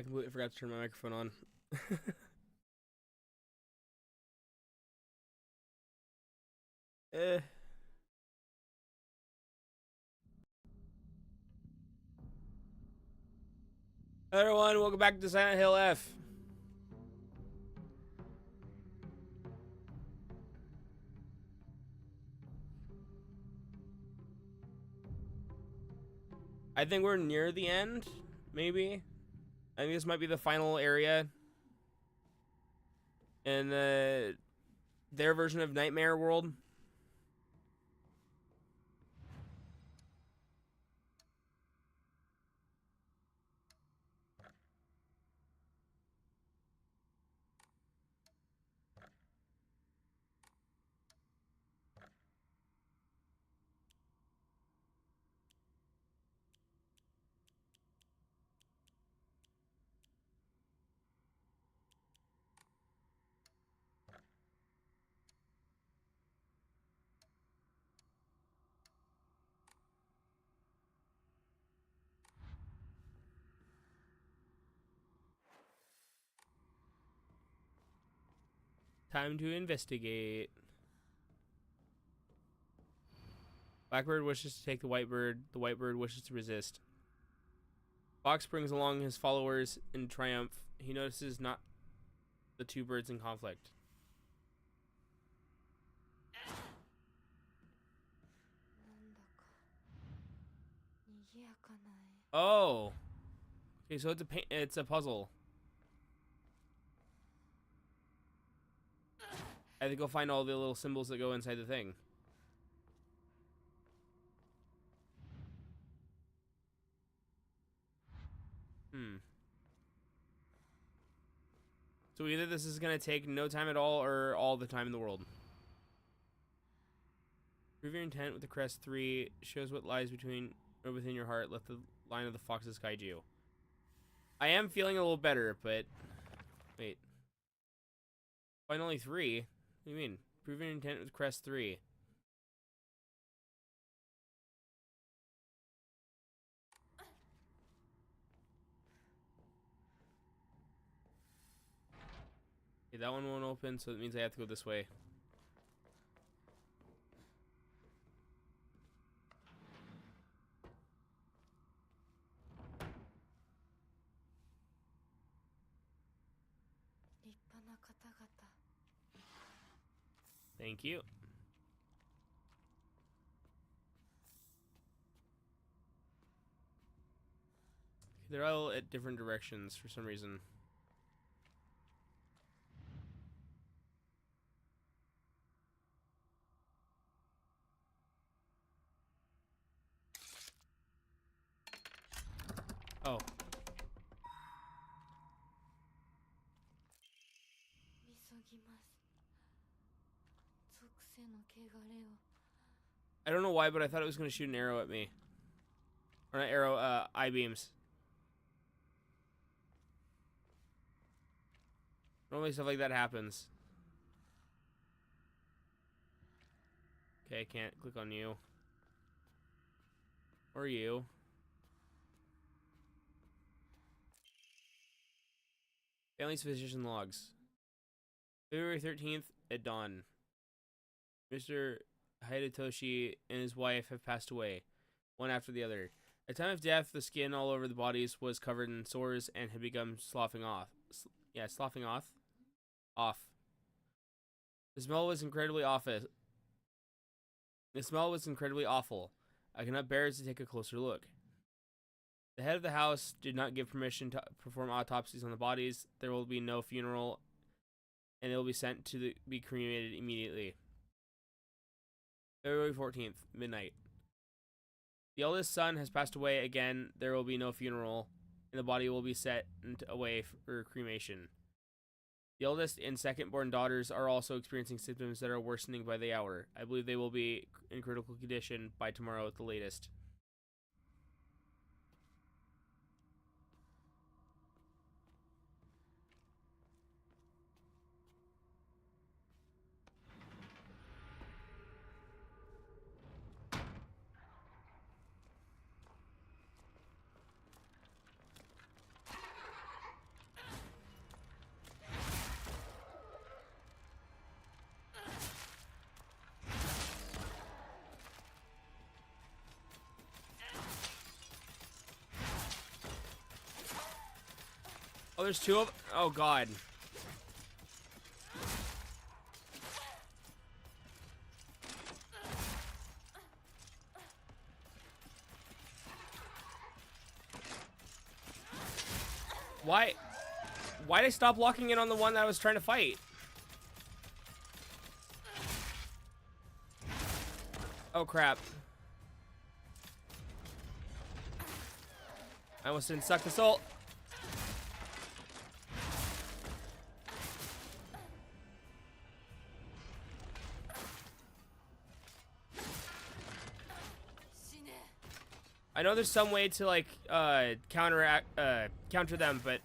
I completely forgot to turn my microphone on. eh. Hello everyone, welcome back to Silent Hill F. I think we're near the end, maybe. I think this might be the final area in their version of Nightmare World. Time to investigate. Blackbird wishes to take the Whitebird. The Whitebird wishes to resist. Fox brings along his followers in triumph. He notices not the two birds in conflict. Oh. Okay, so it's a puzzle. I have to go find all the little symbols that go inside the thing. So either this is going to take no time at all or all the time in the world. Prove your intent with the crest 3. Shows what lies between or within your heart. Let the line of the foxes guide you. I am feeling a little better, but... Wait. Find only 3? What do you mean? Prove your intent with crest 3. Okay, that one won't open, so it means I have to go this way. Thank you. They're all at different directions for some reason. Oh. I don't know why, but I thought it was going to shoot an arrow at me. Or not arrow, eye beams. Normally stuff like that happens. Okay, I can't click on you. Or you. Family's physician logs. February 13th at dawn. Mr. Hidetoshi and his wife have passed away, one after the other. At the time of death, the skin all over the bodies was covered in sores and had become sloughing off. Sloughing off. The smell was incredibly awful. The smell was incredibly awful. I cannot bear to take a closer look. The head of the house did not give permission to perform autopsies on the bodies. There will be no funeral, and they will be sent to be cremated immediately. February 14th, midnight. The eldest son has passed away again. There will be no funeral, and the body will be set away for cremation. The eldest and second-born daughters are also experiencing symptoms that are worsening by the hour. I believe they will be in critical condition by tomorrow at the latest. Oh, there's two of... Oh, God. Why? Why'd I stop locking in on the one that I was trying to fight? Oh, crap. I almost didn't suck the soul. I know there's some way to like counter them, but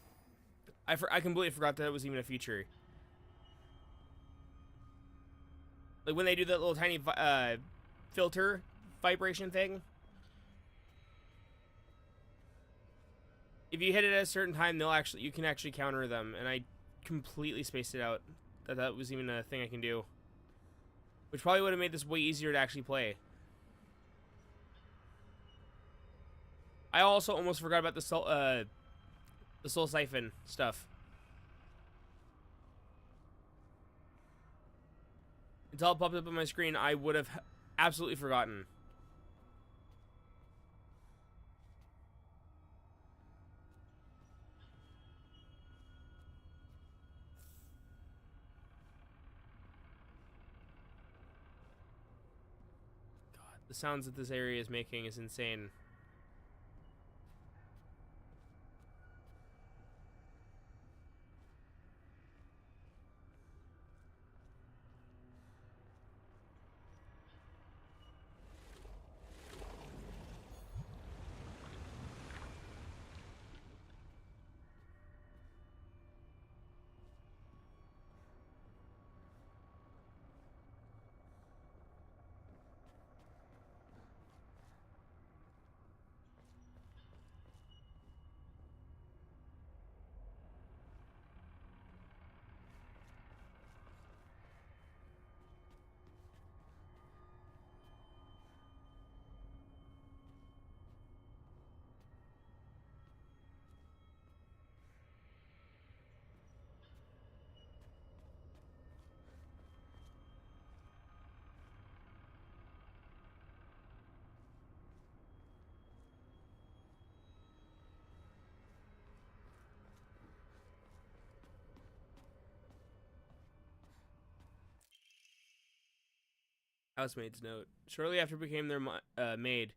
I completely forgot that it was even a feature. Like when they do that little tiny filter vibration thing. If you hit it at a certain time, you can actually counter them, and I completely spaced it out that was even a thing I can do, which probably would have made this way easier to actually play. I also almost forgot about the soul siphon stuff. Until it popped up on my screen, I would have absolutely forgotten. God, the sounds that this area is making is insane. Housemaid's note. Shortly after became their maid,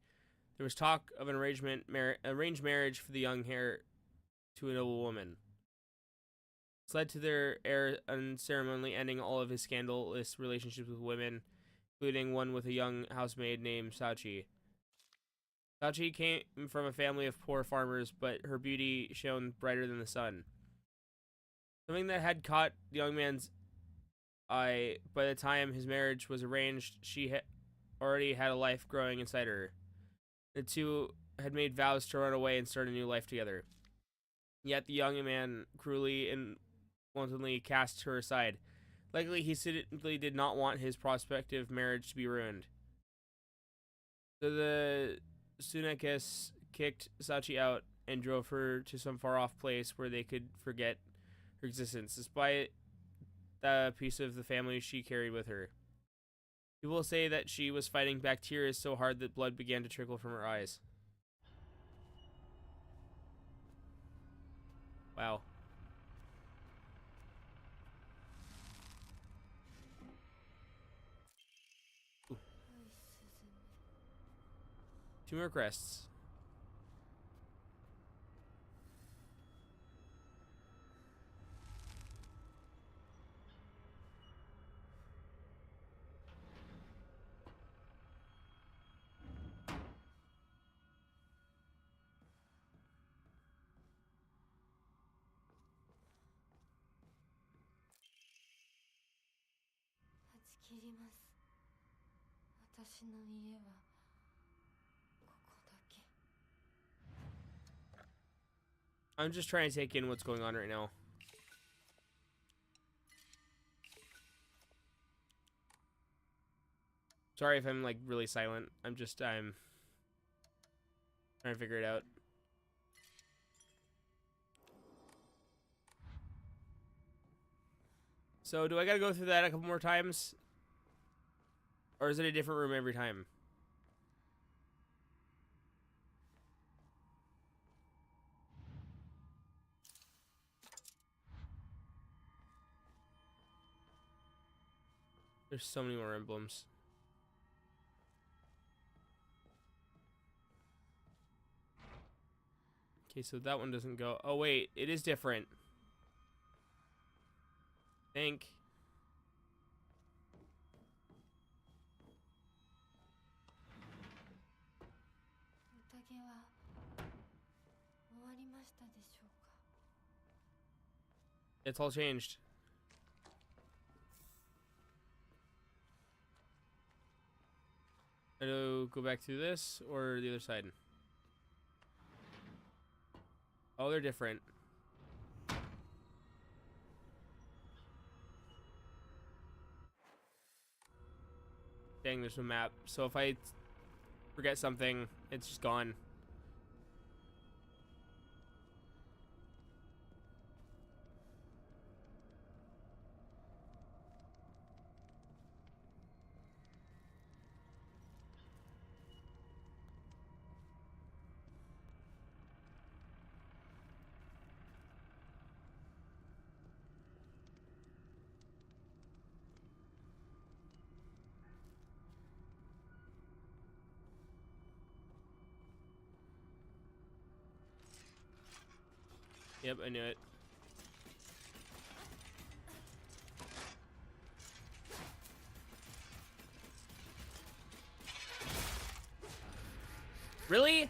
there was talk of an arranged marriage for the young heir to a noble woman. This led to their heir unceremoniously ending all of his scandalous relationships with women, including one with a young housemaid named Sachi. Sachi came from a family of poor farmers, but her beauty shone brighter than the sun. Something that had caught the young man's eye by the time his marriage was arranged, she already had a life growing inside her. The two had made vows to run away and start a new life together. Yet the young man cruelly and wantonly cast her aside. Likely he simply did not want his prospective marriage to be ruined. So the Tsunekis kicked Sachi out and drove her to some far-off place where they could forget her existence, despite the piece of the family she carried with her. People say that she was fighting bacteria so hard that blood began to trickle from her eyes. Wow. Ooh. 2 more crests. I'm just trying to take in what's going on right now. Sorry if I'm like really silent. I'm trying to figure it out. So do I gotta go through that a couple more times? Or is it a different room every time? There's so many more emblems. Okay, so that one doesn't go. Oh, wait. It is different. Think. It's all changed. I do go back through this or the other side? Oh, they're different. Dang, there's no map. So if I forget something, it's just gone. Yep, I knew it. Really?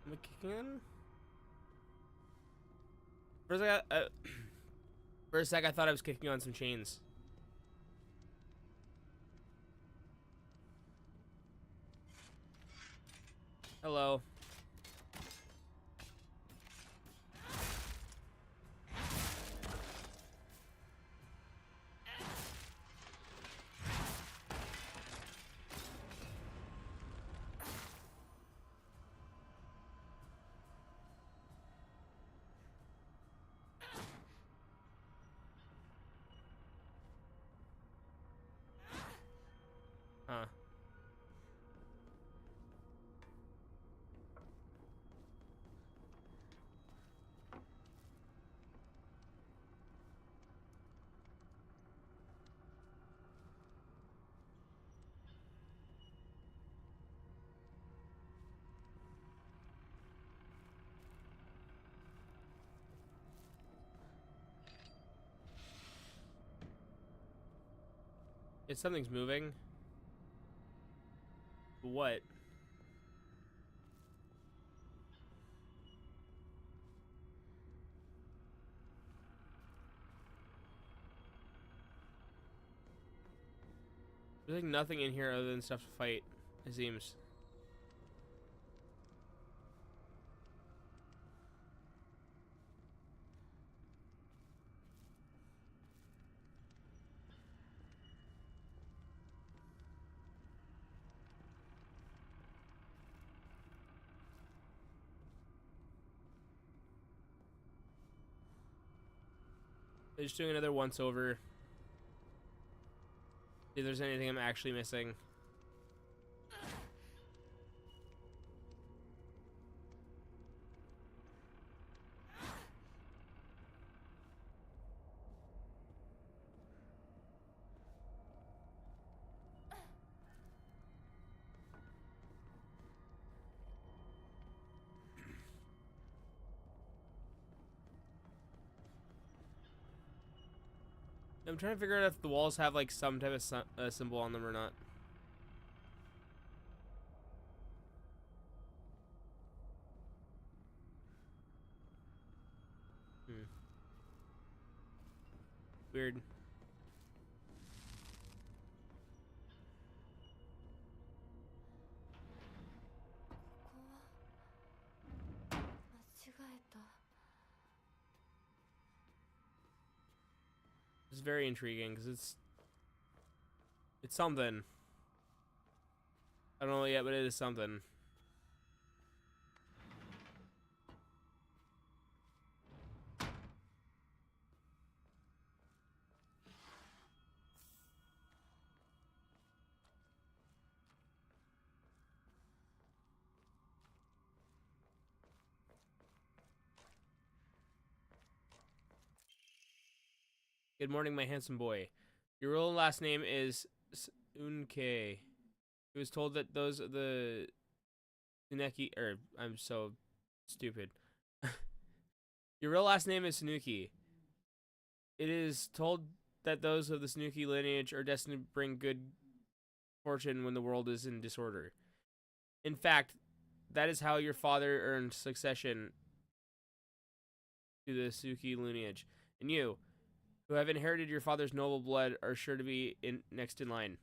Am I kicking in? For a sec, I thought I was kicking on some chains. Hello. Huh. If something's moving. What? There's like nothing in here other than stuff to fight, it seems. They're just doing another once over. See if there's anything I'm actually missing. I'm trying to figure out if the walls have like some type of symbol on them or not. Weird. It's very intriguing because it's something. I don't know yet, but it is something. Good morning, my handsome boy. Your real last name is Tsunuki. He was told that those are the Tsuneki, I'm so stupid. Your real last name is Tsunuki. It is told that those of the Tsunuki lineage are destined to bring good fortune when the world is in disorder. In fact, that is how your father earned succession to the Tsunuki lineage. And you, who have inherited your father's noble blood, are sure to be next in line.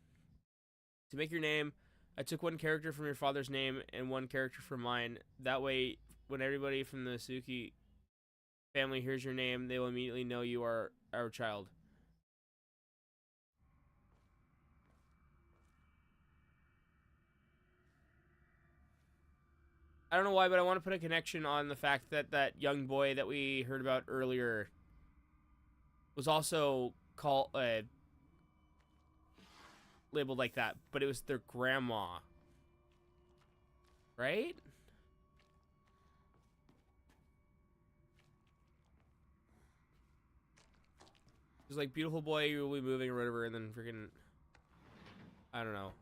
To make your name, I took one character from your father's name and one character from mine. That way, when everybody from the Tsunuki family hears your name, they will immediately know you are our child. I don't know why, but I want to put a connection on the fact that that young boy that we heard about earlier was also called labeled like that, but it was their grandma, right? It was like, beautiful boy, you will be moving or whatever, and then freaking, I don't know.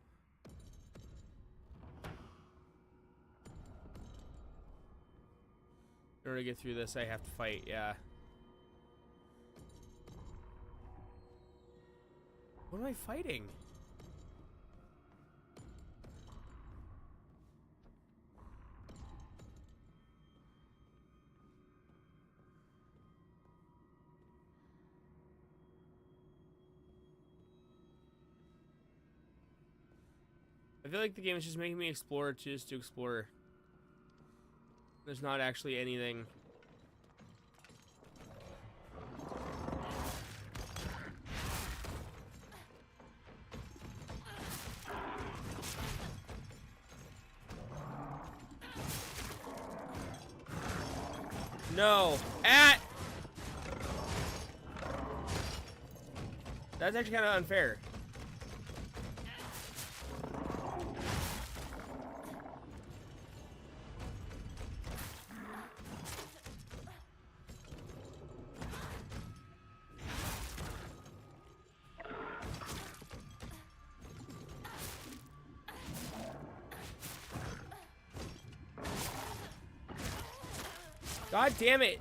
In order to get through this, I have to fight, yeah. What am I fighting? I feel like the game is just making me explore just to explore. There's not actually anything. No. That's actually kind of unfair. God damn it.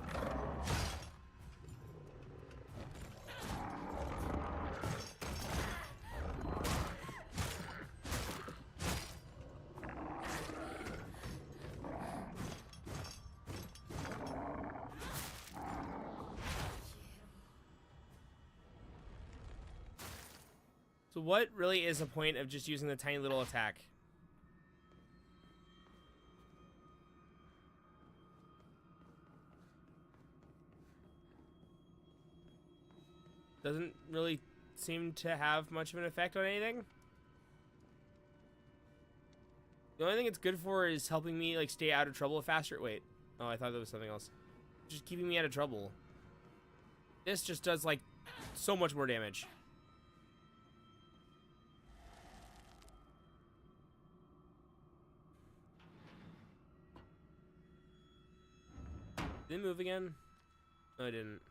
So what really is the point of just using the tiny little attack? Doesn't really seem to have much of an effect on anything. The only thing it's good for is helping me like stay out of trouble faster. Wait. Oh, I thought that was something else. Just keeping me out of trouble. This just does like so much more damage. Did it move again? No, I didn't.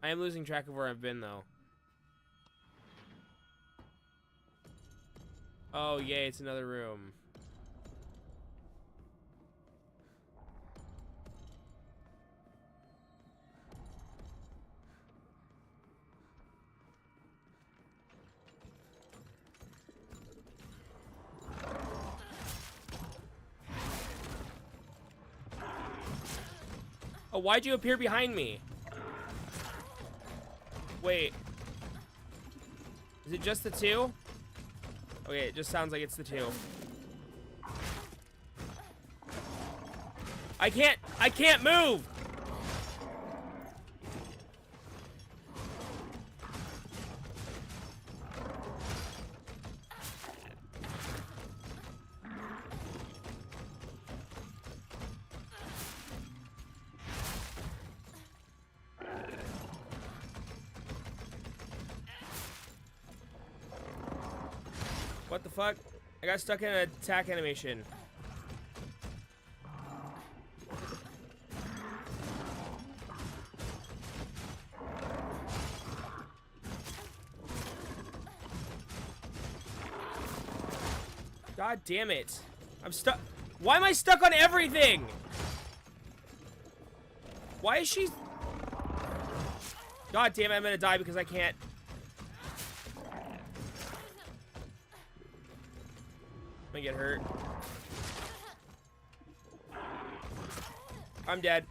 I am losing track of where I've been, though. Oh, yay, it's another room. Oh, why'd you appear behind me? Wait. Is it just the two? Okay, it just sounds like it's the two. I can't move! What the fuck? I got stuck in an attack animation. God damn it. I'm stuck. Why am I stuck on everything? Why is she... God damn it, I'm gonna die because I can't. I'm gonna get hurt. I'm dead.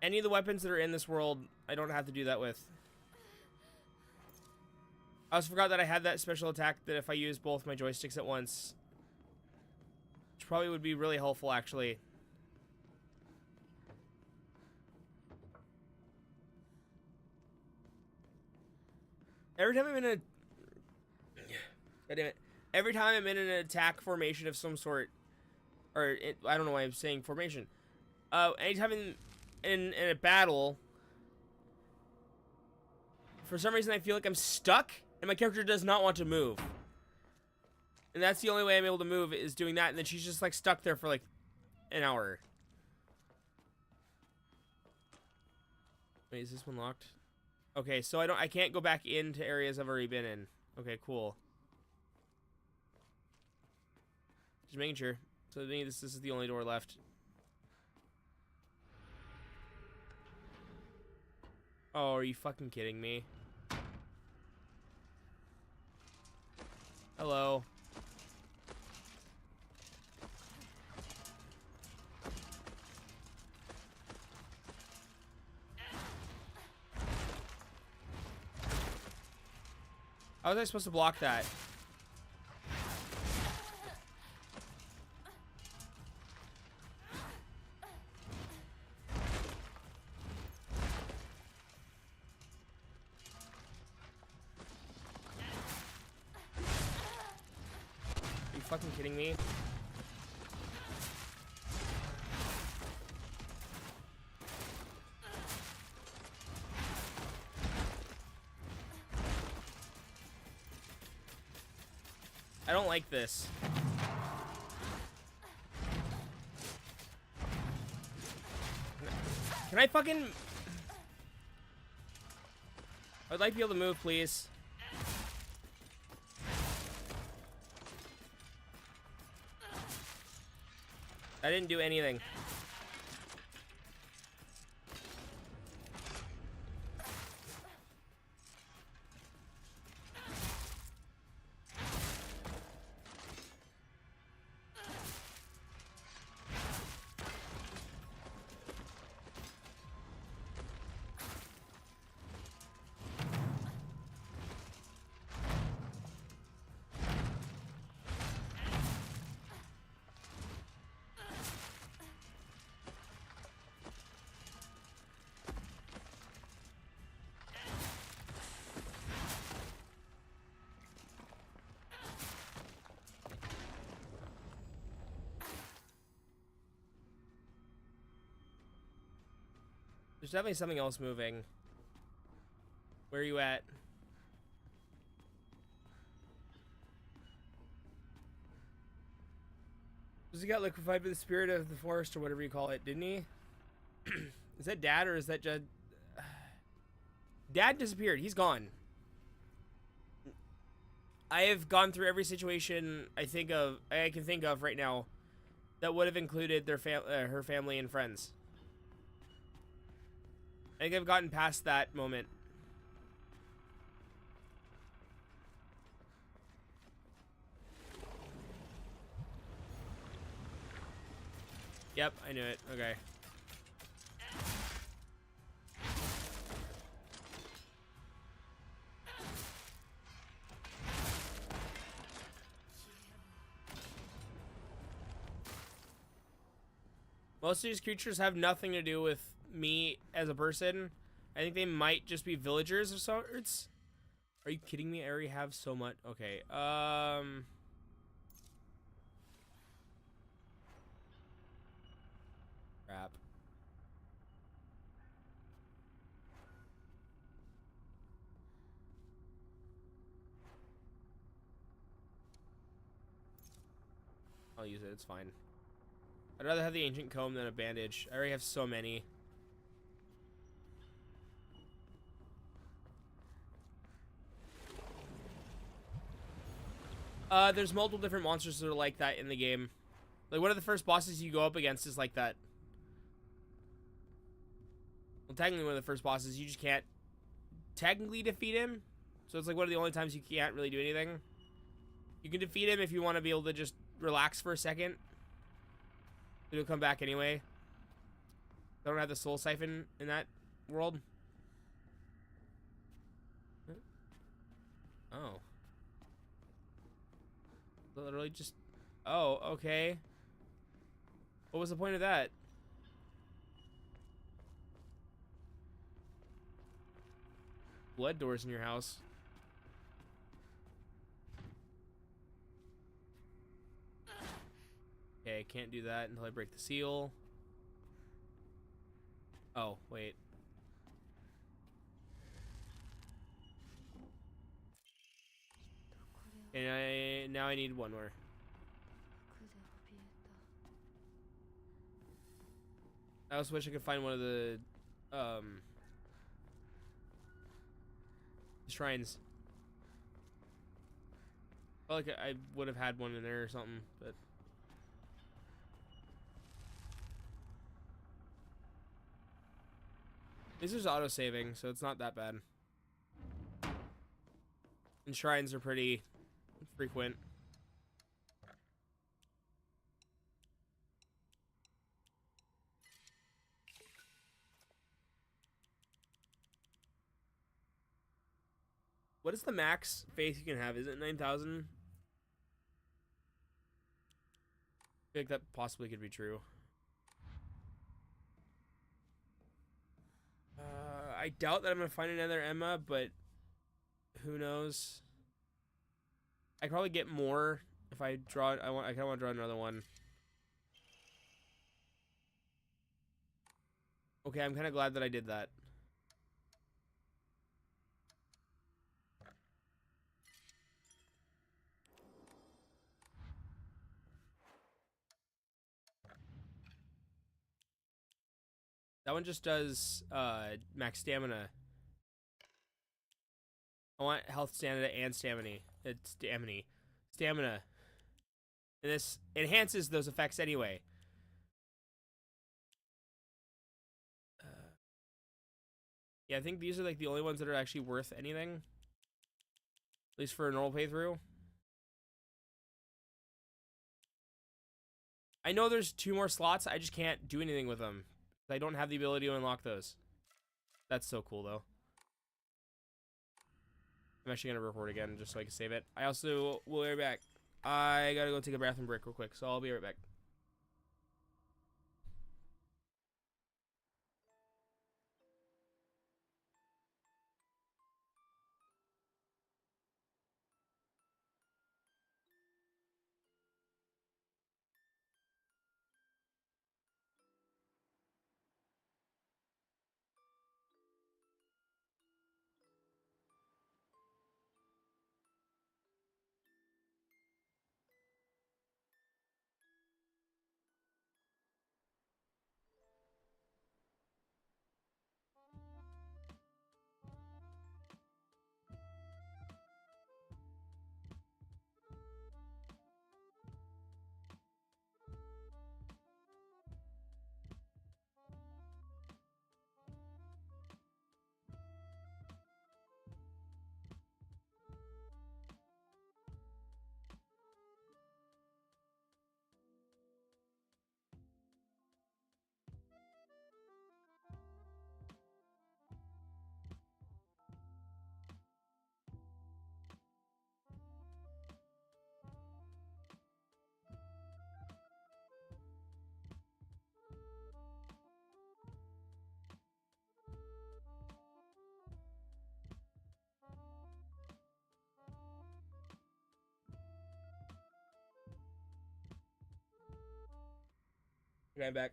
Any of the weapons that are in this world, I don't have to do that with. I also forgot that I had that special attack that if I use both my joysticks at once, which probably would be really helpful, actually. Every time I'm in a... God damn it. Every time I'm in an attack formation of some sort, or I don't know why I'm saying formation. Anytime in a battle, for some reason I feel like I'm stuck and my character does not want to move. And that's the only way I'm able to move is doing that, and then she's just like stuck there for like an hour. Wait, is this one locked? Okay, so I can't go back into areas I've already been in. Okay, cool. Just making sure. So to me, this is the only door left. Oh, are you fucking kidding me? Hello. How was I supposed to block that? Are you fucking kidding me? I don't like this. Can I fucking... I'd like to be able to move, please. I didn't do anything. There's definitely something else moving. Where are you at? He got liquefied by the spirit of the forest, or whatever you call it, didn't he? Is that Dad, or is that Judd? Dad disappeared. He's gone. I have gone through every situation I can think of right now that would have included their her family and friends. I think I've gotten past that moment. Yep, I knew it. Okay. Most of these creatures have nothing to do with me as a person. I think they might just be villagers of sorts. Are you kidding me? I already have so much. Okay. Crap. I'll use it. It's fine. I'd rather have the ancient comb than a bandage. I already have so many. There's multiple different monsters that are like that in the game. Like, one of the first bosses you go up against is like that. Well, technically one of the first bosses, you just can't technically defeat him. So it's like one of the only times you can't really do anything. You can defeat him if you want to be able to just relax for a second. It'll come back anyway. I don't have the soul siphon in that world. Oh. Literally just... Oh, okay. What was the point of that? Blood doors in your house. Okay, can't do that until I break the seal. Oh, wait. And now I need one more. I also wish I could find one of the shrines. I felt like I would have had one in there or something, but this is auto saving, so it's not that bad. And shrines are pretty frequent. What is the max faith you can have? Is it 9,000? I feel like that possibly could be true. I doubt that I'm gonna find another Emma, but who knows? I could probably get more if I draw. I kind of want to draw another one. Okay, I'm kind of glad that I did that. That one just does max stamina. I want health, stamina, and stamina. It's stamina. And this enhances those effects anyway. Yeah, I think these are like the only ones that are actually worth anything. At least for a normal playthrough. I know there's 2 more slots. I just can't do anything with them. I don't have the ability to unlock those. That's so cool, though. I'm actually going to record again just so I can save it. I also will be right back. I got to go take a bathroom break real quick, so I'll be right back. Okay, I'm back.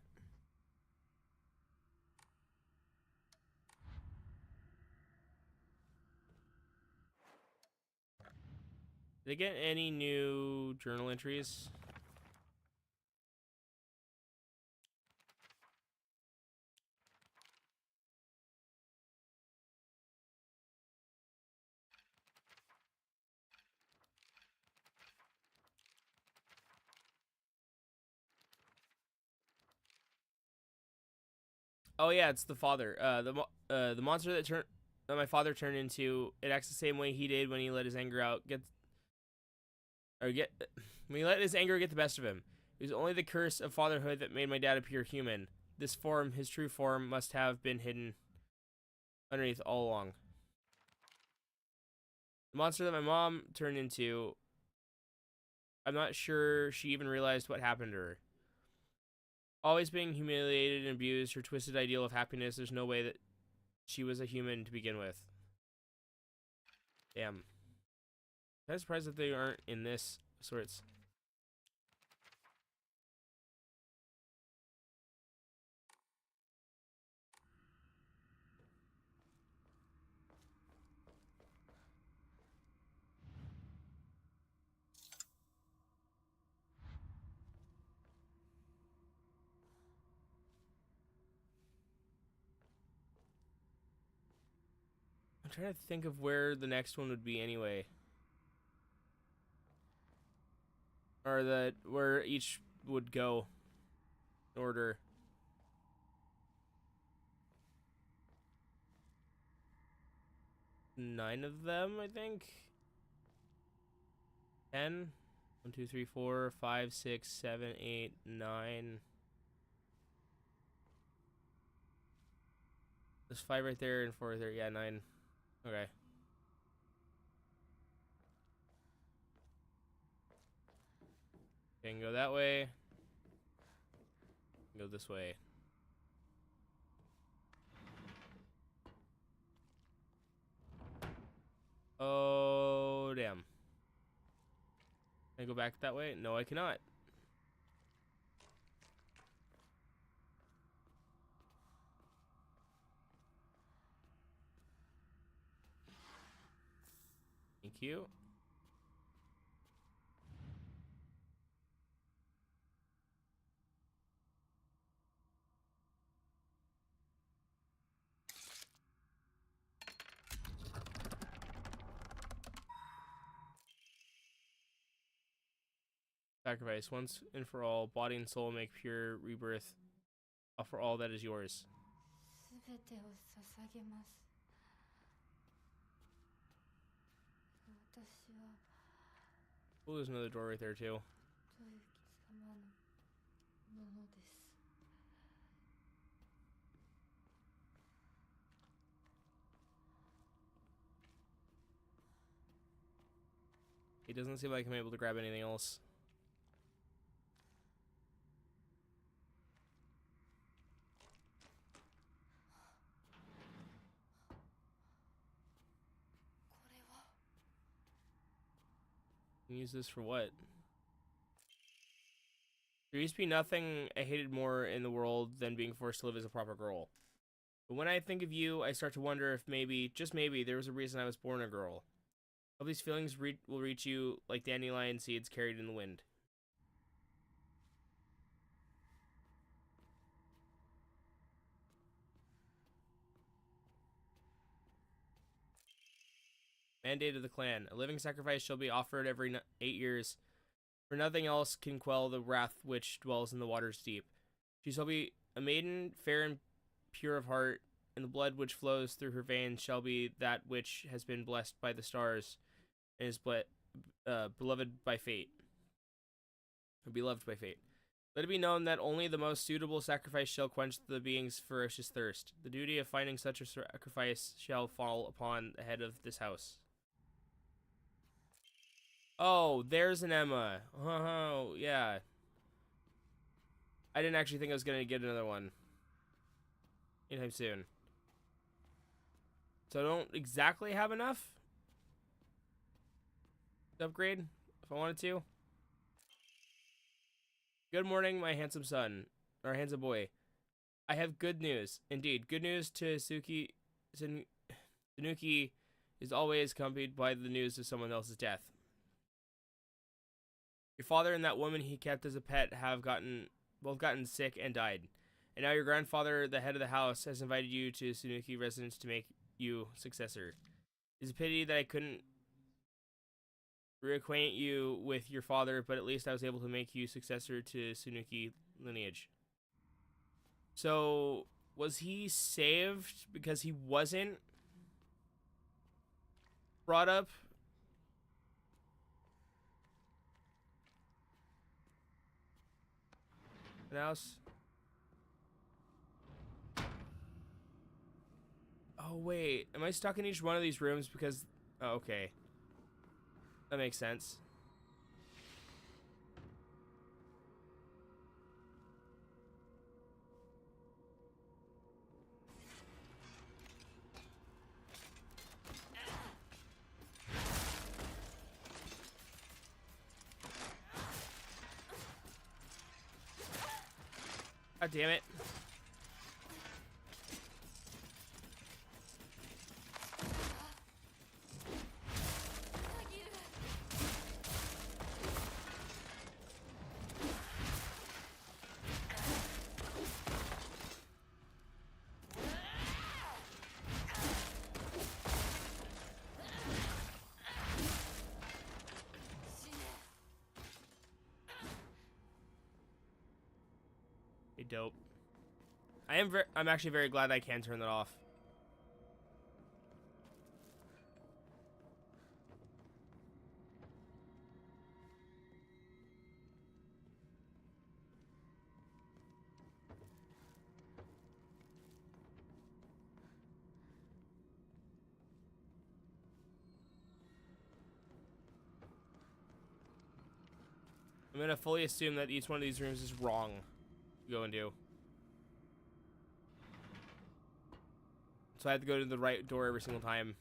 Did I get any new journal entries? Oh yeah, it's the father. The monster that my father turned into. It acts the same way he did when he let his anger out. When he let his anger get the best of him. It was only the curse of fatherhood that made my dad appear human. This form, his true form, must have been hidden underneath all along. The monster that my mom turned into. I'm not sure she even realized what happened to her. Always being humiliated and abused, her twisted ideal of happiness, there's no way that she was a human to begin with. Damn. I'm surprised that they aren't in this sorts. I'm trying to think of where the next one would be anyway. Or where each would go in order. Nine of them, I think. 10. 1, 2, 3, 4, 5, 6, 7, 8, 9. There's 5 right there and 4 right there. Yeah, 9. Okay. Can go that way. Go this way. Oh, damn. Can I go back that way? No, I cannot. Thank you. Sacrifice once and for all, body and soul make pure rebirth. Offer all that is yours. Oh, there's another door right there too. It doesn't seem like I'm able to grab anything else. Use this for what? There used to be nothing I hated more in the world than being forced to live as a proper girl. But when I think of you, I start to wonder if maybe, just maybe, there was a reason I was born a girl. All these feelings will reach you like dandelion seeds carried in the wind. Mandate of the clan. A living sacrifice shall be offered every 8 years, for nothing else can quell the wrath which dwells in the waters deep. She shall be a maiden fair and pure of heart, and the blood which flows through her veins shall be that which has been blessed by the stars and is beloved by fate. Or beloved by fate. Let it be known that only the most suitable sacrifice shall quench the being's ferocious thirst. The duty of finding such a sacrifice shall fall upon the head of this house. Oh, there's an Emma. Oh, yeah. I didn't actually think I was going to get another one anytime soon. So I don't exactly have enough to upgrade if I wanted to. Good morning, my handsome son. Our handsome boy. I have good news. Indeed, good news to Tanuki is always accompanied by the news of someone else's death. Your father and that woman he kept as a pet have both gotten sick and died. And now your grandfather, the head of the house, has invited you to Tanuki residence to make you successor. It's a pity that I couldn't reacquaint you with your father, but at least I was able to make you successor to Tanuki lineage. So, was he saved because he wasn't brought up? An house? Oh, wait. Am I stuck in each one of these rooms because... Oh, okay. That makes sense. God damn it. Dope. I'm actually very glad I can turn that off. I'm gonna fully assume that each one of these rooms is wrong to go and do. So I have to go to the right door every single time.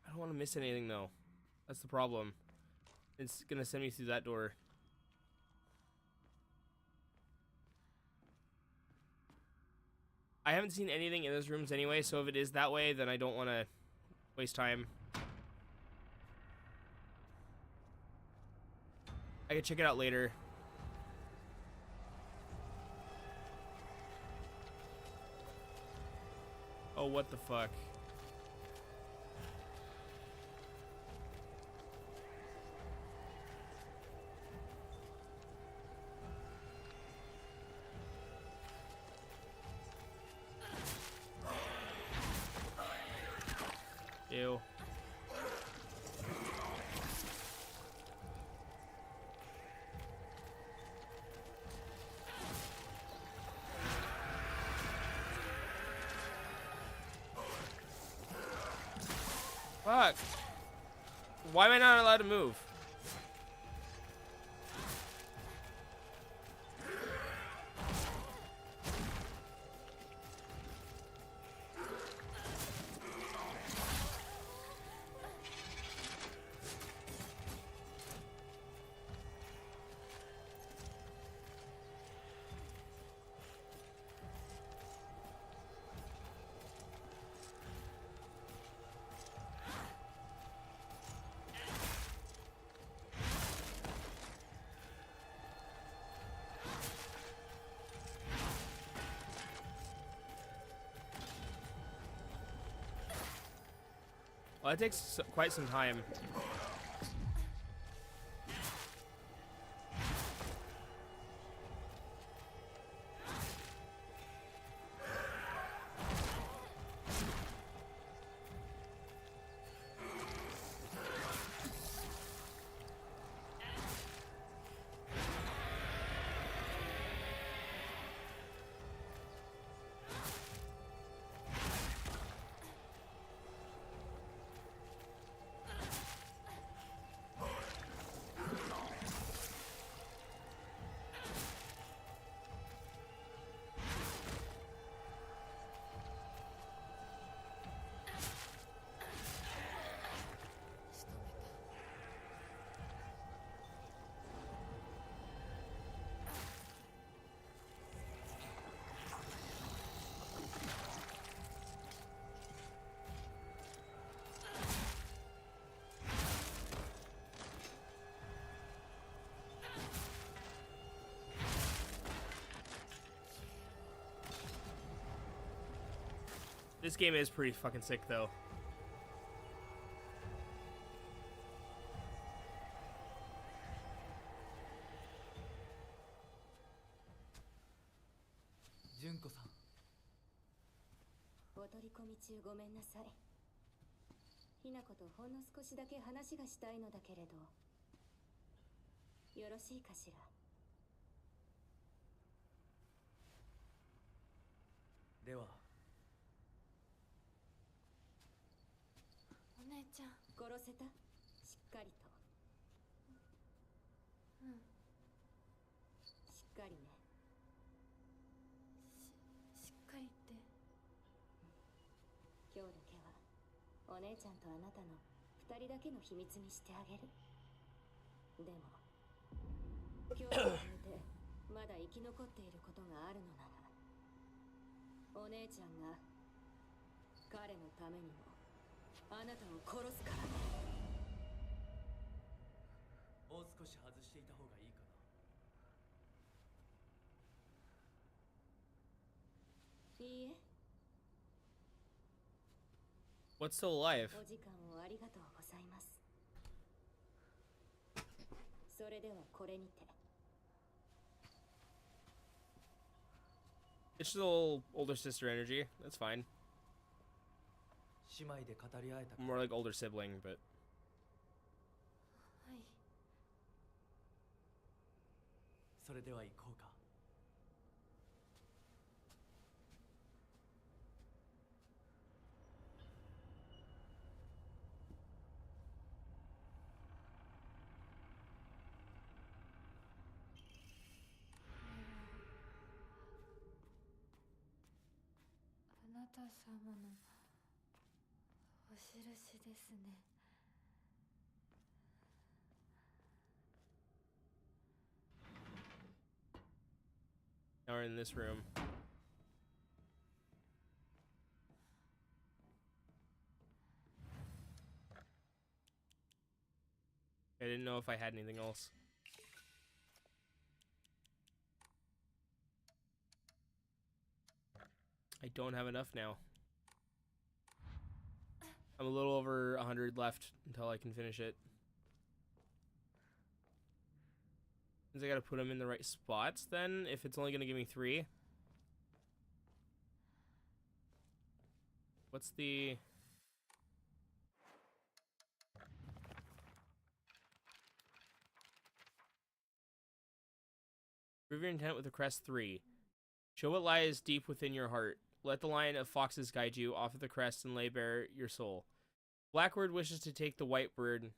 I don't want to miss anything though. That's the problem. It's gonna send me through that door. I haven't seen anything in those rooms anyway, so if it is that way, then I don't want to waste time. I can check it out later. Oh, what the fuck? Ew. Fuck. Why am I not allowed to move? Well, it takes quite some time. This game is pretty fucking sick, though. Junko-san. お取り込み中ごめんなさい。ひなことほんの少しだけ話がしたいのだけれど、よろしいかしら。では。お姉ちゃん。殺せた？しっかりと。うん。しっかりね。しっかりって。今日だけはお姉ちゃんとあなたの二人だけの秘密にしてあげる。でも今日を超えてまだ生き残っていることがあるのなら、お姉ちゃんが彼のためにもあなたを殺すからね。もう少し外していた方がいいかな。いいえ。What's still alive? お時間をありがとうございます。それではこれにて。It's still older sister energy. That's fine. 姉妹で語り合えた。 More like older sibling, but はい。それでは行こうか。あなた様のお印ですね。now we're in this room. I didn't know if I had anything else. I don't have enough now. I'm a little over 100 left until I can finish it. Means I gotta put them in the right spots then, if it's only gonna give me 3. What's the... Prove your intent with the crest 3. Show what lies deep within your heart. Let the line of foxes guide you. Offer the crest and lay bare your soul. Blackbird wishes to take the white bird.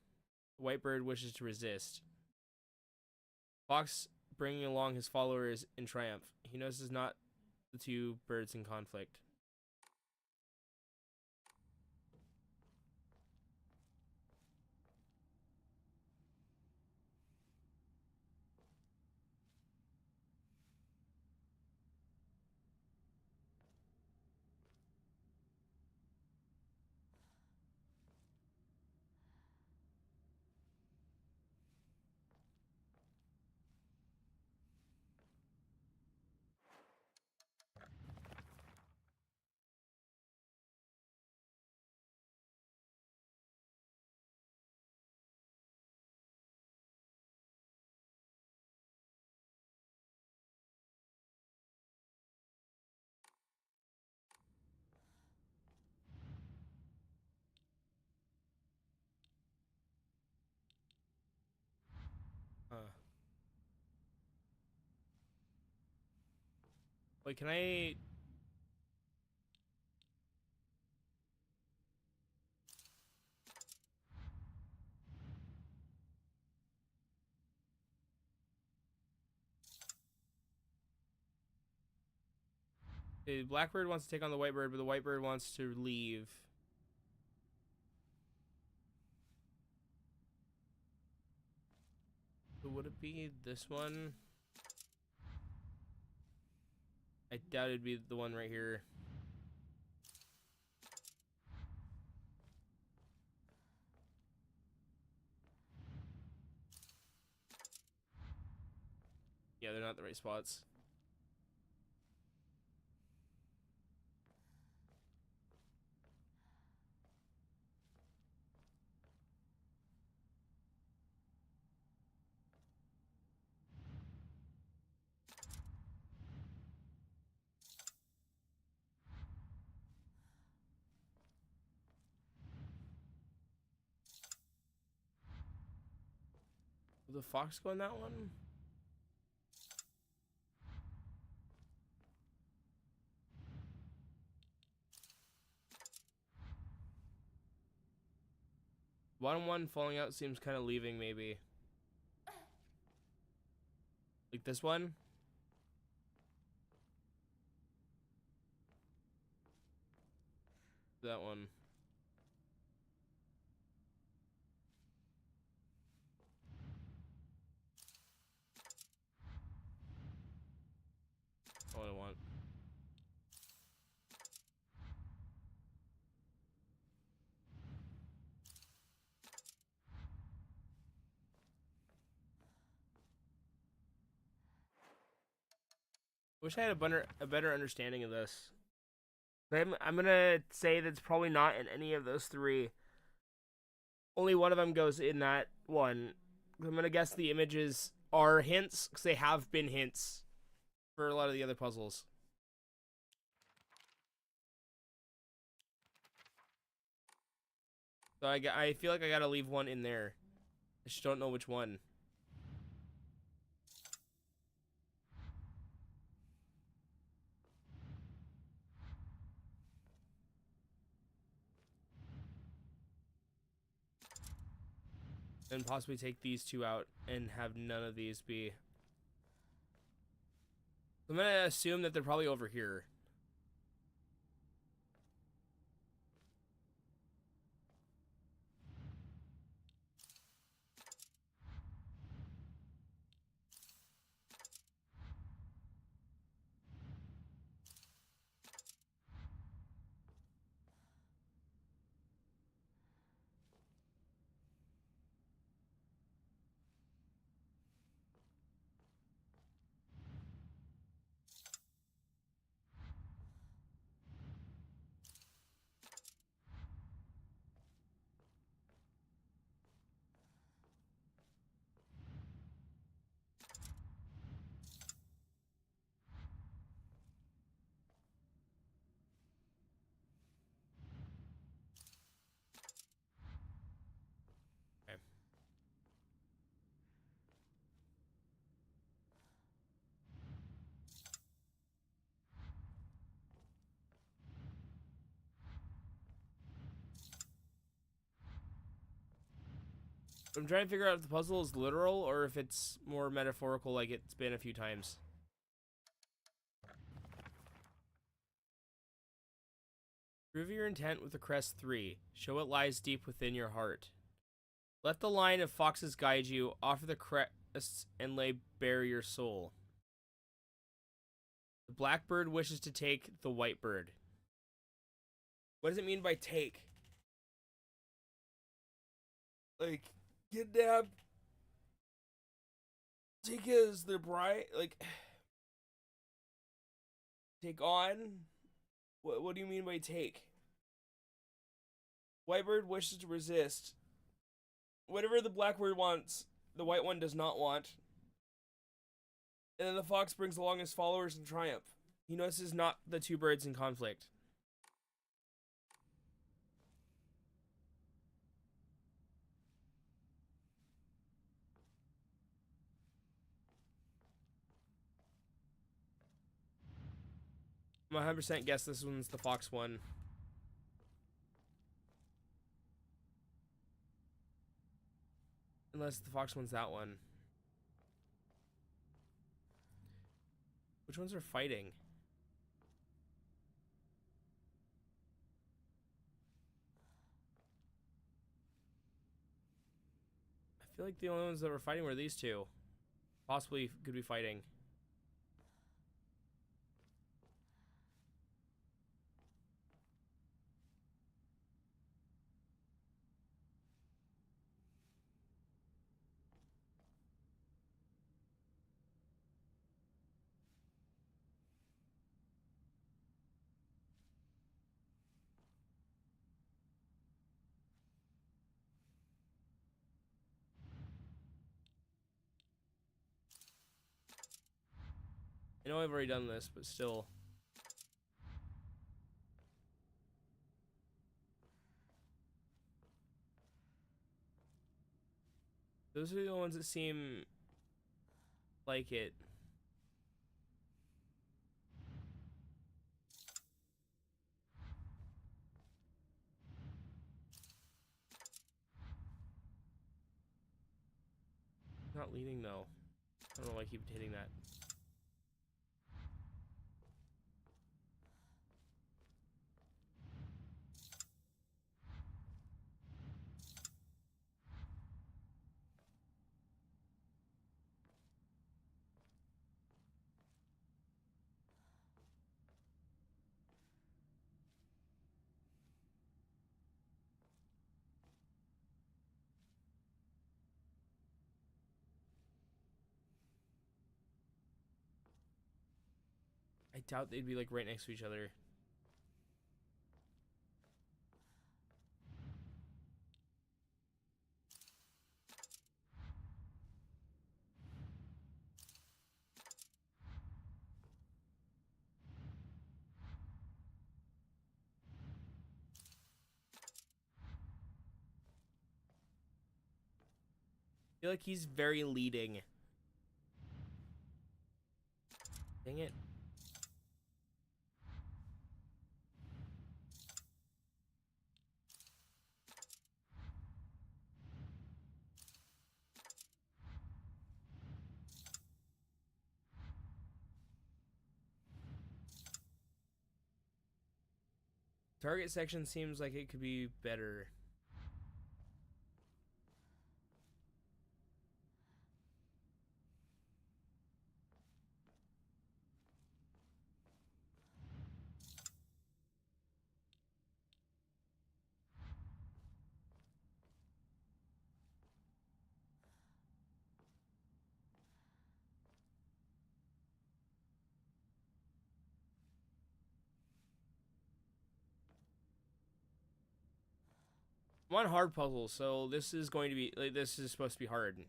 The white bird wishes to resist. Fox bringing along his followers in triumph. He knows it's not the two birds in conflict. Wait, can I... The Blackbird wants to take on the Whitebird, but the Whitebird wants to leave. So would it be this one? I doubt it'd be the one right here. Yeah, they're not the right spots. Will the fox go in that one? Bottom one falling out seems kind of leaving, maybe. Like this one? That one. All I want. Wish I had a better understanding of this. I'm gonna say that's probably not in any of those three. Only one of them goes in that one. I'm gonna guess the images are hints, because they have been hints for a lot of the other puzzles. So I feel like I gotta leave one in there. I just don't know which one. And possibly take these two out and have none of these be. I'm gonna assume that they're probably over here. Okay. I'm trying to figure out if the puzzle is literal or if it's more metaphorical, like it's been a few times. Prove your intent with the crest 3. Show what lies deep within your heart. Let the line of foxes guide you. Offer the crests and lay bare your soul. The blackbird wishes to take the white bird. What does it mean by take? Like, kidnap? Take as their bride? Like, take on? What do you mean by take? Whitebird wishes to resist. Whatever the blackbird wants, the white one does not want. And then the fox brings along his followers in triumph. He notices not the two birds in conflict. I'm 100% guess this one's the fox one. Unless the fox one's that one. Which ones are fighting? I feel like the only ones that were fighting were these two. Possibly could be fighting. I know I've already done this, but still. Those are the ones that seem like it. Not leading though. I don't know why I keep hitting that. I doubt they'd be like right next to each other. I feel like he's very leading. Dang it. Target section seems like it could be better. I'm on hard puzzles, so this is going to be like this is supposed to be hard.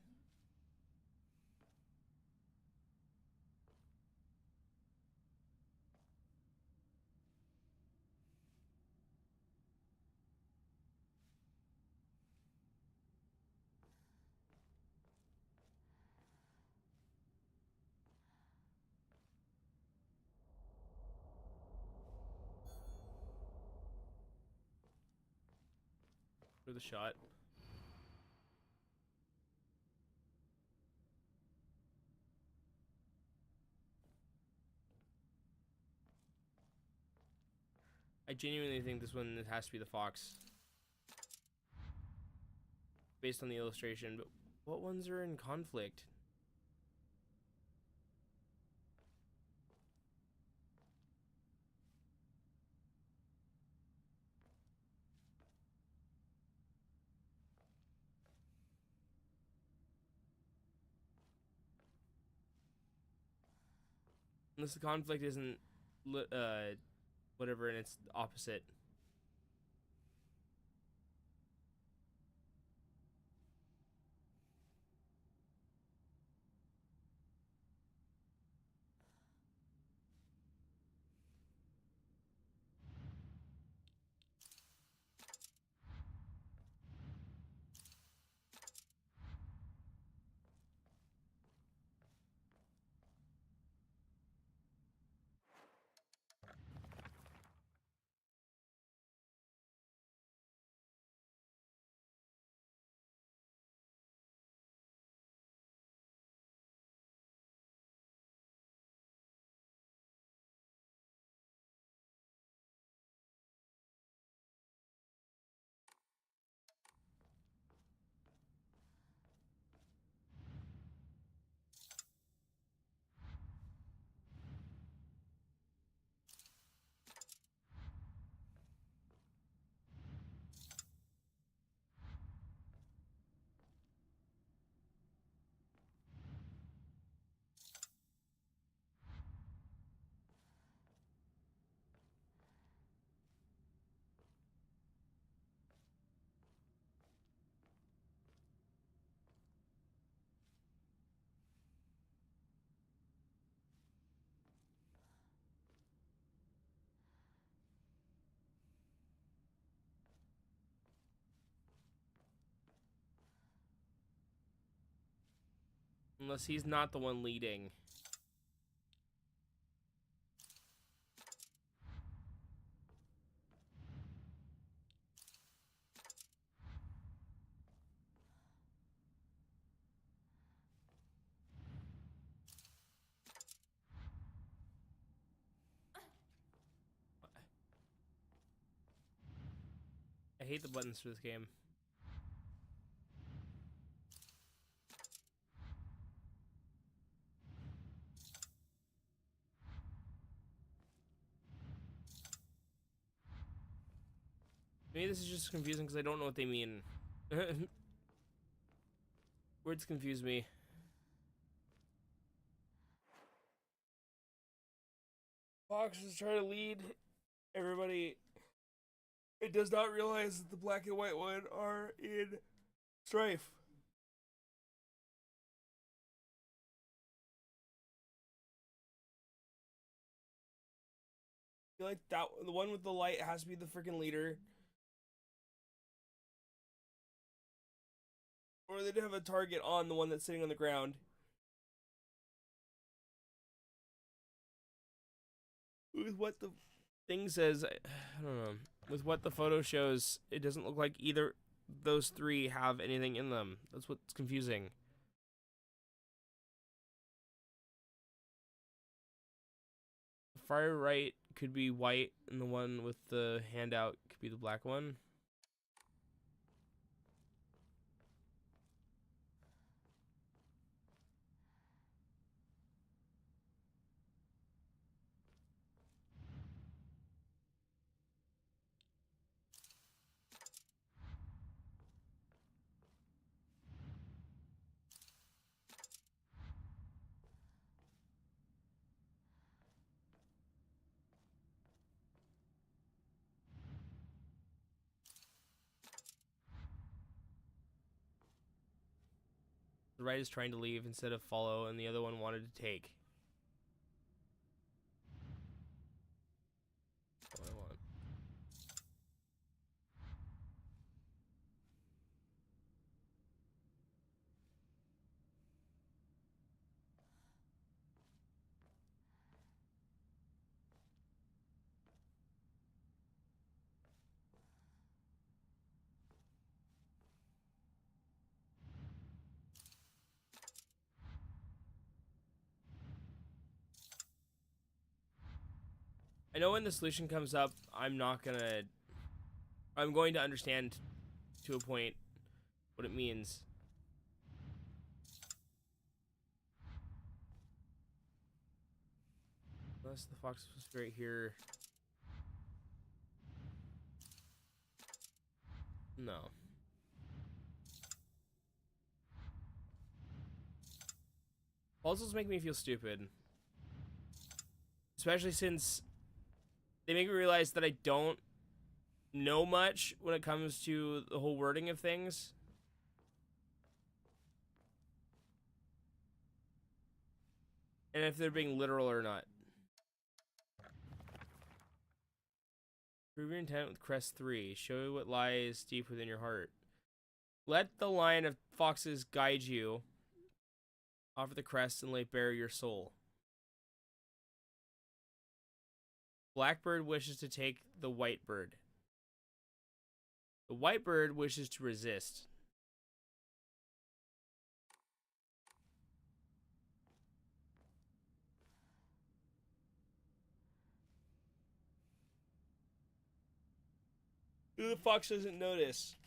For the shot. I genuinely think this one has to be the fox. Based on the illustration, but what ones are in conflict? Unless the conflict isn't whatever and it's opposite. Unless he's not the one leading. I hate the buttons for this game. Maybe this is just confusing because I don't know what they mean. Words confuse me. Fox is trying to lead everybody. It does not realize that the black and white one are in strife. I feel like that the one with the light has to be the freaking leader. Or they'd have a target on the one that's sitting on the ground. With what the thing says, I don't know. With what the photo shows, it doesn't look like either those three have anything in them. That's what's confusing. The far right could be white, and the one with the handout could be the black one. The right is trying to leave instead of follow, and the other one wanted to take. That's what I want. I know when the solution comes up, I'm going to understand to a point what it means. Unless the fox was right here. No. Puzzles make me feel stupid. Especially since they make me realize that I don't know much when it comes to the whole wording of things. And if they're being literal or not. Prove your intent with Crest 3. Show what lies deep within your heart. Let the line of foxes guide you. Offer the crest and lay bare your soul. Blackbird wishes to take the white bird. The white bird wishes to resist. The fox doesn't notice.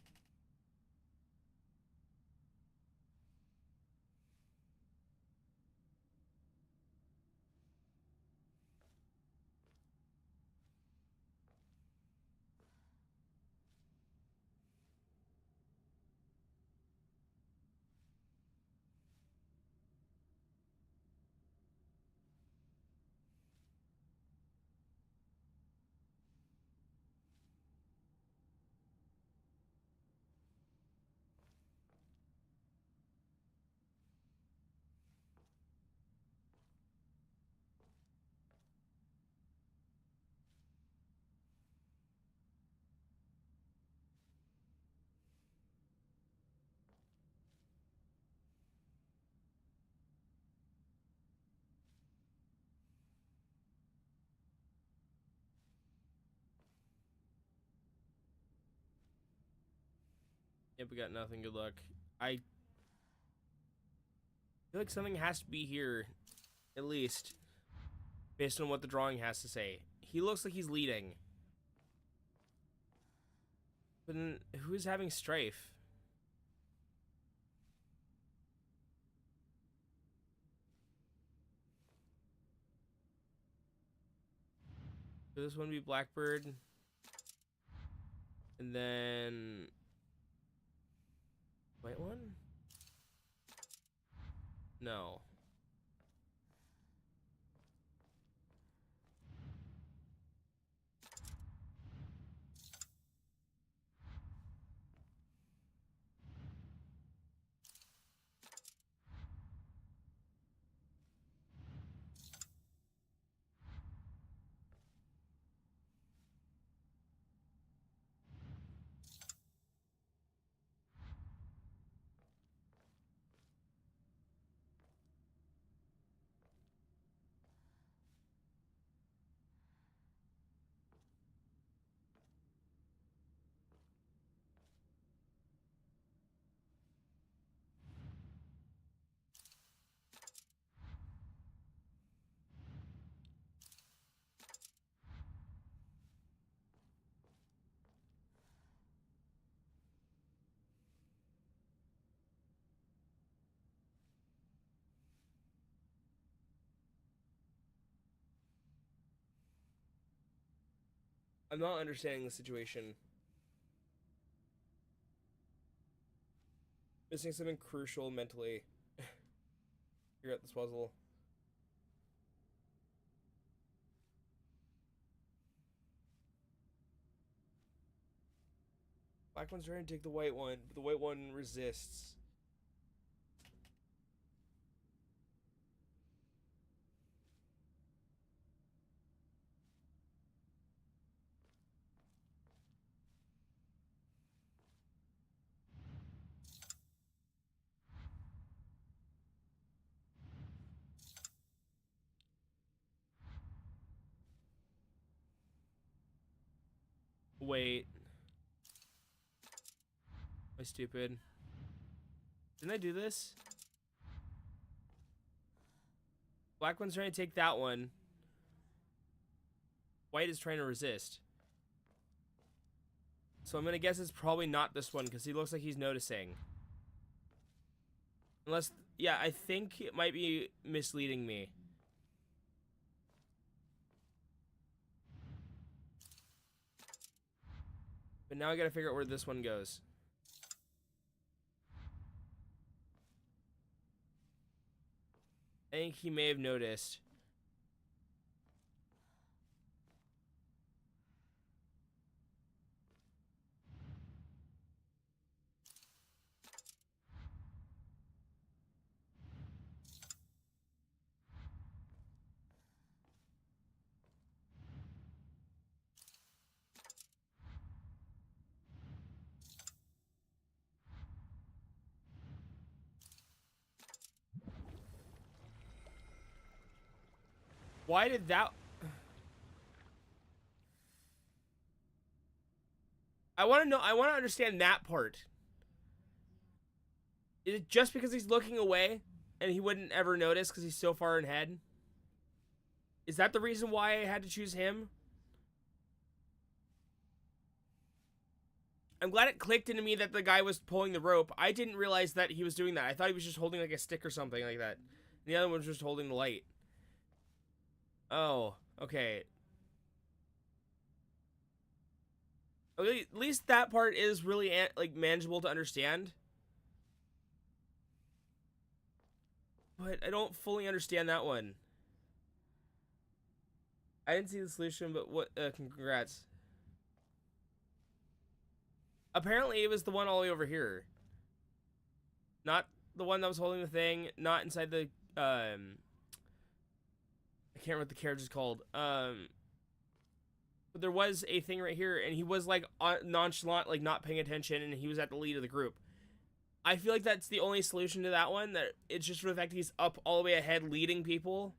Yep, we got nothing. Good luck. I feel like something has to be here, at least, based on what the drawing has to say. He looks like he's leading. But then, who's having strife? Could this one be Blackbird? And then... White one? No. I'm not understanding the situation. Missing something crucial mentally. Figure out this puzzle. Black one's trying to take the white one, but the white one resists. Wait. Am I stupid? Didn't I do this? Black one's trying to take that one. White is trying to resist. So I'm gonna guess it's probably not this one because he looks like he's noticing. Unless, yeah, I think it might be misleading me. But now I gotta figure out where this one goes. I think he may have noticed. Why did that... I want to know, I want to understand that part. Is it just because he's looking away and he wouldn't ever notice because he's so far ahead? Is that the reason why I had to choose him? I'm glad it clicked into me that the guy was pulling the rope. I didn't realize that he was doing that. I thought he was just holding like a stick or something like that. And the other one was just holding the light. Oh, okay. Okay, at least that part is really like manageable to understand. But I don't fully understand that one. I didn't see the solution, but what? Congrats. Apparently, it was the one all the way over here. Not the one that was holding the thing. Not inside the I can't remember what the carriage is called. But there was a thing right here, and he was like nonchalant, like not paying attention, and he was at the lead of the group. I feel like that's the only solution to that one. That it's just for the fact that he's up all the way ahead, leading people,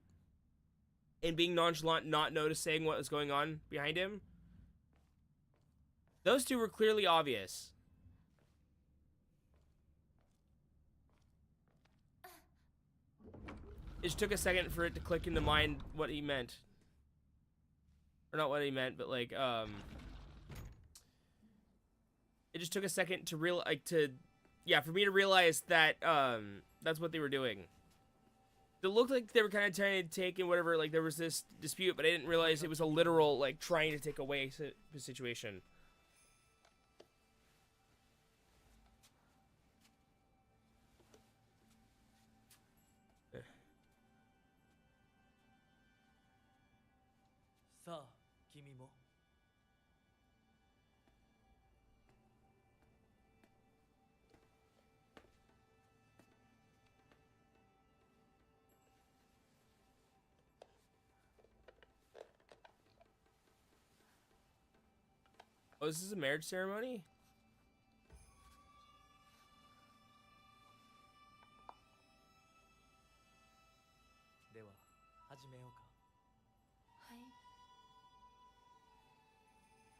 and being nonchalant, not noticing what was going on behind him. Those two were clearly obvious. It just took a second for it to click into mind what he meant. Or not what he meant, but like, it just took a second to for me to realize that, that's what they were doing. It looked like they were kind of trying to take in whatever, like, there was this dispute, but I didn't realize it was a literal, like, trying to take away the situation. Sa, kimi mo. Oh, this is a marriage ceremony? Dewa, hajimeyou ka.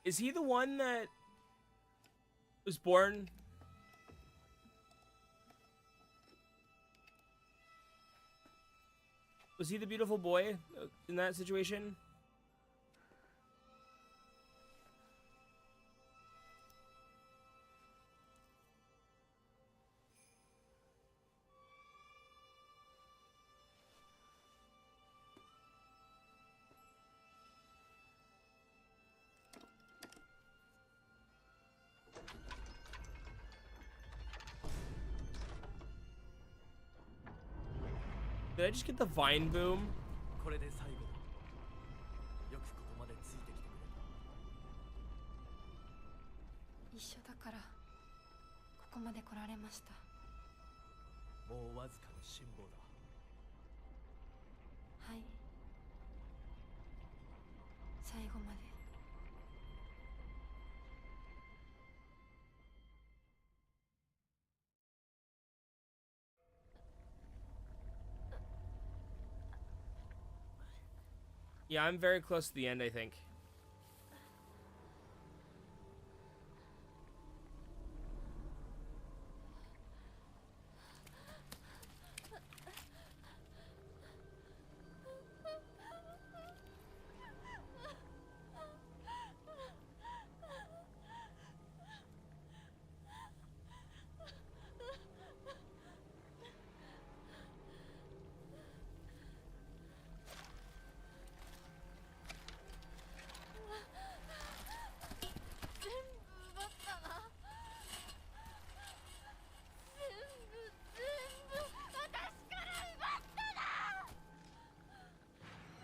Is he the one that was born? Was he the beautiful boy in that situation? Did I just get the vine boom? これで最後だ。よくここまでついてきてくれた。一緒だからここまで来られました。もうわずかの辛抱だ。はい。最後まで。Yeah, I'm very close to the end, I think.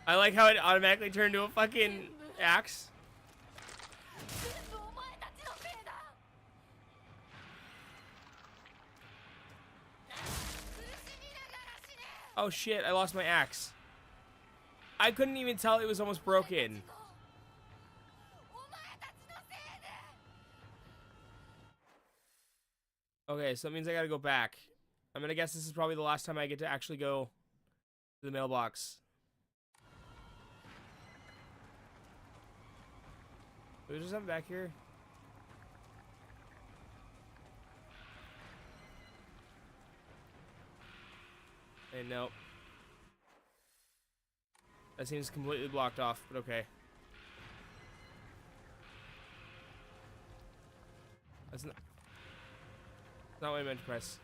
I like how it automatically turned into a fucking axe. Oh shit, I lost my axe. I couldn't even tell it was almost broken. Okay, so that means I gotta go back. I'm gonna guess this is probably the last time I get to actually go to the mailbox. There's something back here. Hey, nope. That seems completely blocked off, but okay. That's not what I meant to press.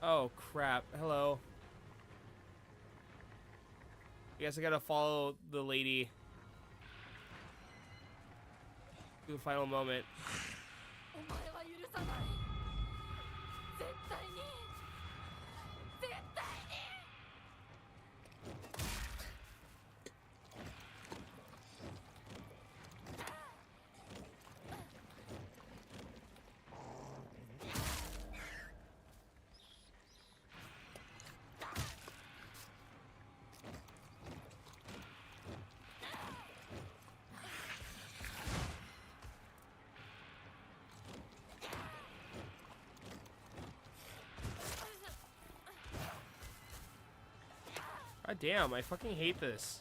Oh, crap. Hello. I guess I gotta follow the lady to the final moment. God damn, I fucking hate this.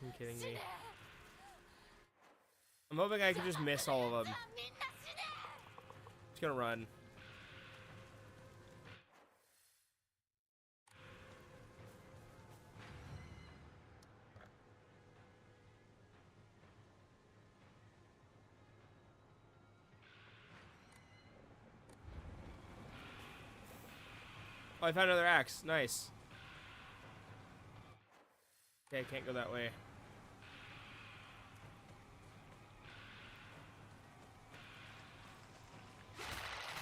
fucking kidding me? I'm hoping I can just miss all of them. Just gonna run. Oh, I found another axe. Nice. Okay, I can't go that way.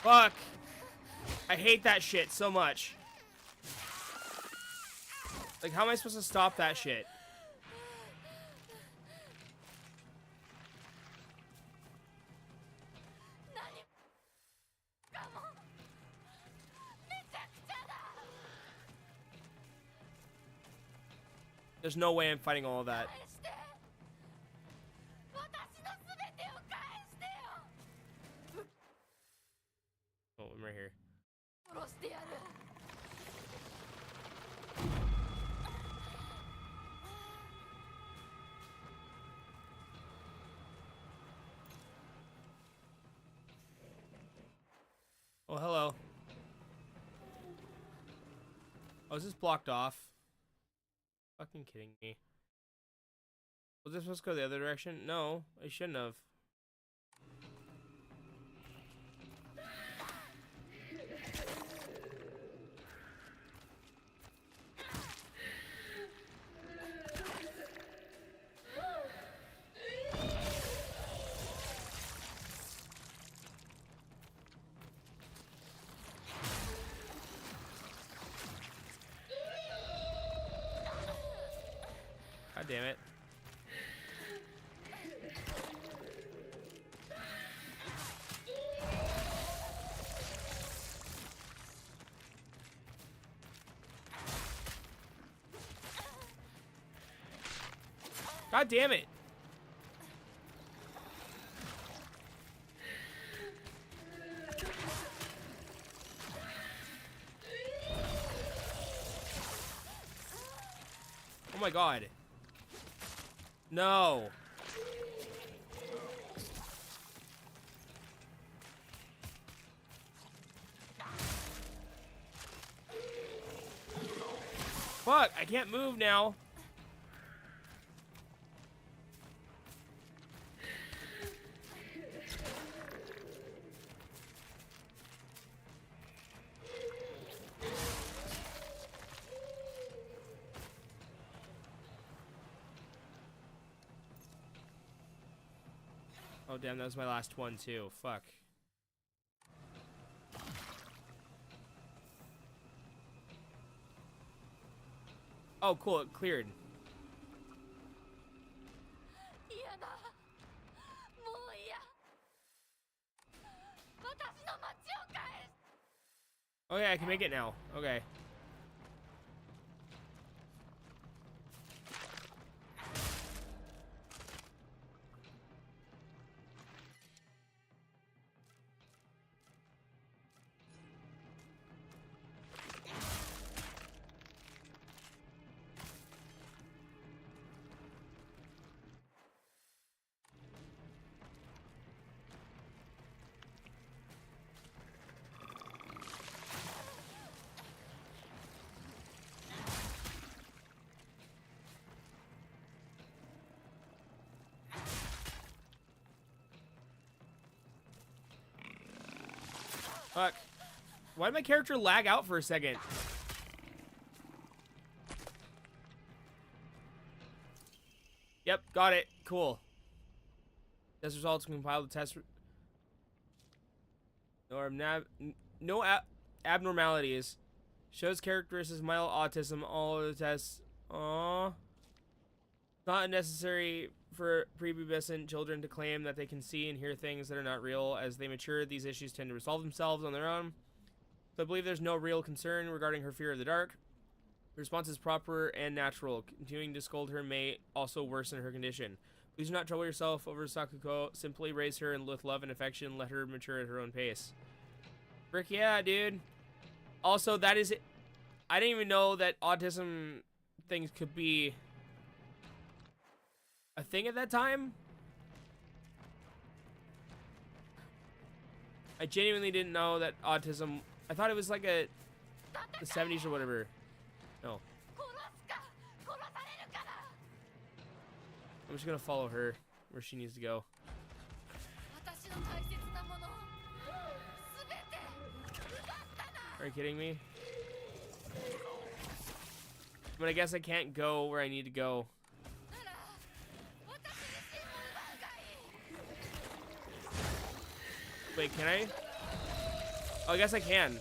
Fuck! I hate that shit so much. Like, how am I supposed to stop that shit? There's no way I'm fighting all of that. Oh, I'm right here. Oh, hello. Oh, is this blocked off? Fucking kidding me. Was this supposed to go the other direction? No, I shouldn't have. God damn it. God damn it. Oh my god. No. Fuck, I can't move now. Oh damn, that was my last one too. Fuck. Oh cool, it cleared. Okay, I can make it now. Okay. Fuck. Why did my character lag out for a second? Yep, got it. Cool. Test results compile the test. No abnormalities. Shows characteristics mild autism. All of the tests. Aww. Not necessary for prepubescent children to claim that they can see and hear things that are not real. As they mature, these issues tend to resolve themselves on their own. So I believe there's no real concern regarding her fear of the dark. The response is proper and natural. Continuing to scold her may also worsen her condition. Please do not trouble yourself over Sakuko. Simply raise her and with love and affection. Let her mature at her own pace. Frick yeah, dude. Also, that is it. I didn't even know that autism things could be a thing at that time. I genuinely didn't know that autism. I thought it was like the 70s or whatever. No. I'm just gonna follow her where she needs to go. Are you kidding me? But I guess I can't go where I need to go. Wait, can I? Oh, I guess I can.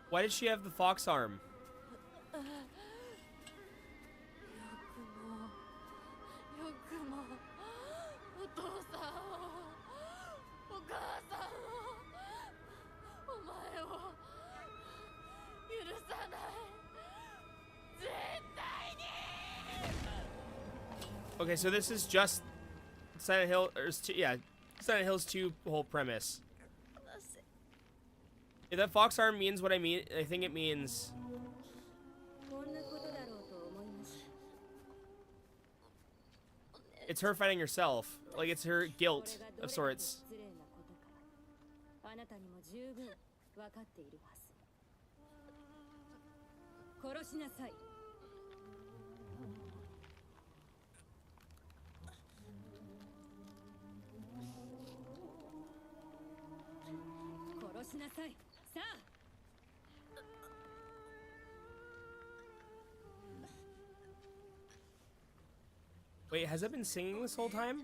Why did she have the fox arm? Okay, so this is just Silent Hill, or yeah, Silent Hill's 2 whole premise. If that fox arm means what I mean, I think it means. It's her fighting herself. Like, it's her guilt of sorts. Wait, has it been singing this whole time?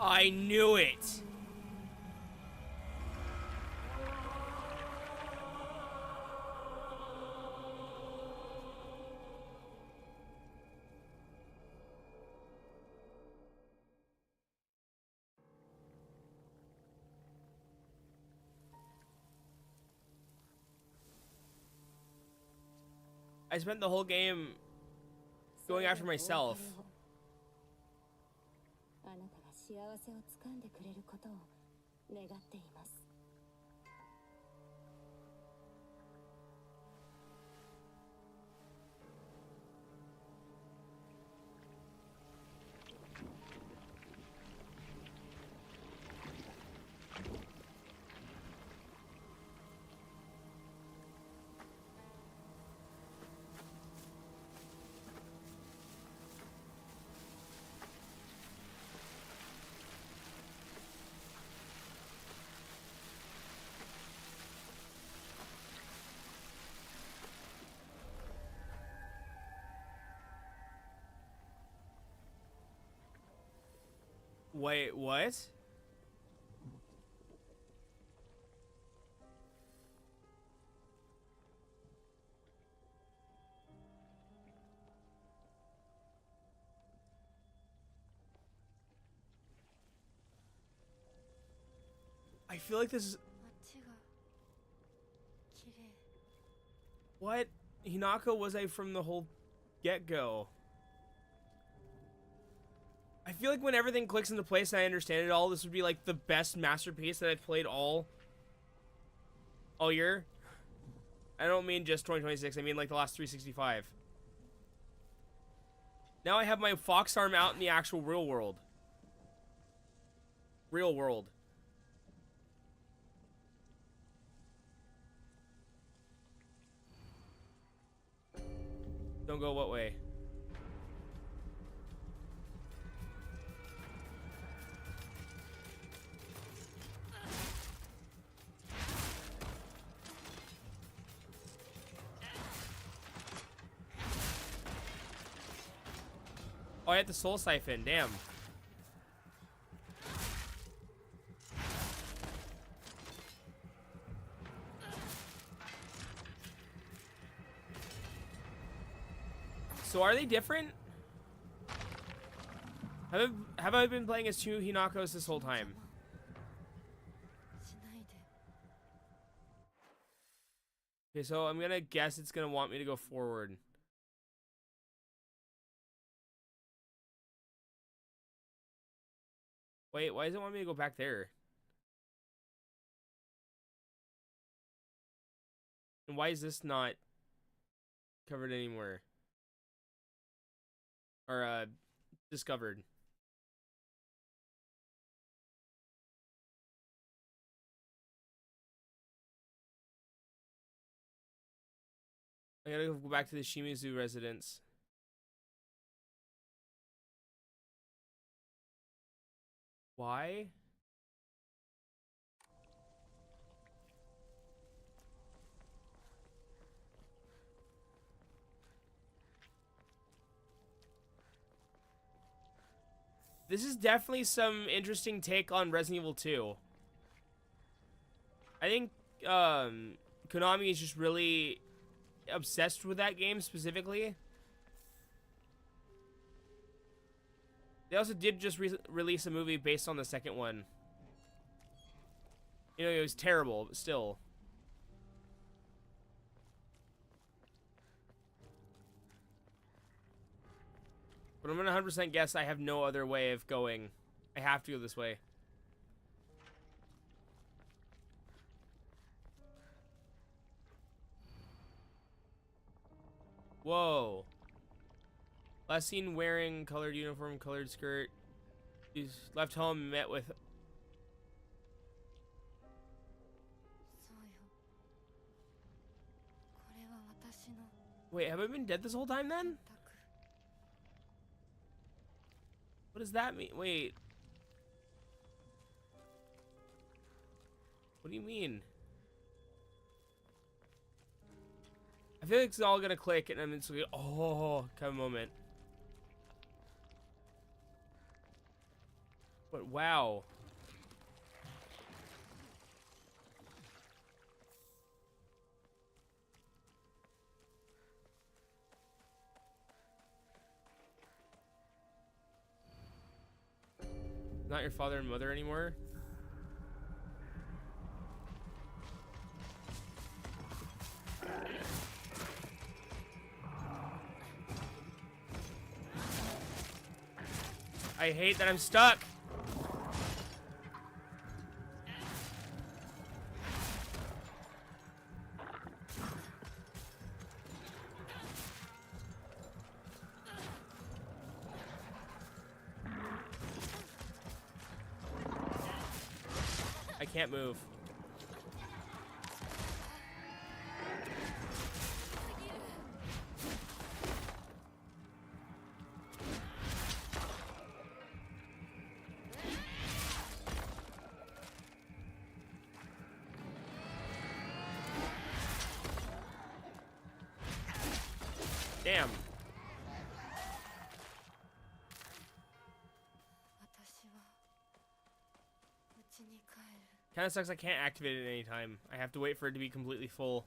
I knew it. I spent the whole game going after myself. あなたが幸せをつかんでくれることを願っています。Wait, what? I feel like this is... 街が綺麗。 What? Hinako was I from the whole get-go? I feel like when everything clicks into place and I understand it all, this would be like the best masterpiece that I've played all year. I don't mean just 2026, I mean like the last 365. Now I have my fox arm out in the actual real world. Real world. Don't go what way? Oh, I had the soul siphon, damn. So are they different? Have I been playing as two Hinakos this whole time? しないで。 Okay, so I'm gonna guess it's gonna want me to go forward. Wait, why does it want me to go back there? And why is this not covered anymore? Or, discovered. I gotta go back to the Shimizu residence. Why? This is definitely some interesting take on Resident Evil 2. I think Konami is just really obsessed with that game specifically. They also did just release a movie based on the second one. You know, it was terrible, but still. But I'm gonna 100% guess I have no other way of going. I have to go this way. Whoa. Last seen wearing colored uniform, colored skirt. He's left home and met with... そうよ。これは私の Wait, have I been dead this whole time then? 選択。 What does that mean? Wait. What do you mean? I feel like it's all gonna click and I'm just like, oh, kind of moment. But wow. Not your father and mother anymore? I hate that I'm stuck. I can't move. Damn. 私は家に帰る。 Kind of sucks I can't activate it at any time. I have to wait for it to be completely full.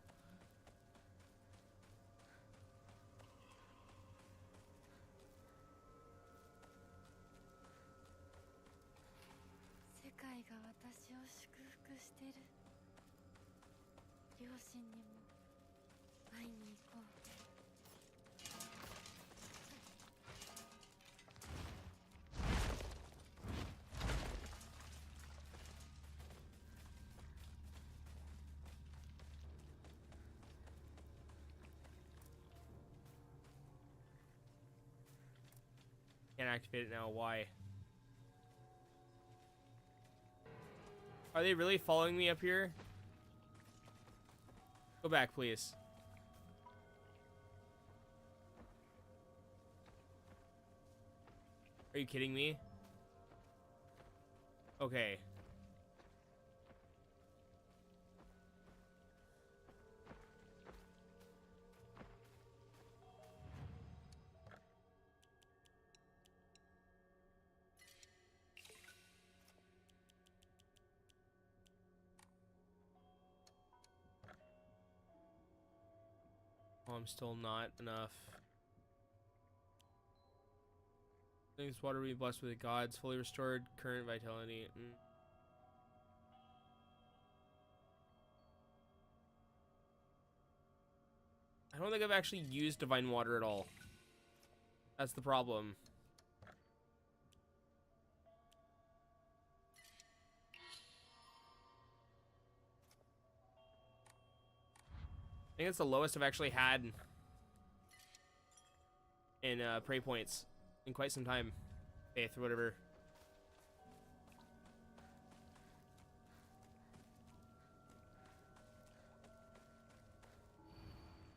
世界が私を祝福してる。両親にも会いに行こう。 Can't activate it now. Why? Are they really following me up here? Go back, please. Are you kidding me? Okay. Oh, I'm still not enough. This water be blessed with the gods, fully restored, current vitality. I don't think I've actually used divine water at all. That's the problem. I think it's the lowest I've actually had in prey points in quite some time. Faith or whatever.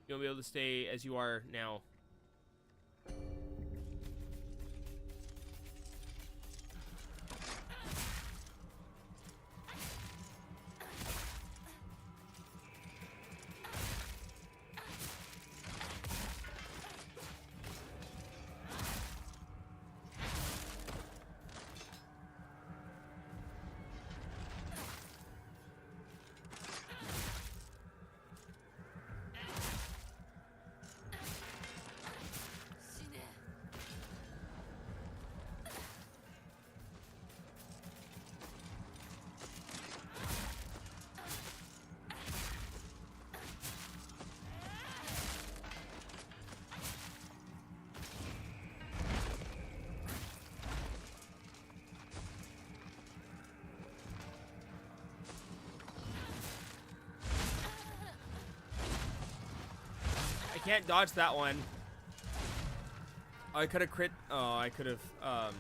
You'll be able to stay as you are now. I can't dodge that one. Oh, I could have crit. Oh, I could have. I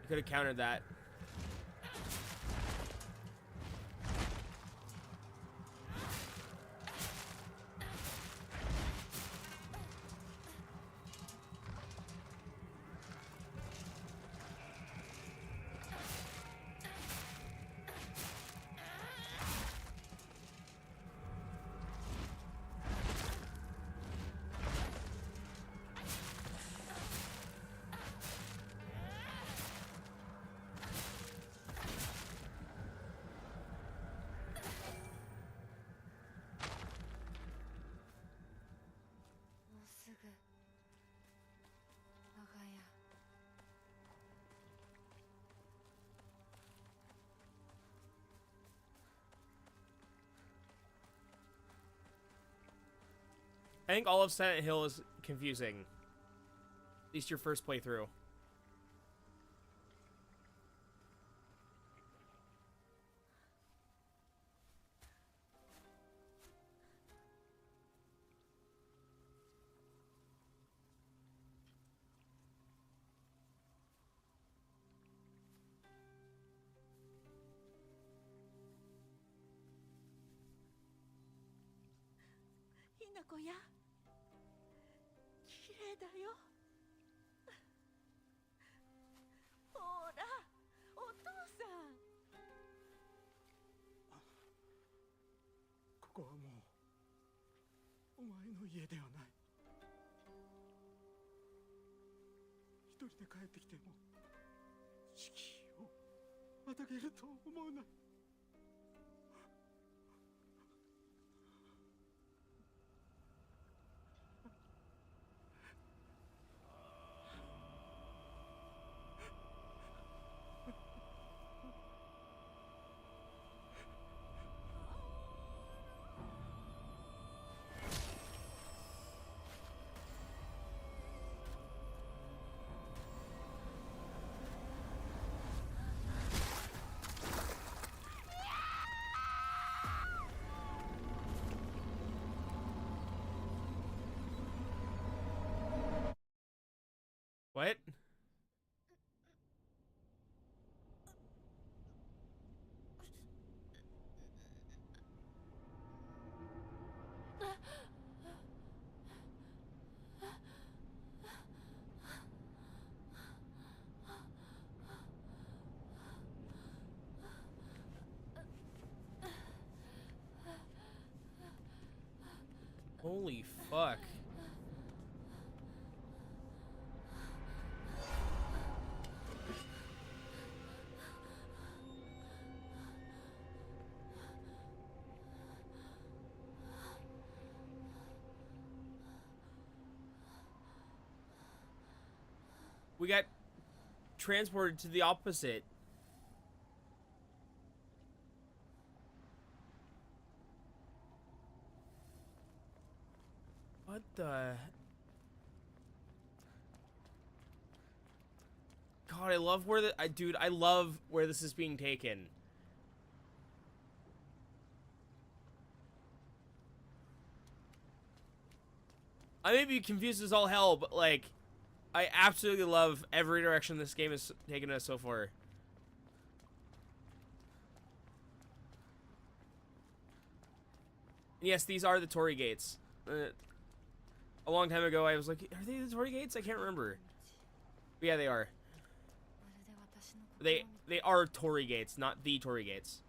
could have countered that. I think all of Silent Hill is confusing. At least your first playthrough. What? Holy fuck. We got transported to the opposite. What the? God, I love where dude, I love where this is being taken. I may be confused as all hell, but like, I absolutely love every direction this game has taken us so far. Yes, these are the Torii gates. A long time ago, I was like, are they the Torii gates? I can't remember. But yeah, they are. They are Torii gates, not the Torii gates.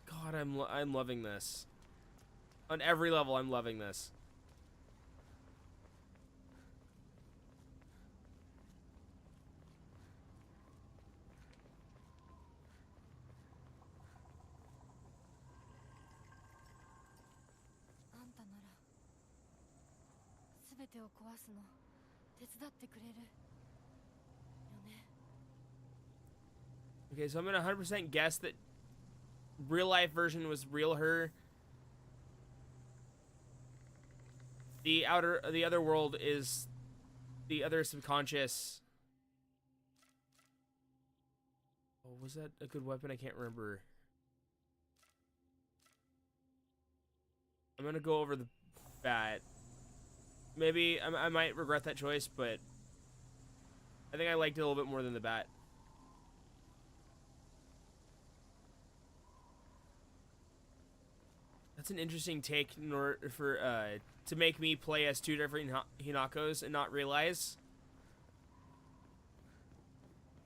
God, I'm loving this. On every level, I'm loving this. Okay, so I'm gonna 100% guess that real life version was real her. The other world is the other subconscious. Oh, was that a good weapon? I can't remember. I'm gonna go over the bat. Maybe I might regret that choice, but I think I liked it a little bit more than the bat. That's an interesting take in order for to make me play as two different Hinakos and not realize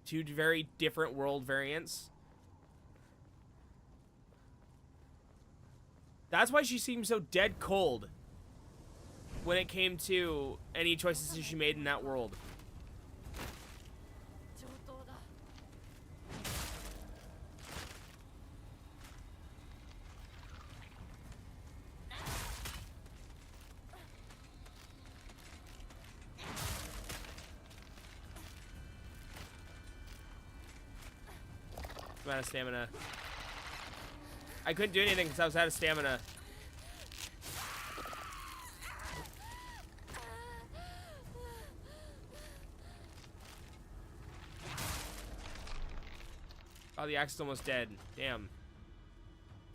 two very different world variants. That's why she seemed so dead cold when it came to any choices she made in that world. I'm out of stamina. I couldn't do anything because I was out of stamina. Oh, the axe is almost dead. Damn.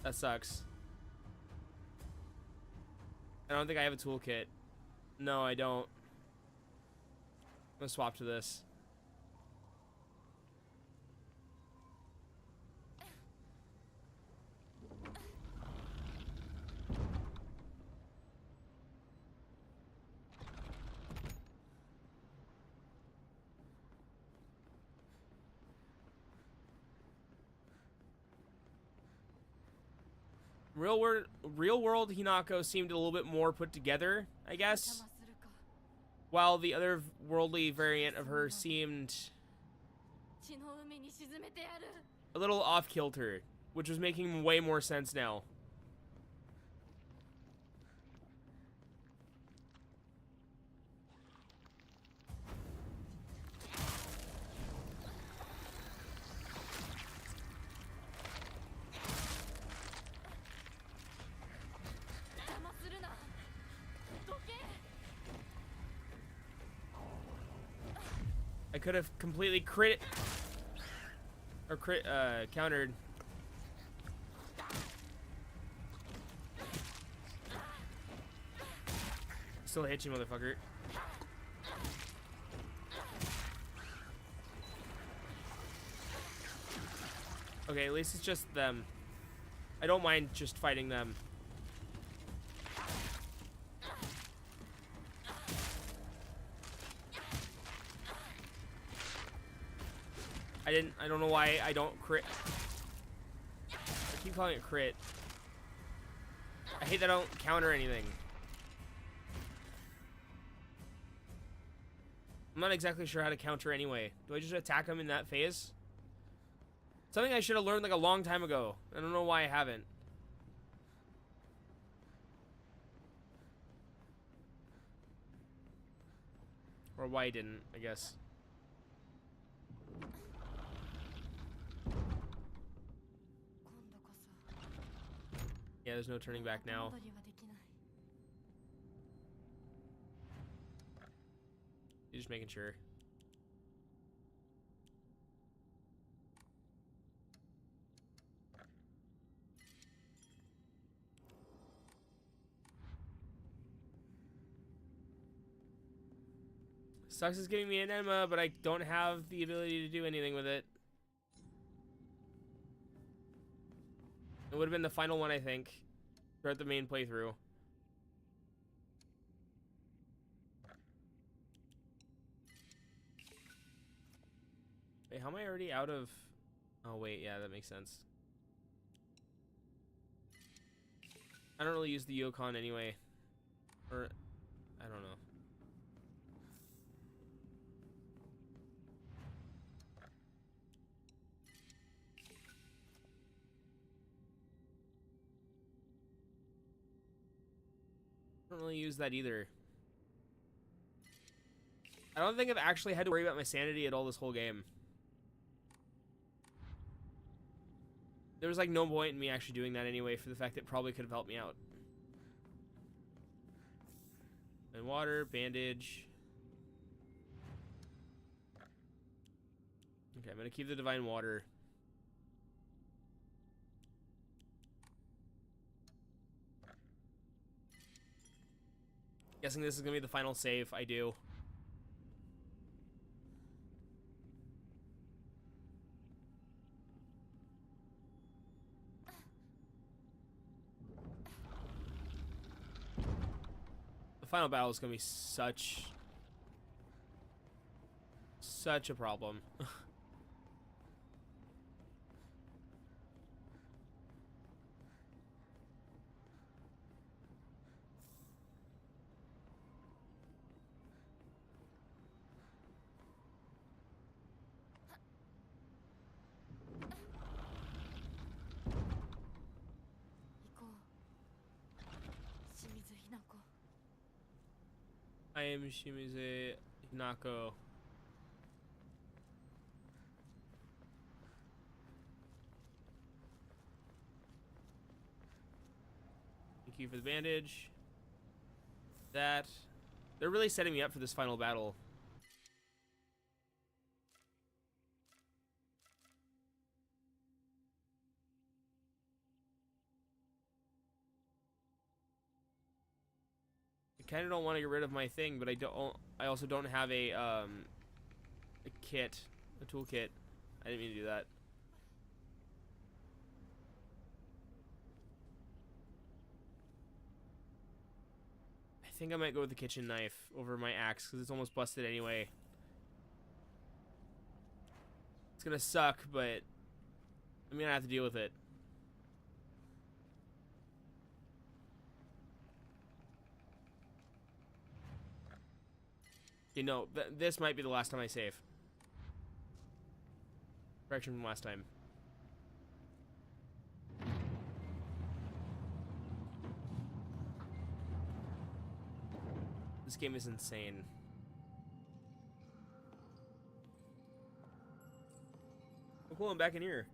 That sucks. I don't think I have a toolkit. No, I don't. I'm gonna swap to this. Real world Hinako seemed a little bit more put together, I guess. While the other worldly variant of her seemed a little off kilter, which was making way more sense now. I could have completely countered. Still hit you, motherfucker. Okay, at least it's just them. I don't mind just fighting them. I don't know why I don't crit. I keep calling it crit. I hate that I don't counter anything. I'm not exactly sure how to counter anyway. Do I just attack them in that phase? Something I should have learned like a long time ago. I don't know why I haven't. Or why I didn't, I guess. Yeah, there's no turning back now. You're just making sure. Sucks is giving me an enema, but I don't have the ability to do anything with it. It would have been the final one, I think, throughout the main playthrough. Wait, how am I already out of... Oh, wait, yeah, that makes sense. I don't really use the Yukon anyway. Or, I don't know. I don't really use that either. I don't think I've actually had to worry about my sanity at all this whole game. There was like no point in me actually doing that anyway, for the fact that it probably could have helped me out. And water, bandage. Okay, I'm gonna keep the divine water. Guessing this is gonna be the final save. I do. The final battle is gonna be such a problem. I am Shimizu Hinako. Thank you for the bandage. That. They're really setting me up for this final battle. I kind of don't want to get rid of my thing, but I also don't have a kit, a toolkit. I didn't mean to do that. I think I might go with the kitchen knife over my axe because it's almost busted anyway. It's gonna suck, but I'm gonna have to deal with it. You know, this might be the last time I save. Correction from last time. This game is insane. Oh, cool, I'm back in here.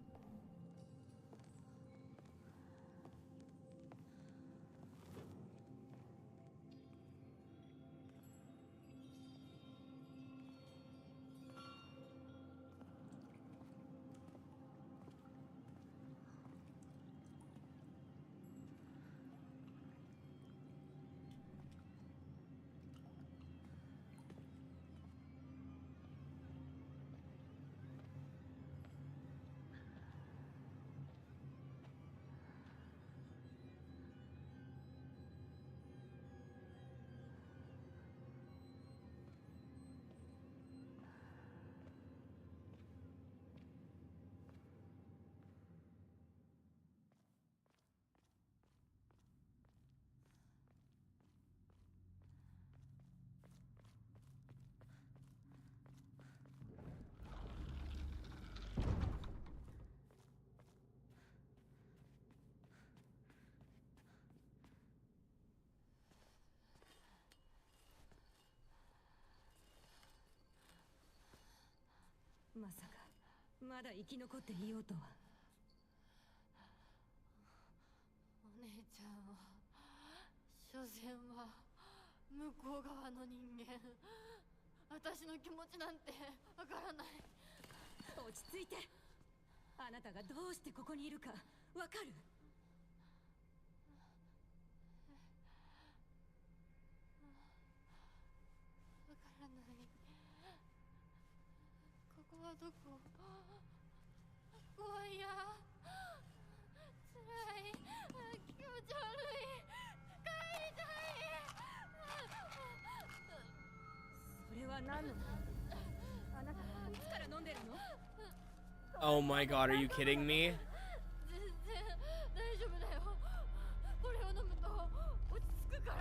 まさかまだ生き残っていようとは。お姉ちゃんは所詮は向こう側の人間。私の気持ちなんてわからない。落ち着いて。あなたがどうしてここにいるかわかる？わからない。ここはどこ？怖いや。辛い。気持ち悪い。帰りたい。それは何の？あなたいつから飲んでるの？ Oh my god, are you kidding me? 全然大丈夫だよ。これを飲むと落ち着くから。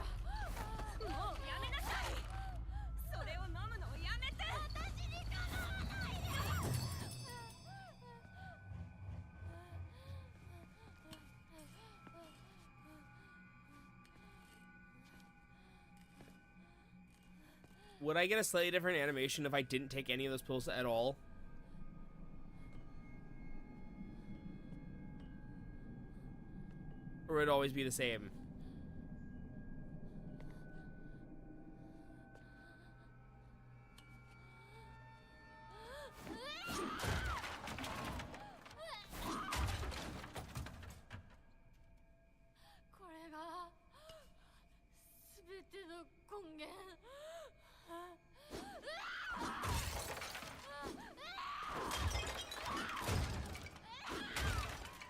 もうやめなさい。それを飲むのをやめて。私に構わないで。Would I get a slightly different animation if I didn't take any of those pills at all? Or would it always be the same?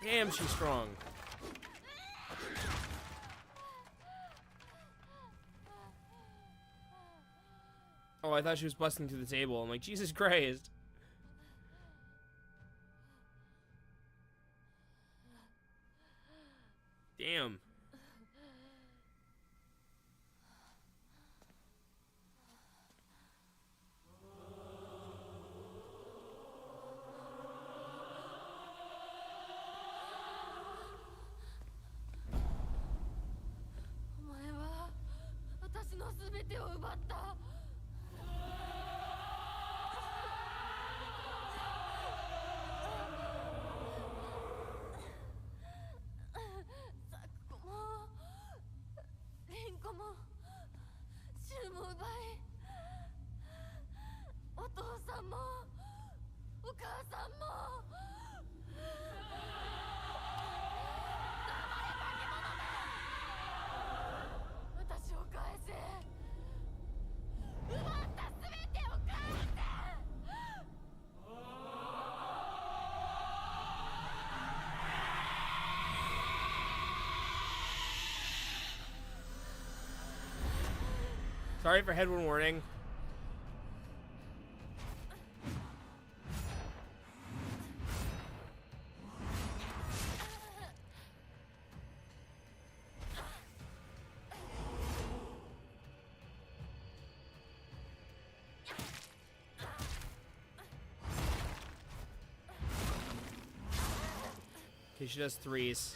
Damn, she's strong. Oh, I thought she was busting through the table. I'm like, Jesus Christ. Damn. Sorry for headwind warning. Okay, she does threes.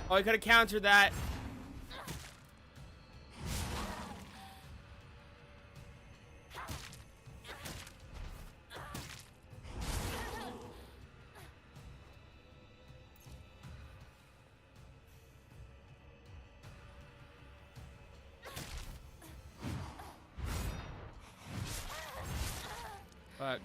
Oh, I could have countered that. Fuck.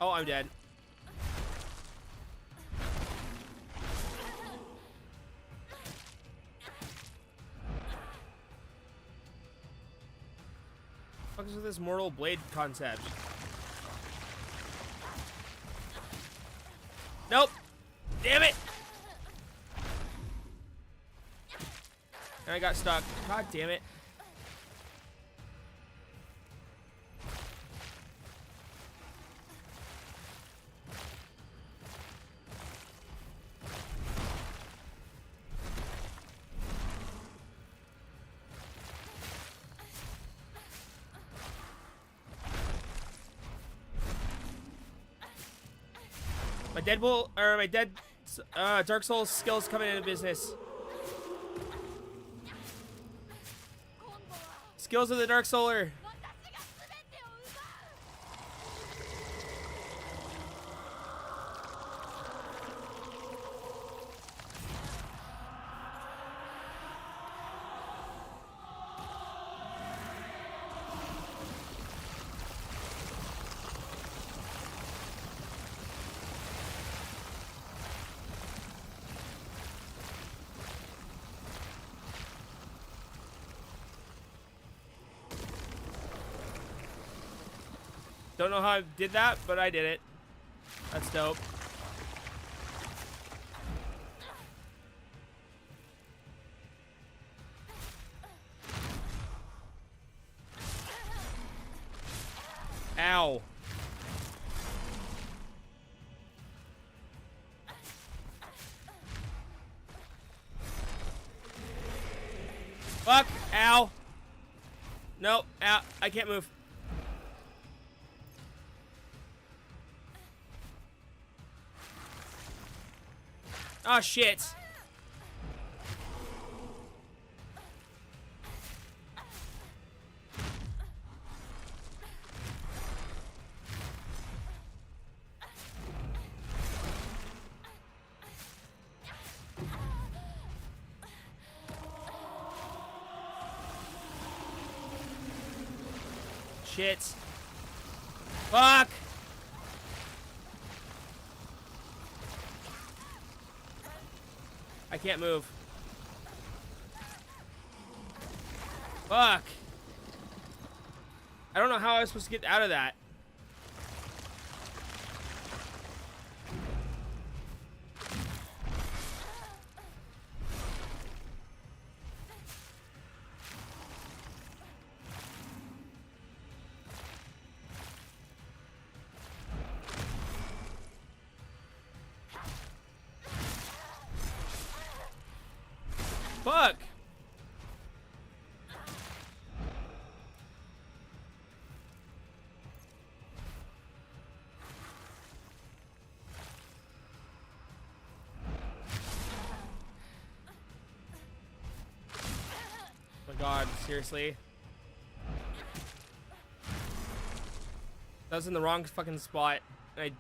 Oh, I'm dead. What is with this mortal blade concept? Nope. Damn it. And I got stuck. God damn it. My Dark Souls skills coming into business. Skills of the Dark Souler. Don't know how I did that, but I did it. That's dope. Ow. Fuck. Ow. No. Ow. I can't move. Oh, shit. Shit. Fuck. I can't move. Fuck. I don't know how I was supposed to get out of that. Fuck! Oh my god, seriously? That was in the wrong fucking spot. And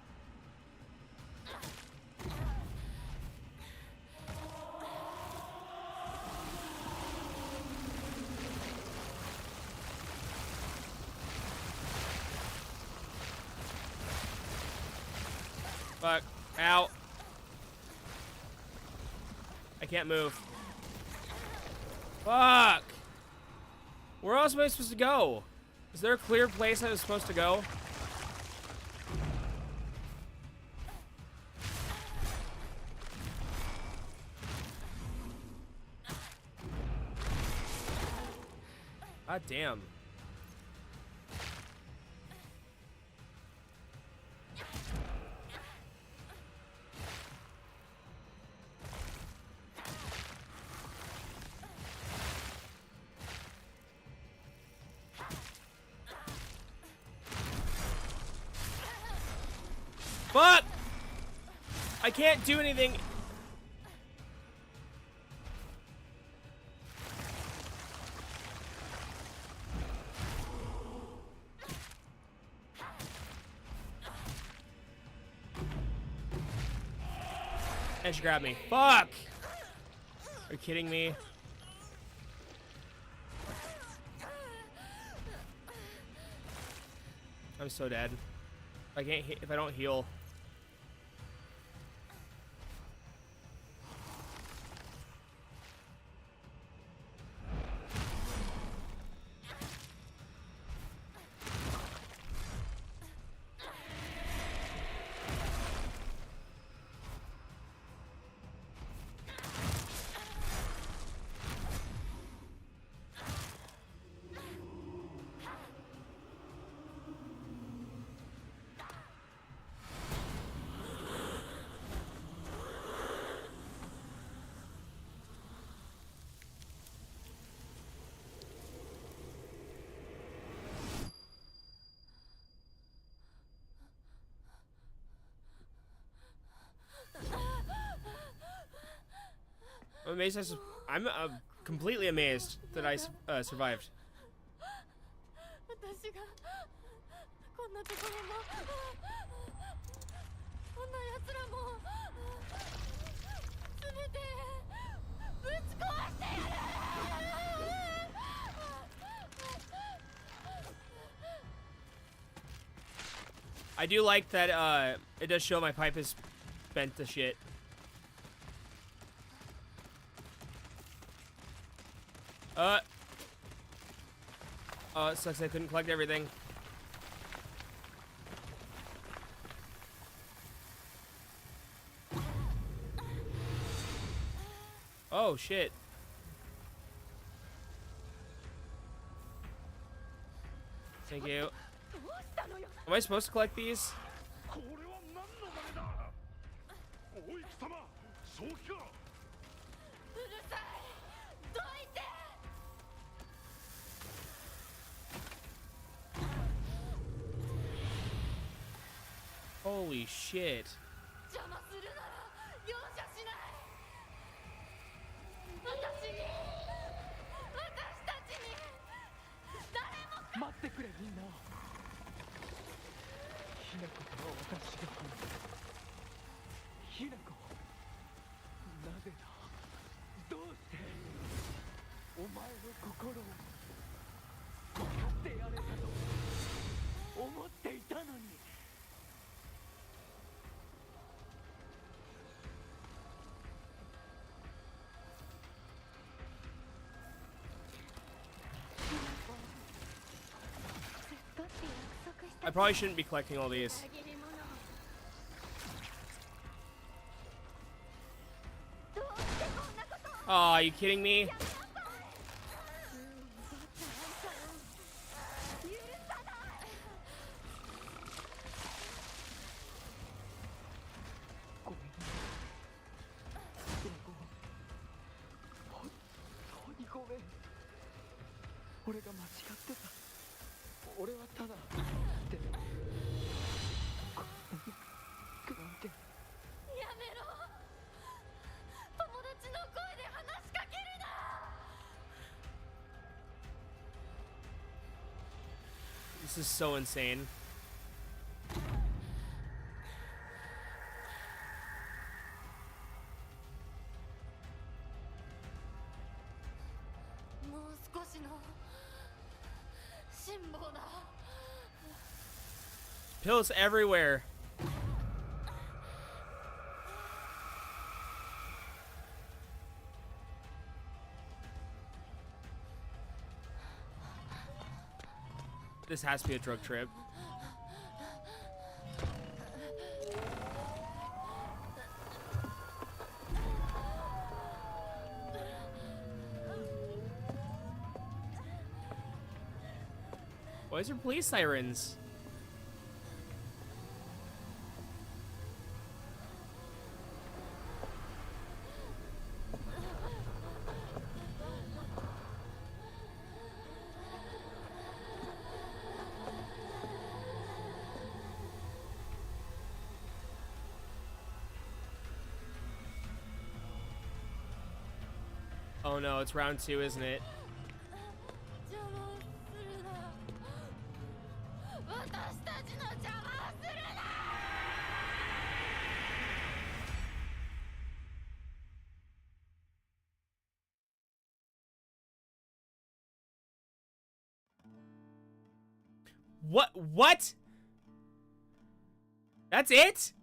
Fuck. Ow. I can't move. Fuck. Where else am I supposed to go? Is there a clear place I was supposed to go? God damn. Fuck! I can't do anything. And she grabbed me. Fuck! Are you kidding me? I'm so dead. I can't if I don't heal. I'm amazed. I'm completely amazed that I survived. 私がこんなところもこんな奴らも全てぶち壊してやる I do like that it does show my pipe is bent to shit. Oh, it sucks I couldn't collect everything. Oh, shit. Thank you. Am I supposed to collect these? これは何の真似だ。おい貴様、正気か。うるさいどいて Holy shit. 邪魔するなら容赦しない私たちに誰も待ってくれみんな。ひな子とは私が話す。ひな子、なぜだ、どうしてお前の心を分かってやれたと思っていたのに。I probably shouldn't be collecting all these. Oh, are you kidding me? This is so insane. Pills everywhere. This has to be a drug trip. Why is there police sirens? Oh no, it's round 2, isn't it? 邪魔をするな。私たちの邪魔をするな。 What? What? That's it?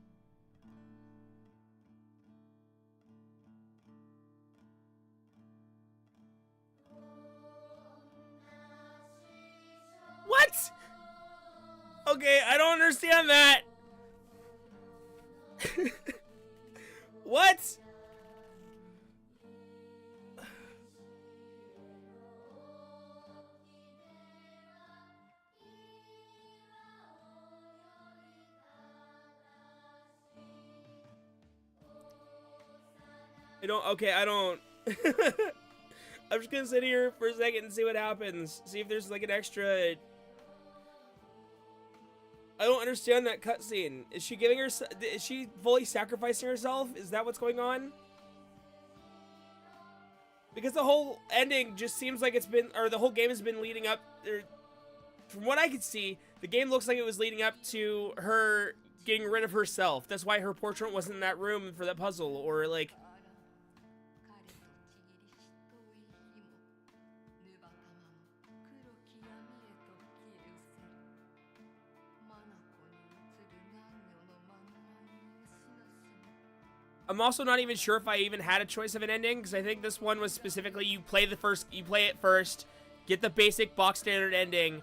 What? Okay, I don't understand that. What? I don't. I'm just gonna sit here for a second and see what happens. See if there's like an extra. I don't understand that cutscene. Is she giving her? Is she fully sacrificing herself? Is that what's going on? Because the whole ending just seems like it's been, or the whole game has been leading up. From what I could see, the game looks like it was leading up to her getting rid of herself. That's why her portrait wasn't in that room for that puzzle, or like. I'm also not even sure if I even had a choice of an ending, because I think this one was specifically you play it first, get the basic box standard ending,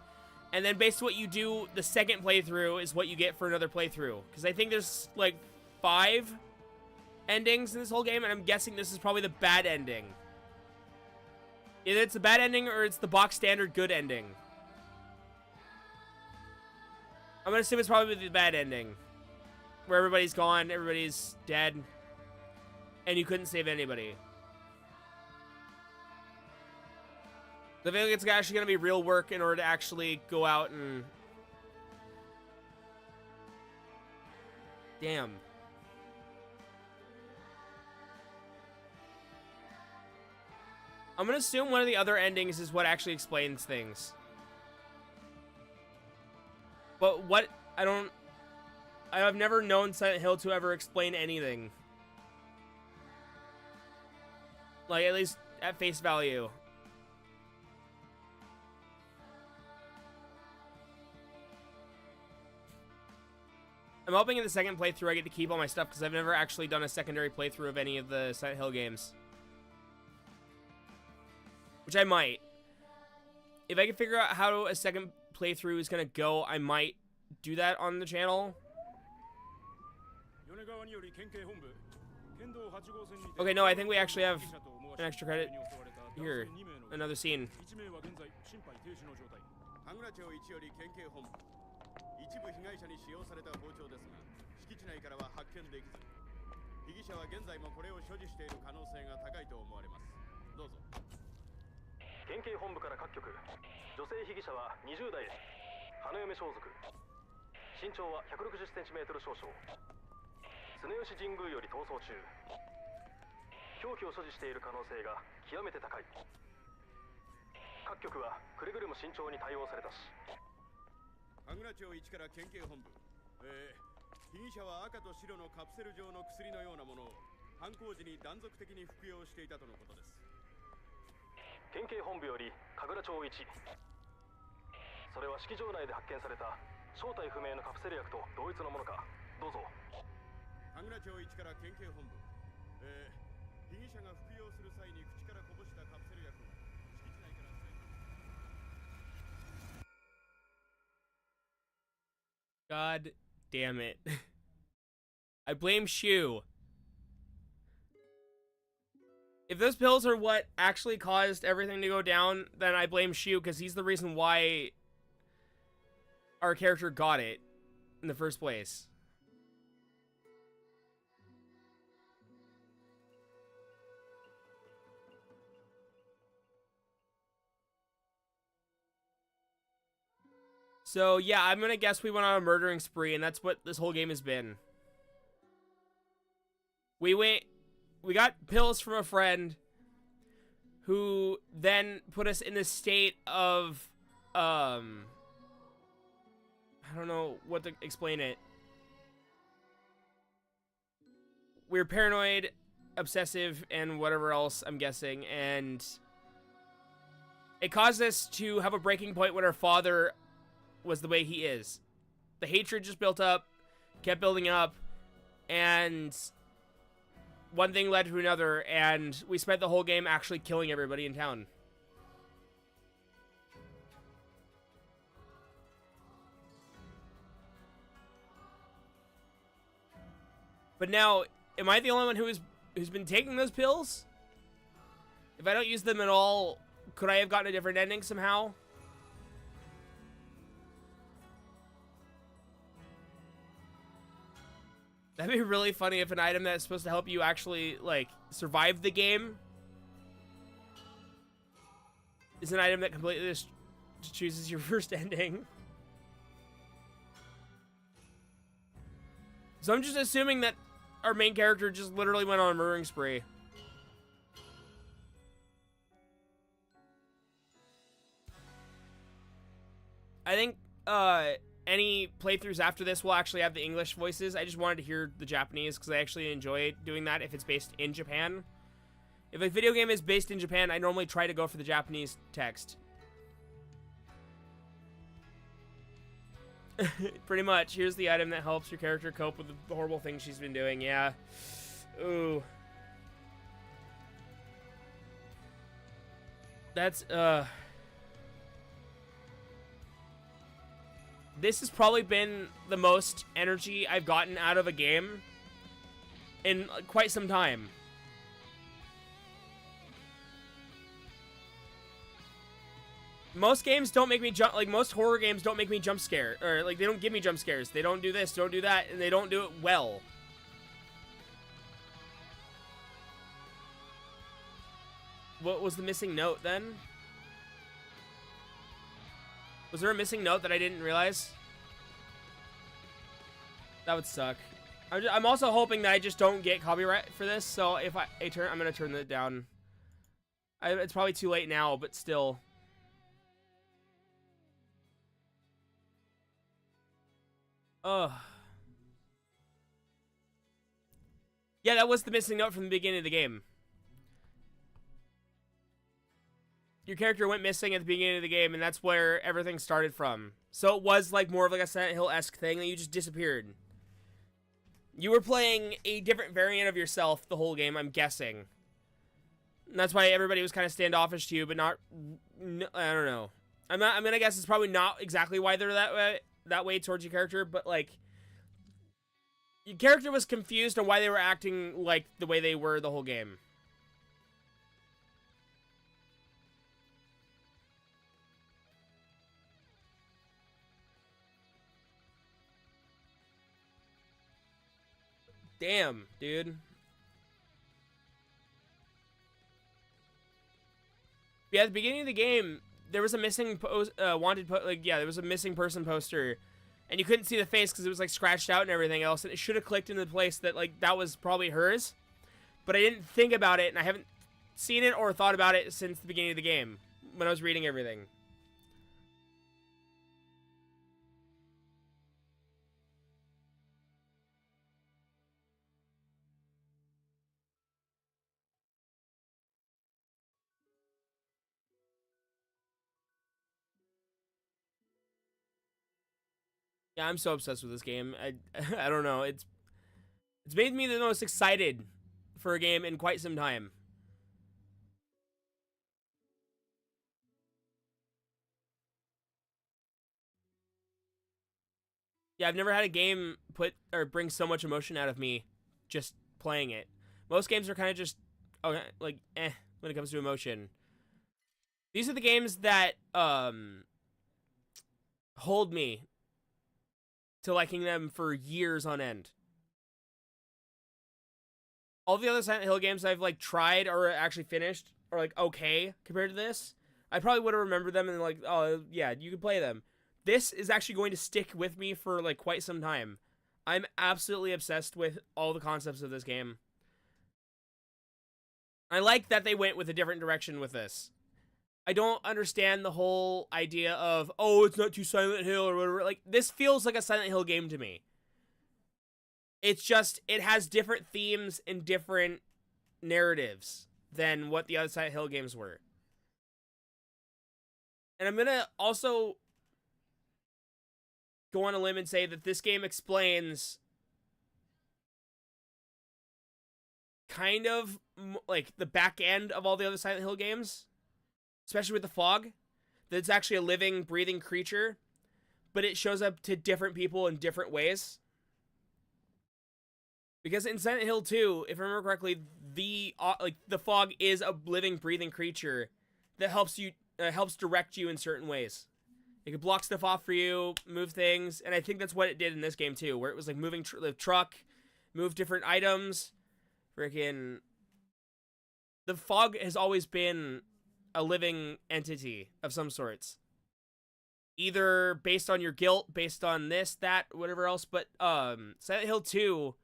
and then based on what you do, the second playthrough is what you get for another playthrough. Because I think there's like 5 endings in this whole game, and I'm guessing this is probably the bad ending. Either it's the bad ending or it's the box standard good ending. I'm gonna assume it's probably the bad ending, where everybody's gone, everybody's dead. And you couldn't save anybody. I feel like it's actually going to be real work in order to actually go out and... Damn. I'm going to assume one of the other endings is what actually explains things. But what... I've never known Silent Hill to ever explain anything. Like, at least at face value. I'm hoping in the second playthrough I get to keep all my stuff, because I've never actually done a secondary playthrough of any of the Silent Hill games. Which I might. If I can figure out how a second playthrough is going to go, I might do that on the channel. Okay, no, I think we actually have an extra credit here. Another scene. God damn it. I blame Shu. If those pills are what actually caused everything to go down, then I blame Shu, because he's the reason why our character got it in the first place. So, yeah, I'm gonna guess we went on a murdering spree, and that's what this whole game has been. We got pills from a friend who then put us in a state of, I don't know what to explain it. We were paranoid, obsessive, and whatever else, I'm guessing, and it caused us to have a breaking point when our father was the way he is. The hatred just built up, kept building up, and one thing led to another, and we spent the whole game actually killing everybody in town. But now, am I the only one who's been taking those pills? If I don't use them at all, could I have gotten a different ending somehow? That'd be really funny if an item that's supposed to help you actually, like, survive the game is an item that completely just chooses your first ending. So I'm just assuming that our main character just literally went on a murdering spree. I think, any playthroughs after this will actually have the English voices. I just wanted to hear the Japanese because I actually enjoy doing that if it's based in Japan. If a video game is based in Japan, I normally try to go for the Japanese text. Pretty much. Here's the item that helps your character cope with the horrible things she's been doing. Yeah. Ooh. That's, this has probably been the most energy I've gotten out of a game in quite some time. Most games don't make me jump, like most horror games don't make me jump scare, or like they don't give me jump scares. They don't do this, don't do that, and they don't do it well. What was the missing note then? Was there a missing note that I didn't realize? That would suck. I'm also hoping that I just don't get copyright for this, so if I'm gonna turn that down. It's probably too late now, but still. Ugh. Yeah, that was the missing note from the beginning of the game. Your character went missing at the beginning of the game, and that's where everything started from. So it was like more of like a Silent Hill-esque thing that you just disappeared. You were playing a different variant of yourself the whole game, I'm guessing. And that's why everybody was kind of standoffish to you, but not... I don't know. I'm gonna guess it's probably not exactly why they're that way towards your character, but like... Your character was confused on why they were acting like the way they were the whole game. Damn, dude. Yeah, at the beginning of the game, there was a missing there was a missing person poster, and you couldn't see the face because it was like scratched out and everything else, and it should have clicked into the place that like that was probably hers, but I didn't think about it, and I haven't seen it or thought about it since the beginning of the game when I was reading everything. Yeah, I'm so obsessed with this game. I don't know. It's made me the most excited for a game in quite some time. Yeah, I've never had a game put or bring so much emotion out of me just playing it. Most games are kind of just okay, like when it comes to emotion. These are the games that hold me to liking them for years on end. All the other Silent Hill games I've like tried or actually finished are like okay compared to this. I probably would have remembered them and like, oh yeah, you can play them. This is actually going to stick with me for like quite some time. I'm absolutely obsessed with all the concepts of this game. I like that they went with a different direction with this. I don't understand the whole idea of, oh, it's not too Silent Hill or whatever. Like, this feels like a Silent Hill game to me. It's just, it has different themes and different narratives than what the other Silent Hill games were. And I'm gonna also go on a limb and say that this game explains kind of like the back end of all the other Silent Hill games, especially with the fog, that it's actually a living, breathing creature, but it shows up to different people in different ways. Because in Silent Hill 2, if I remember correctly, the fog is a living, breathing creature that helps direct you in certain ways. It could block stuff off for you, move things, and I think that's what it did in this game too, where it was like moving the truck, move different items. Freaking, the fog has always been a living entity of some sorts, either based on your guilt, based on this, that, whatever else. But Silent Hill 2,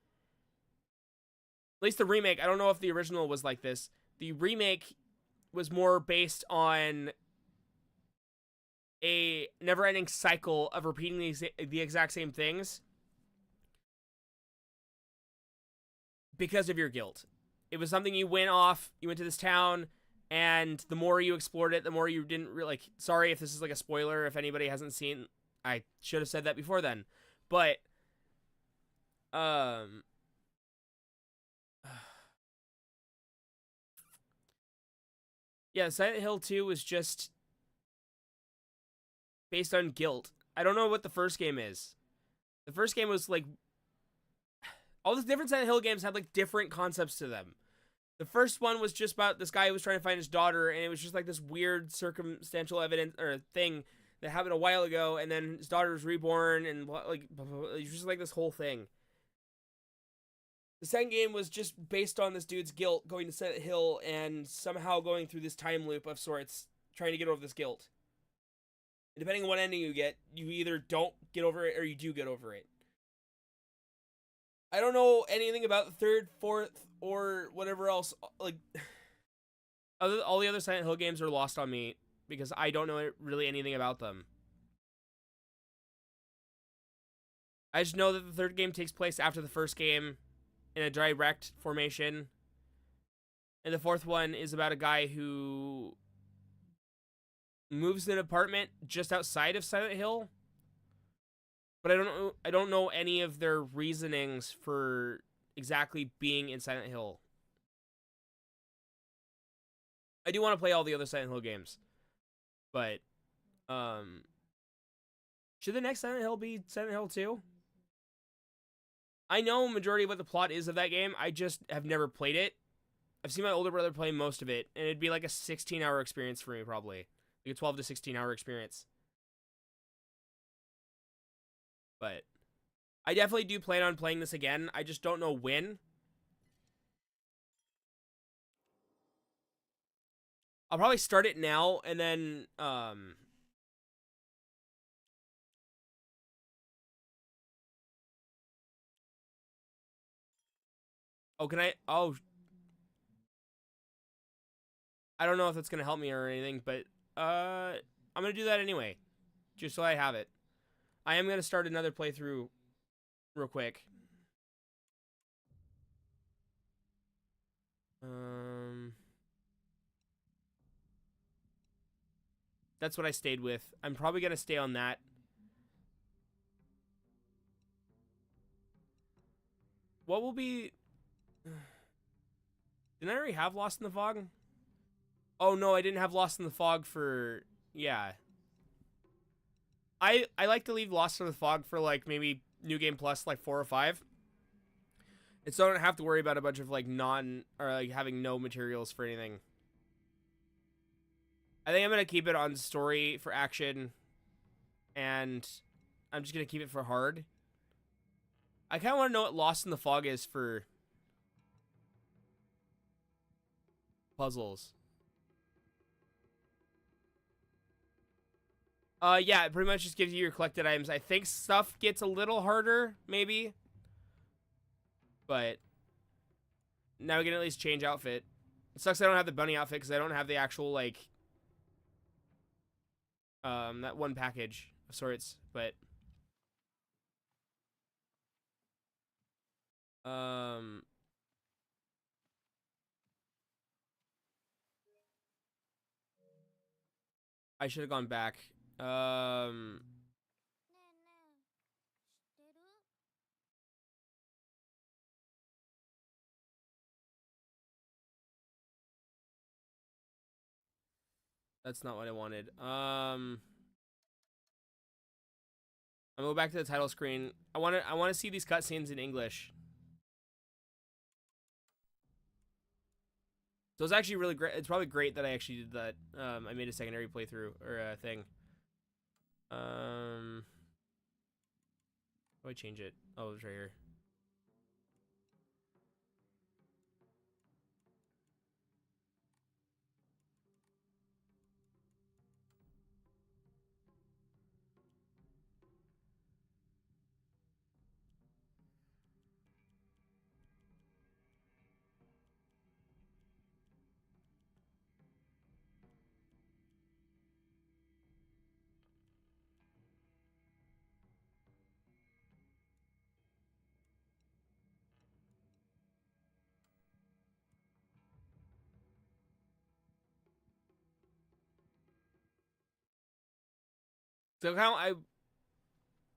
at least the remake, I don't know if the original was like this. The remake was more based on a never-ending cycle of repeating the exact same things because of your guilt. It was something you went to this town, and the more you explored it, the more you didn't really, like, sorry if this is like a spoiler, if anybody hasn't seen, I should have said that before then, but, yeah, Silent Hill 2 was just based on guilt. I don't know what the first game is. The first game was like, all the different Silent Hill games had like different concepts to them. The first one was just about this guy who was trying to find his daughter, and it was just like this weird circumstantial evidence or thing that happened a while ago, and then his daughter was reborn, and like it was just like this whole thing. The second game was just based on this dude's guilt going to Silent Hill and somehow going through this time loop of sorts, trying to get over this guilt. And depending on what ending you get, you either don't get over it or you do get over it. I don't know anything about the third, fourth, or whatever else. Like, all the other Silent Hill games are lost on me because I don't know really anything about them. I just know that the third game takes place after the first game in a direct formation. And the fourth one is about a guy who moves to an apartment just outside of Silent Hill. But I don't know any of their reasonings for exactly being in Silent Hill. I do want to play all the other Silent Hill games. But should the next Silent Hill be Silent Hill 2? I know majority of what the plot is of that game. I just have never played it. I've seen my older brother play most of it, and it'd be like a 16-hour experience for me, probably. Like a 12 to 16-hour experience. But I definitely do plan on playing this again. I just don't know when. I'll probably start it now, and then, oh, can I? Oh. I don't know if that's going to help me or anything, but I'm going to do that anyway. Just so I have it. I am going to start another playthrough real quick. That's what I stayed with. I'm probably going to stay on that. What will be... Didn't I already have Lost in the Fog? Oh, no, I didn't have Lost in the Fog for... Yeah. I like to leave Lost in the Fog for, like, maybe New Game Plus like 4 or 5. And so I don't have to worry about a bunch of like like having no materials for anything. I think I'm gonna keep it on story for action, and I'm just gonna keep it for hard. I kind of want to know what Lost in the Fog is for puzzles. Yeah, it pretty much just gives you your collected items. I think stuff gets a little harder, maybe. But now we can at least change outfit. It sucks I don't have the bunny outfit because I don't have the actual, like, that one package of sorts, but I should have gone back. That's not what I wanted. I'm gonna go back to the title screen. I want to see these cutscenes in English. So it's actually really great. It's probably great that I actually did that. I made a secondary playthrough or thing. How do I change it? Oh, it's right here. So I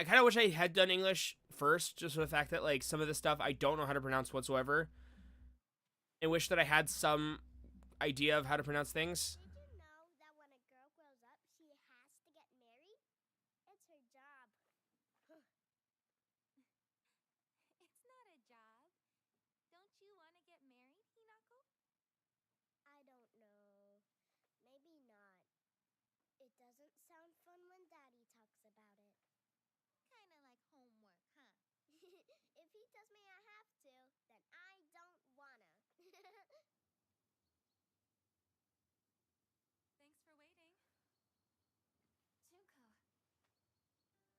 kind of wish I had done English first, just for the fact that like some of the stuff I don't know how to pronounce whatsoever, and wish that I had some idea of how to pronounce things. Did you know that when a girl grows up, she has to get married? It's her job. It's not a job. Don't you want to get married, Hinako? I don't know. Maybe not. It doesn't sound fun when Daddy talks about it. Kinda like homework, huh? If he tells me I have to, then I don't wanna. Thanks for waiting. Junko. Did something happen? Mm-mm. Just reminiscing a little. About, when we were kids, you always looked out for me. Hinako.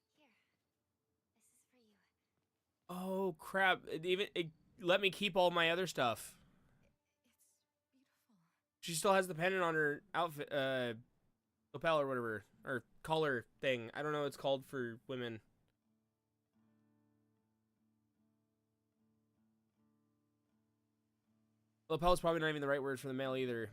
Here. This is for you. Oh crap! It let me keep all my other stuff. It's beautiful. She still has the pendant on her outfit, lapel or whatever, or collar thing. I don't know what it's called for women. Lapel is probably not even the right word for the male either.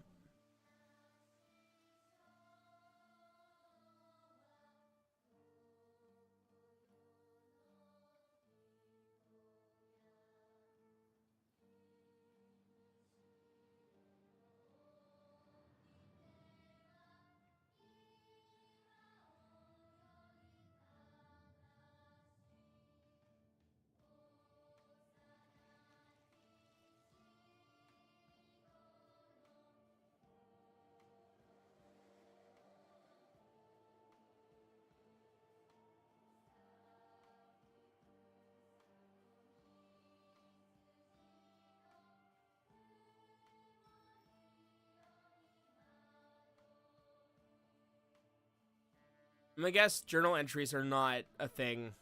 I guess journal entries are not a thing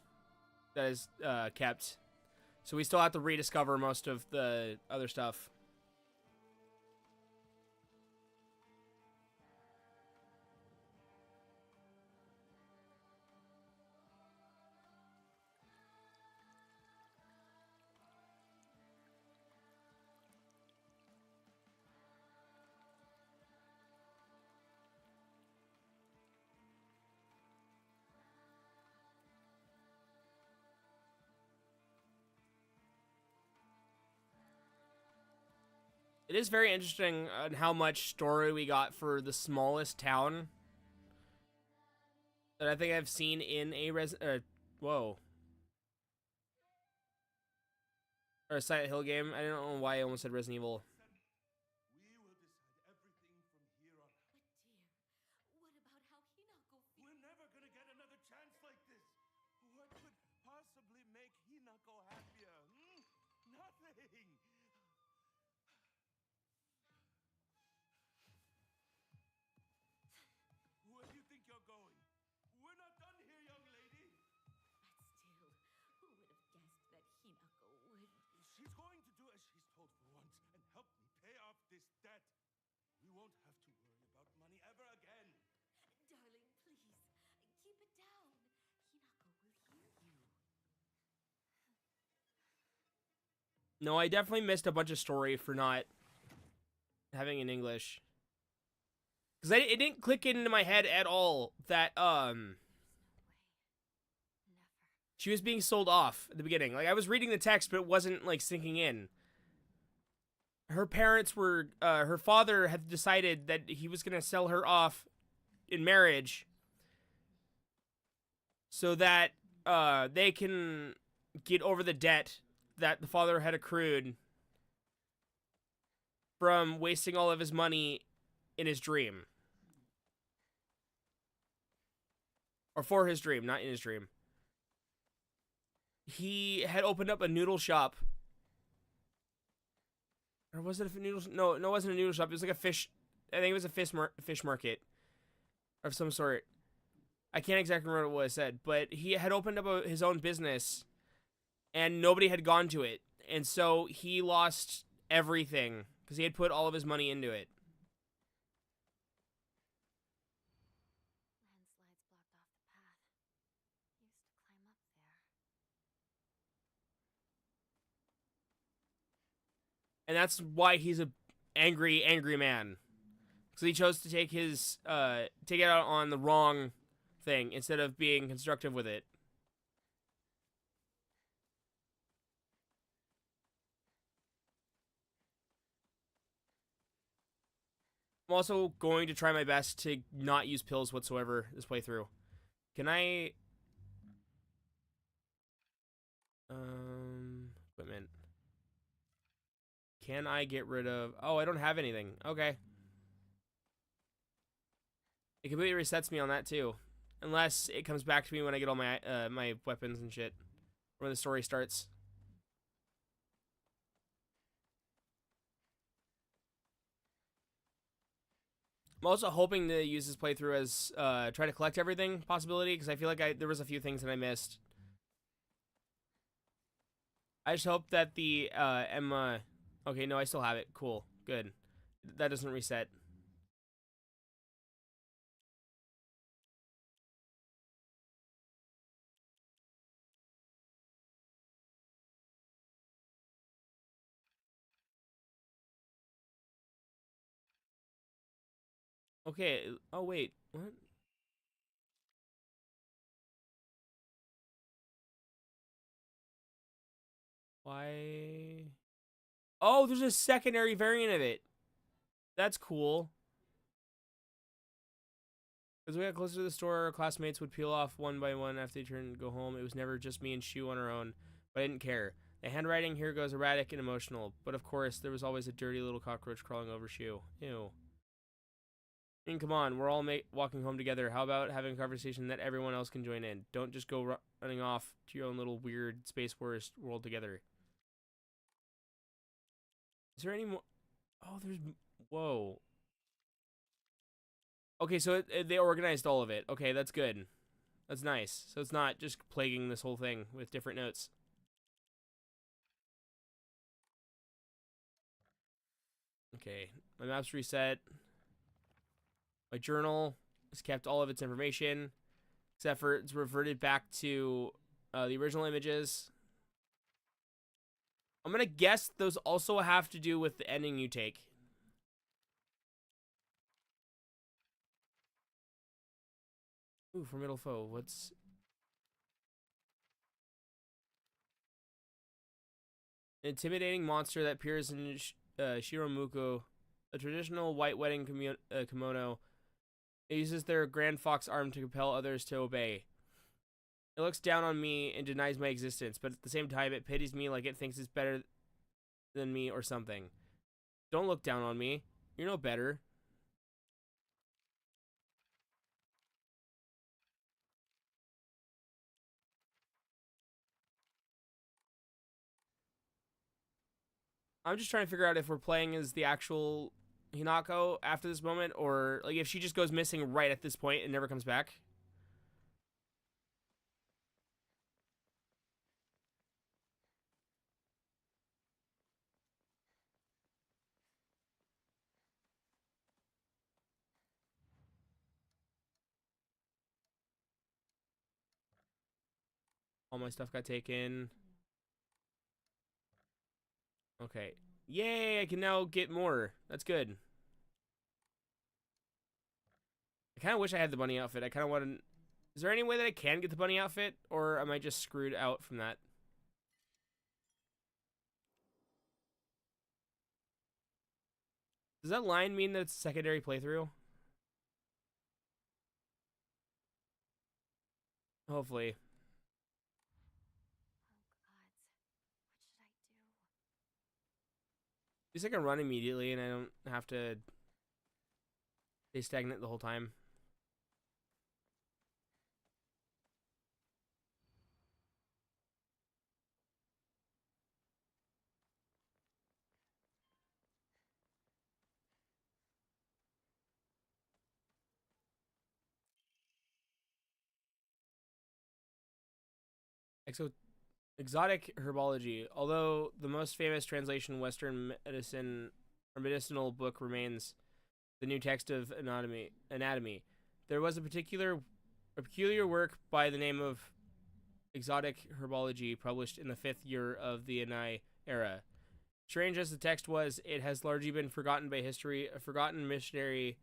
that is kept. So we still have to rediscover most of the other stuff. It is very interesting on how much story we got for the smallest town that I think I've seen in a whoa. Or a Silent Hill game. I don't know why I almost said Resident Evil. We will decide everything from here on out. But dear, what about how Hinako feels? We're never gonna get another chance like this. What could possibly make Hinako happier? Nothing. Where do you think you're going? We're not done here, young lady. But still, who would have guessed that Hinako would... She's going to do as she's told for once and help me pay off this debt. We won't have to worry about money ever again. Darling, please, keep it down. Hinako will hear you. No, I definitely missed a bunch of story for not having in English. Because it didn't click into my head at all that, Never. she was being sold off at the beginning. Like, I was reading the text, but it wasn't, like, sinking in. Her parents were, her father had decided that he was going to sell her off in marriage so that, they can get over the debt that the father had accrued from wasting all of his money in his dream. Or for his dream, not in his dream. He had opened up a noodle shop. Or was it a noodle? No, it wasn't a noodle shop. It was like a fish. I think it was a fish market of some sort. I can't exactly remember what it said, but he had opened up his own business, and nobody had gone to it, and so he lost everything because he had put all of his money into it. Landslides blocked off the path. Used to climb up there. And that's why he's a angry man. Because he chose to take take it out on the wrong thing instead of being constructive with it. I'm also going to try my best to not use pills whatsoever this playthrough. Can I... Equipment. Can I get rid of... Oh, I don't have anything. Okay. It completely resets me on that, too. Unless it comes back to me when I get all my my weapons and shit. When the story starts. I'm also hoping to use this playthrough as try to collect everything possibility, because I feel like there was a few things that I missed. I just hope that the Emma... Okay, no, I still have it. Cool. Good. That doesn't reset. Okay. Oh, wait. What? Why? Oh, there's a secondary variant of it. That's cool. As we got closer to the store, our classmates would peel off one by one after they turned to go home. It was never just me and Shu on our own, but I didn't care. The handwriting here goes erratic and emotional, but of course, there was always a dirty little cockroach crawling over Shu. Ew. I mean, come on, we're all walking home together. How about having a conversation that everyone else can join in? Don't just go running off to your own little weird Space Forest world together. Is there any more? Oh, there's... Whoa. Okay, so they organized all of it. Okay, that's good. That's nice. So it's not just plaguing this whole thing with different notes. Okay, my map's reset. My journal has kept all of its information, except for it's reverted back to the original images. I'm gonna guess those also have to do with the ending you take. Ooh, formidable foe. What's... An intimidating monster that appears in Shiromuko, a traditional white wedding kimono. It uses their grand fox arm to compel others to obey. It looks down on me and denies my existence, but at the same time, it pities me like it thinks it's better than me or something. Don't look down on me. You're no better. I'm just trying to figure out if we're playing as the actual Hinako after this moment, or like if she just goes missing right at this point and never comes back. All my stuff got taken. Okay. Yay, I can now get more. That's good. I kind of wish I had the bunny outfit. I kind of want to... Is there any way that I can get the bunny outfit? Or am I just screwed out from that? Does that line mean that it's a secondary playthrough? Hopefully. At least I can run immediately and I don't have to stay stagnant the whole time. Exotic herbology. Although the most famous translation in Western medicine or medicinal book remains the new text of anatomy, there was a peculiar work by the name of Exotic Herbology published in the 5th year of the Anai era. Strange as the text was, it has largely been forgotten by history. A forgotten missionary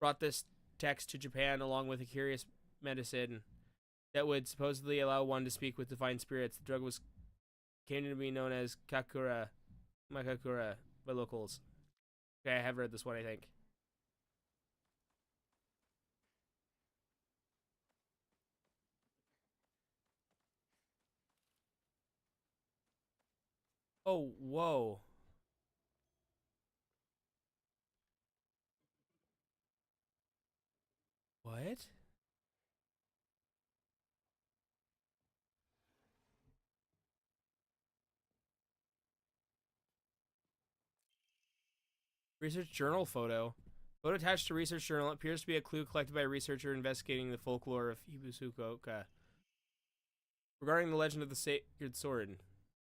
brought this text to Japan along with a curious medicine that would supposedly allow one to speak with divine spirits. The drug came to be known as Makakura by locals. Okay, I have read this one, I think. Oh, whoa. What? Research journal photo. Photo attached to research journal appears to be a clue collected by a researcher investigating the folklore of Hibusukoka regarding the legend of the sacred sword.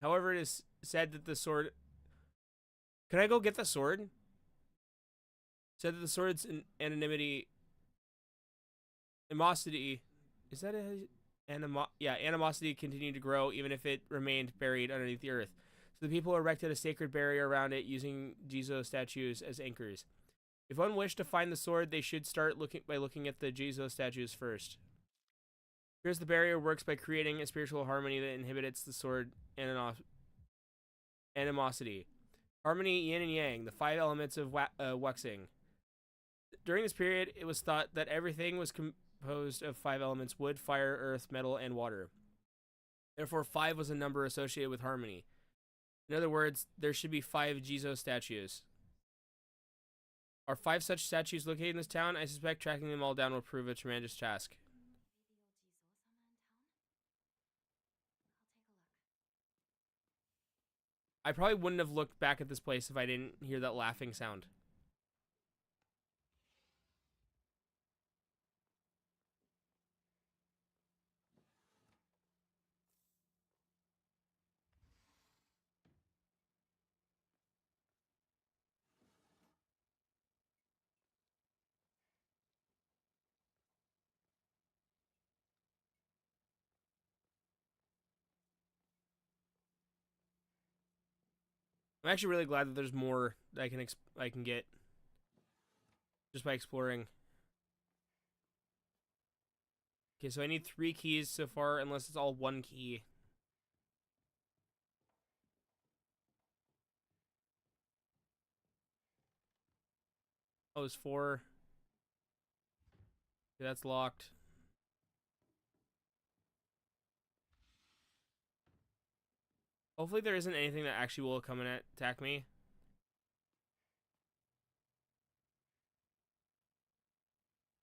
However, it is said that the sword... Can I go get the sword? Said that the sword's animosity... Is that animosity continued to grow even if it remained buried underneath the earth. So the people erected a sacred barrier around it using Jizo statues as anchors. If one wished to find the sword, they should start by looking at the Jizo statues first. Here's the barrier works by creating a spiritual harmony that inhibits the sword animosity. Harmony, yin and yang, the 5 elements of Wuxing. During this period, it was thought that everything was composed of 5 elements: wood, fire, earth, metal, and water. Therefore, 5 was a number associated with harmony. In other words, there should be 5 Jizo statues. Are 5 such statues located in this town? I suspect tracking them all down will prove a tremendous task. I probably wouldn't have looked back at this place if I didn't hear that laughing sound. I'm actually really glad that there's more that I can get just by exploring. Okay, so I need 3 keys so far, unless it's all 1 key. Oh, it's 4. Okay, that's locked. Hopefully there isn't anything that actually will come and attack me.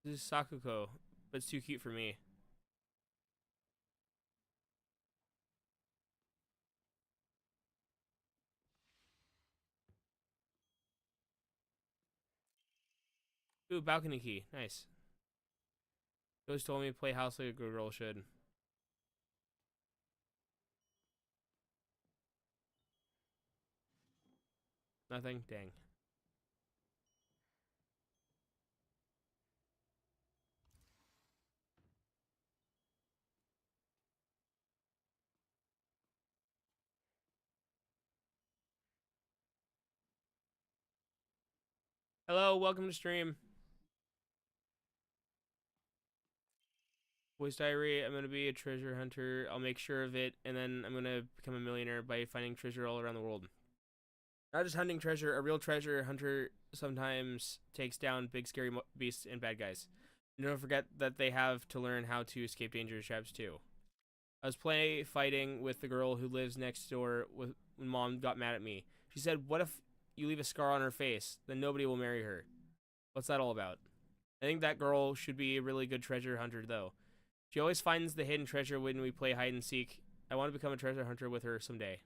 This is Sakuko, but it's too cute for me. Ooh, balcony key. Nice. Always told me to play house like a good girl should. Nothing? Dang. Hello, welcome to stream. Voice diary, I'm gonna be a treasure hunter. I'll make sure of it, and then I'm gonna become a millionaire by finding treasure all around the world. Not just hunting treasure, a real treasure hunter sometimes takes down big scary beasts and bad guys. And don't forget that they have to learn how to escape dangerous traps too. I was fighting with the girl who lives next door when Mom got mad at me. She said, "What if you leave a scar on her face? Then nobody will marry her." What's that all about? I think that girl should be a really good treasure hunter though. She always finds the hidden treasure when we play hide and seek. I want to become a treasure hunter with her someday.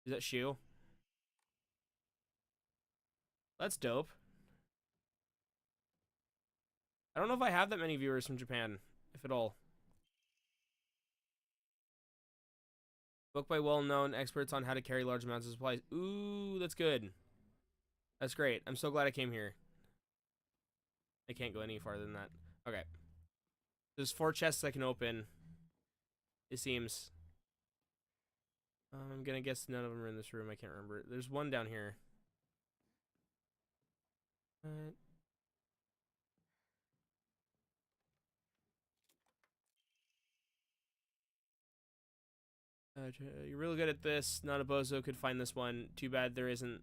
Is that Shu? That's dope. I don't know if I have that many viewers from Japan, if at all. Book by well-known experts on how to carry large amounts of supplies. Ooh, that's good. That's great. I'm so glad I came here. I can't go any farther than that. Okay. There's 4 chests I can open. It seems. I'm gonna guess none of them are in this room. I can't remember. There's one down here. You're really good at this. Not a bozo could find this one. Too bad there isn't.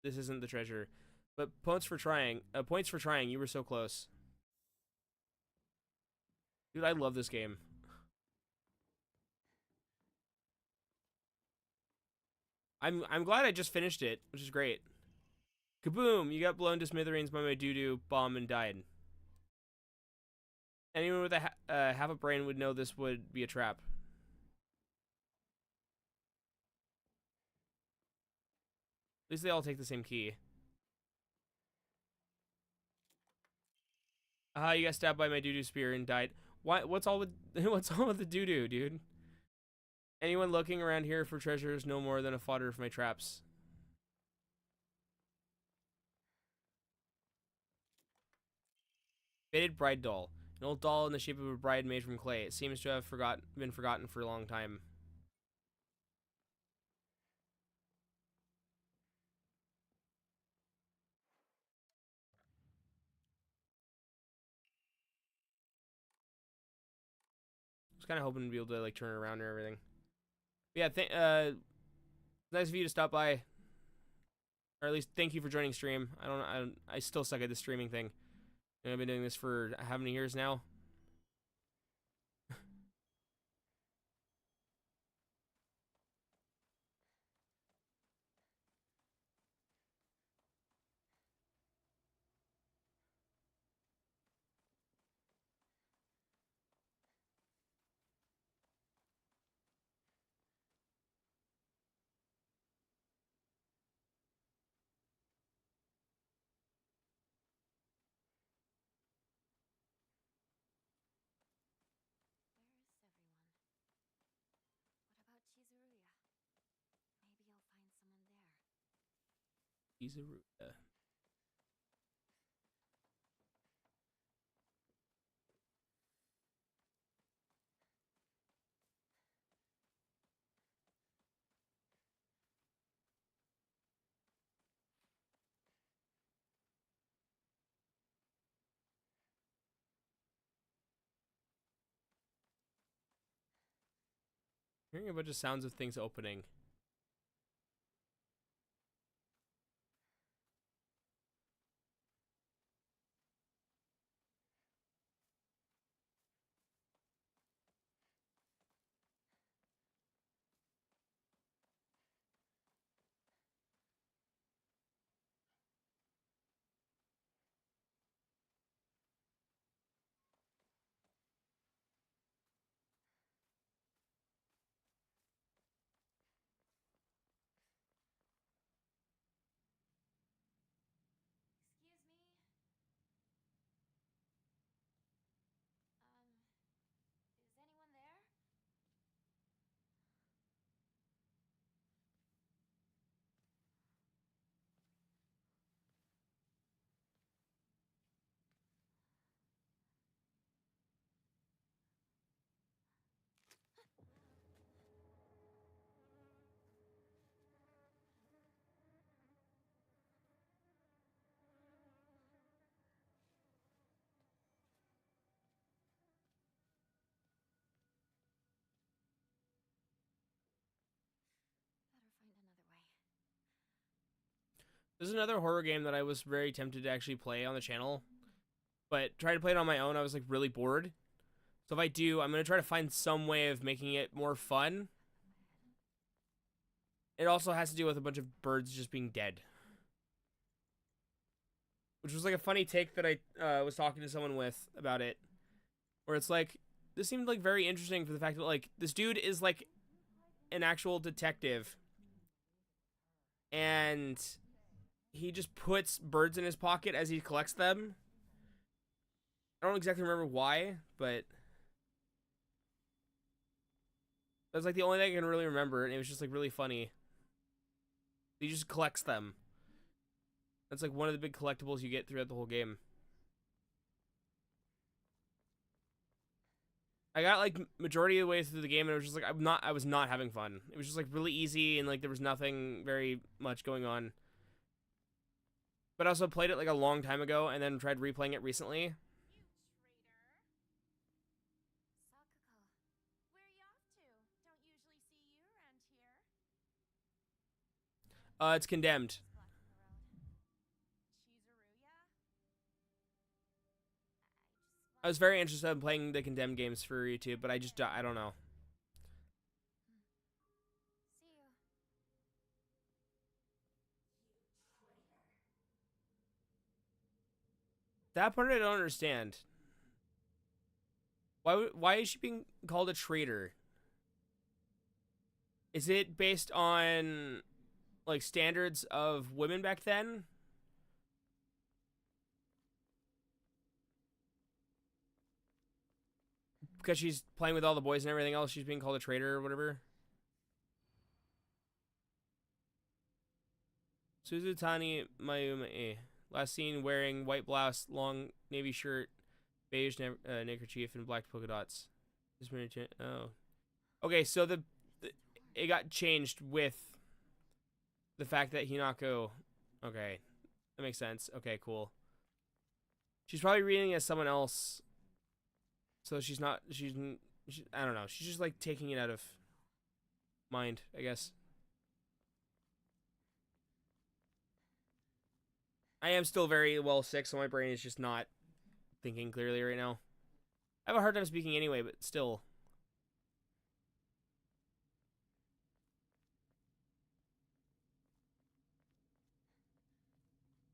This isn't the treasure. But points for trying. Points for trying. You were so close. Dude, I love this game. I'm glad I just finished it, which is great. Kaboom! You got blown to smithereens by my doo-doo bomb and died. Anyone with a half a brain would know this would be a trap. At least they all take the same key. You got stabbed by my doo-doo spear and died. Why? What's all with the doo-doo, dude? Anyone looking around here for treasures no more than a fodder for my traps. Faded bride doll. An old doll in the shape of a bride made from clay. It seems to have been forgotten for a long time. I was kind of hoping to be able to like turn around and everything. But yeah, nice of you to stop by. Or at least thank you for joining stream. I still suck at this streaming thing. I've been doing this for how many years now? Where is everyone? What about Chizuruya? Kizaruda. Hearing a bunch of sounds of things opening. There's another horror game that I was very tempted to actually play on the channel, but trying to play it on my own, I was like really bored. So if I do, I'm gonna try to find some way of making it more fun. It also has to do with a bunch of birds just being dead, which was like a funny take that I was talking to someone with about it, where it's like, this seemed like very interesting for the fact that like this dude is like an actual detective, and he just puts birds in his pocket as he collects them. I don't exactly remember why, but that's like the only thing I can really remember, and it was just like really funny. He just collects them. That's like one of the big collectibles you get throughout the whole game. I got like majority of the way through the game, and it was just like I was not having fun. It was just like really easy, and like there was nothing very much going on. But I also played it like a long time ago, and then tried replaying it recently. You traitor. Sakuko, where are you off to? Don't usually see you around here. It's Condemned. Blocking the road. Chizuruya? I was very interested in playing the Condemned games for YouTube, but I don't know. See you. That part I don't understand. Why is she being called a traitor? Is it based on like standards of women back then? Because she's playing with all the boys and everything else, she's being called a traitor or whatever? Suzutani Mayume. Last seen wearing white blouse, long navy shirt, beige neckerchief, and black polka dots. Oh. Okay, so it got changed with the fact that Hinako... Okay, that makes sense. Okay, cool. She's probably reading as someone else, so she's not... I don't know. She's just, like, taking it out of mind, I guess. I am still very well sick, so my brain is just not thinking clearly right now. I have a hard time speaking anyway, but still.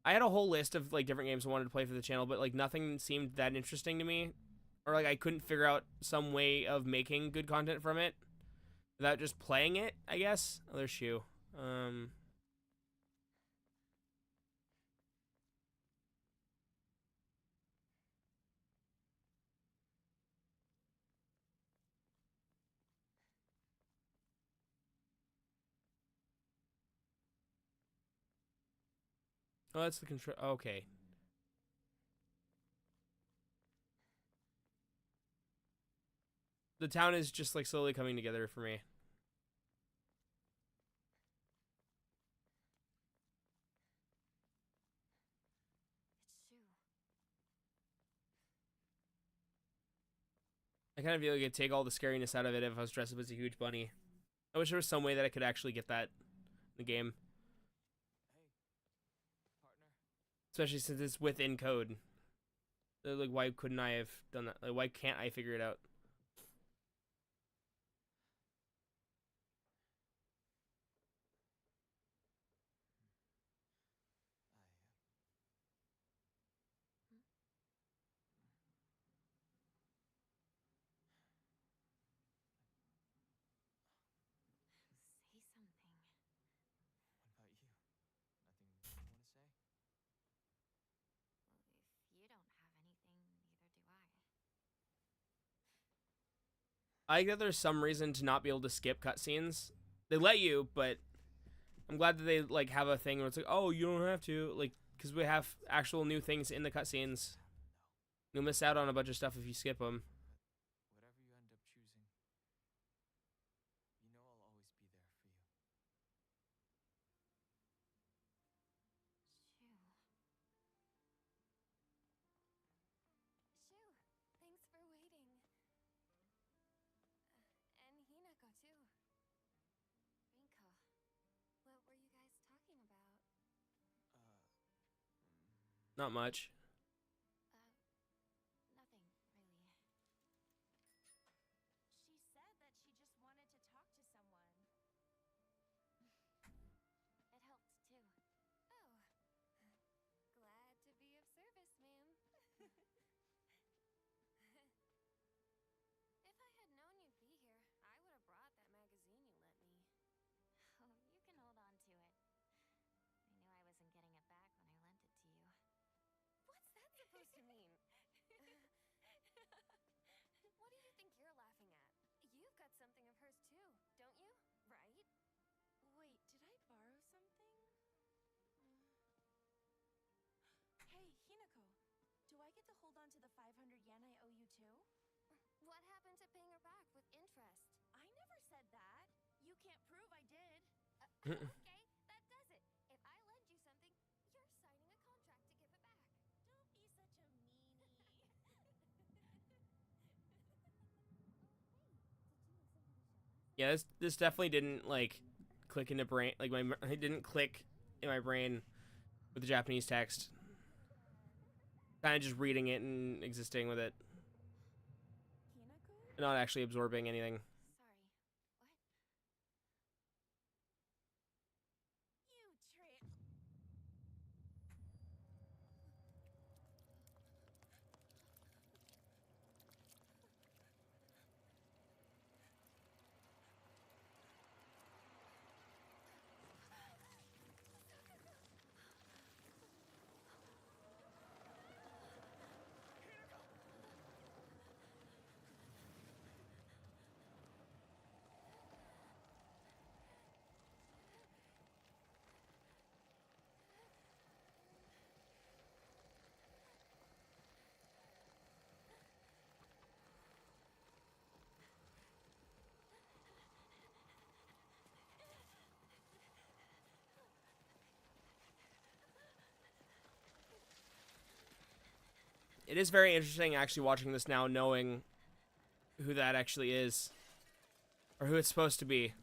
I had a whole list of like different games I wanted to play for the channel, but like nothing seemed that interesting to me, or like I couldn't figure out some way of making good content from it without just playing it, I guess. Other shoe. Oh, that's the control. Okay. The town is just like slowly coming together for me. It's Shu. I kind of feel like it'd take all the scariness out of it if I was dressed up as a huge bunny. I wish there was some way that I could actually get that in the game. Especially since it's within code. Like, why couldn't I have done that? Like, why can't I figure it out? Say something. What about you? Nothing you want to say? Well, if you don't have anything, neither do I. I think that there's some reason to not be able to skip cutscenes. They let you, but I'm glad that they like have a thing where it's like, oh, you don't have to, like, because we have actual new things in the cutscenes. You'll miss out on a bunch of stuff if you skip them. Whatever you end up choosing, you know I'll always be there for you. Shu. Shu, thanks for waiting. And Hinako, too. Rinko, what were you guys talking about? Not much. Nothing, really. She said that she just wanted to talk to someone. It helped too. Oh. Glad to be of service, ma'am. If I had known you'd be here, I would have brought that magazine you lent me. Oh, you can hold on to it. I knew I wasn't getting it back when I lent it to you. What's that supposed to mean? What do you think you're laughing at? You've got something of hers too, don't you? Right? Wait, did I borrow something? Hey, Hinako, do I get to hold on to the 500 yen I owe you too? What happened to paying her back with interest? I never said that. You can't prove I did. Okay, that does it. If I lend you something, you're signing a contract to give it back. Don't be such a meanie. Yeah, this definitely didn't like click into brain. Like it didn't click in my brain with the Japanese text. Kind of just reading it and existing with it, Hinako? not actually absorbing anything. Sorry. What? You trick. It is very interesting actually watching this now, knowing who that actually is, or who it's supposed to be.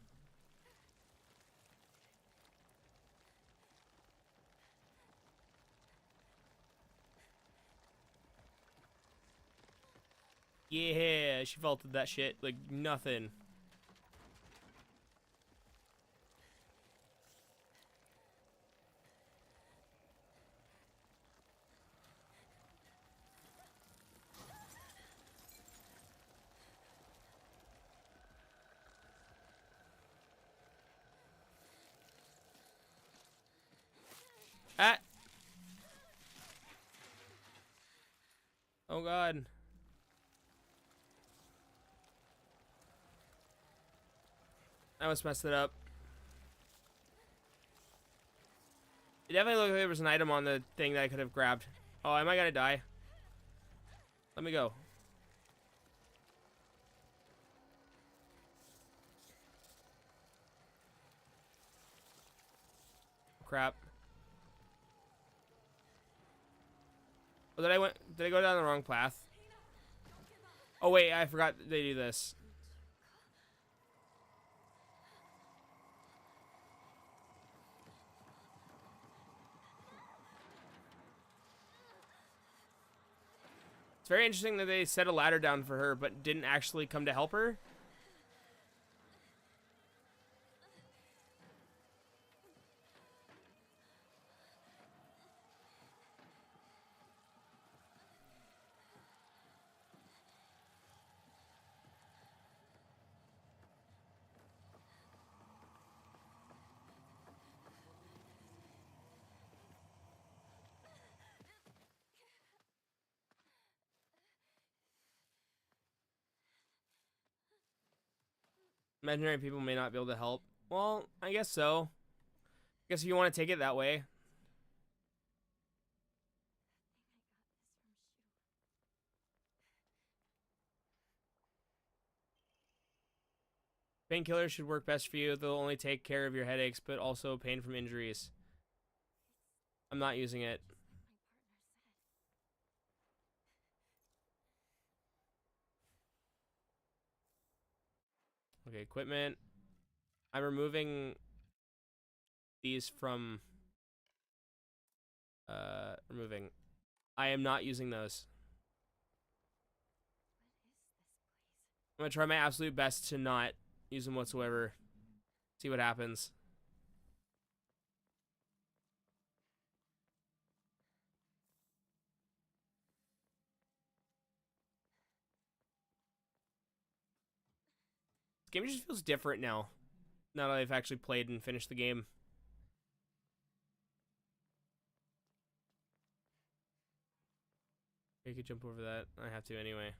Yeah, she vaulted that shit like nothing. Ah! Oh god. I almost messed it up. It definitely looked like there was an item on the thing that I could have grabbed. Oh, am I gonna die? Let me go. Crap. Oh, did I go down the wrong path? Oh wait, I forgot they do this. It's very interesting that they set a ladder down for her, but didn't actually come to help her. Imaginary people may not be able to help. Well, I guess so. I guess if you want to take it that way. Painkillers should work best for you. They'll only take care of your headaches, but also pain from injuries. I'm not using it. Okay, equipment. I'm removing these from removing. I am not using those. What is this place? I'm gonna try my absolute best to not use them whatsoever. See what happens. This game just feels different now. Now that I've actually played and finished the game. I could jump over that. I have to anyway.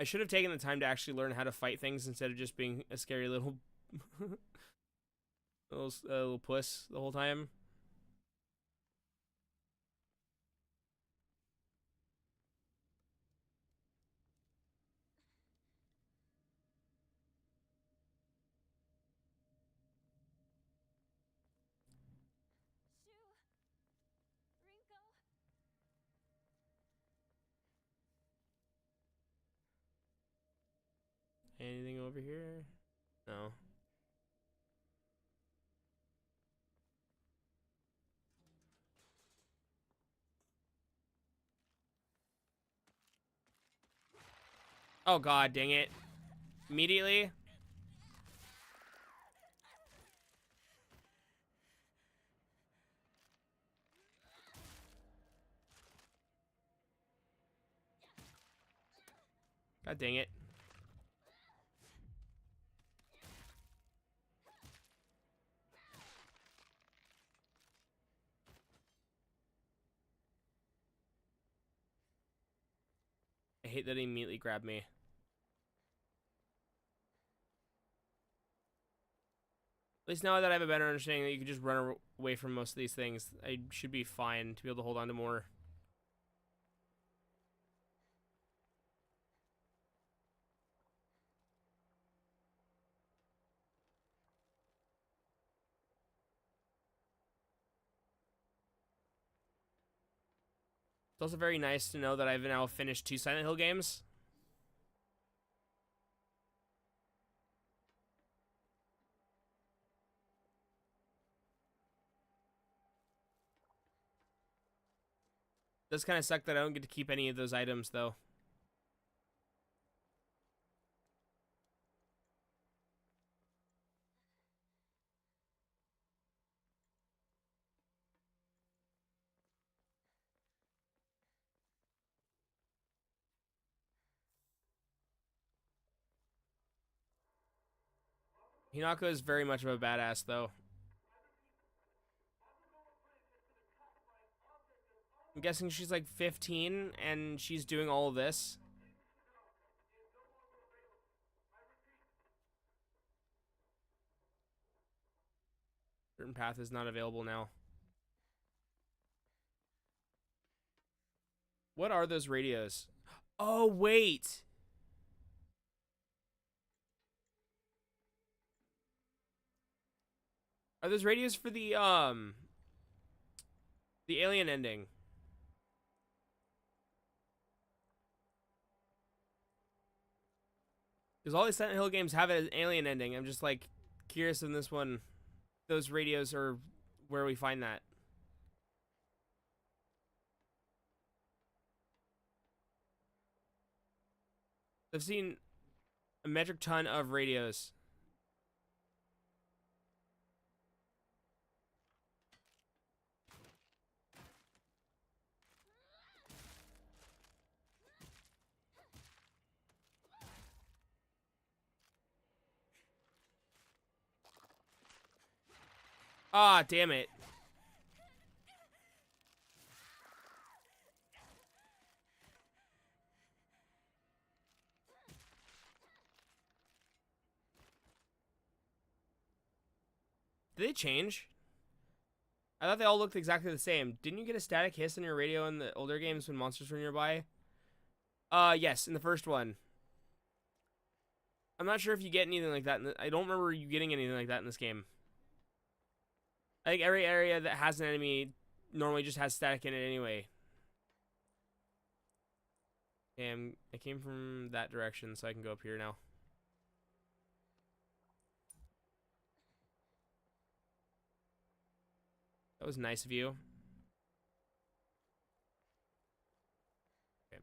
I should have taken the time to actually learn how to fight things instead of just being a scary little little puss the whole time. Shoo! Rinko! Anything over here? No. Oh god, dang it. Immediately? God dang it. I hate that he immediately grabbed me. At least now that I have a better understanding that you can just run away from most of these things, I should be fine to be able to hold on to more. It's also very nice to know that I've now finished 2 Silent Hill games. Does kind of suck that I don't get to keep any of those items, though. Hinako is very much of a badass, though. I'm guessing she's like 15 and she's doing all of this. Certain path is not available now. What are those radios? Oh, wait. Are those radios for the alien ending? Because all these Silent Hill games have an alien ending. I'm just like curious in this one, those radios are where we find that. I've seen a metric ton of radios. Ah, damn it. Did they change? I thought they all looked exactly the same. Didn't you get a static hiss in your radio in the older games when monsters were nearby? Yes, in the first one. I'm not sure if you get anything like that. I don't remember you getting anything like that in this game. I think every area that has an enemy normally just has static in it anyway. Okay, I came from that direction, so I can go up here now. That was nice of you. Okay.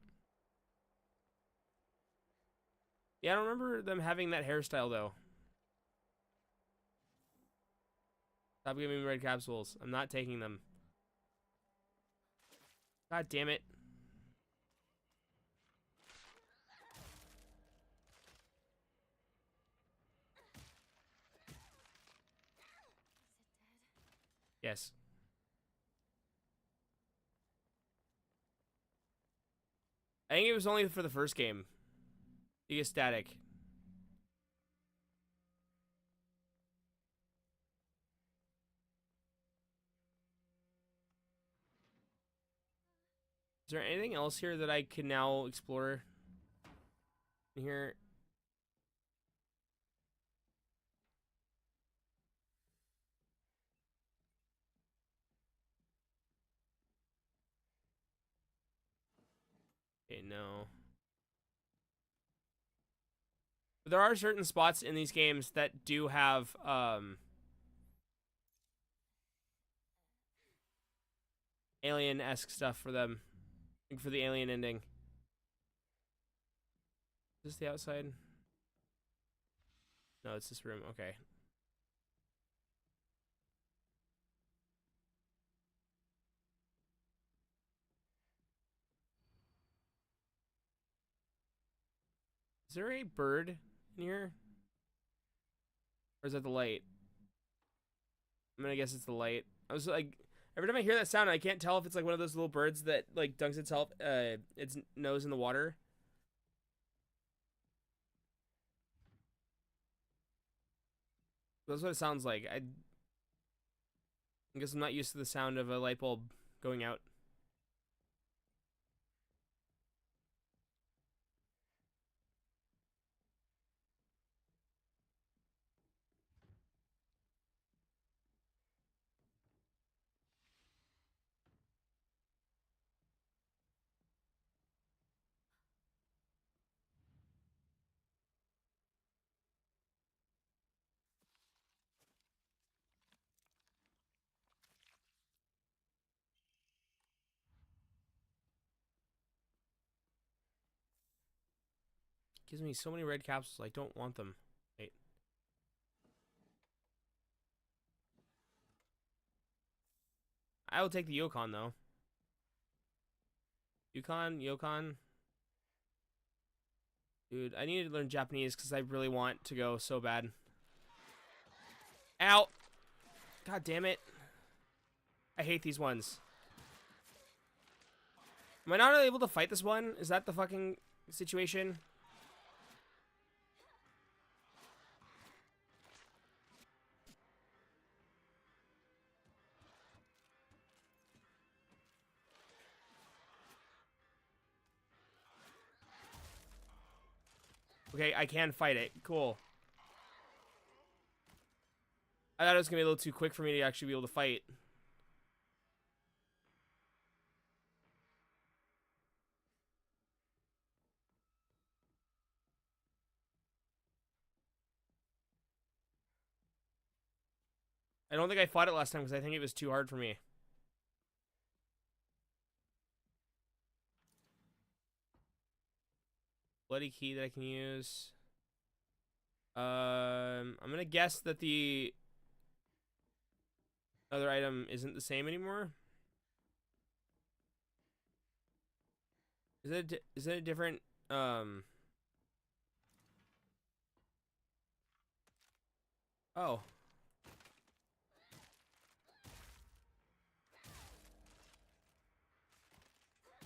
Yeah, I don't remember them having that hairstyle, though. Stop giving me red capsules. I'm not taking them. God damn it. Yes. I think it was only for the first game. You get static. Is there anything else here that I can now explore in here? Okay, no. But there are certain spots in these games that do have alien-esque stuff for them. Like for the alien ending. Is this the outside? No, it's this room. Okay. Is there a bird in here? Or is that the light? I'm gonna guess it's the light. I was like, every time I hear that sound, I can't tell if it's like one of those little birds that like dunks itself, its nose in the water. That's what it sounds like. I guess I'm not used to the sound of a light bulb going out. Gives me so many red capsules. I don't want them. Wait. I will take the Yukon though. Yukon. Dude, I need to learn Japanese because I really want to go so bad. Ow! God damn it. I hate these ones. Am I not able to fight this one? Is that the fucking situation? Okay, I can fight it. Cool. I thought it was going to be a little too quick for me to actually be able to fight. I don't think I fought it last time because I think it was too hard for me. Bloody key that I can use. I'm gonna guess that the other item isn't the same anymore. Is it a different Oh.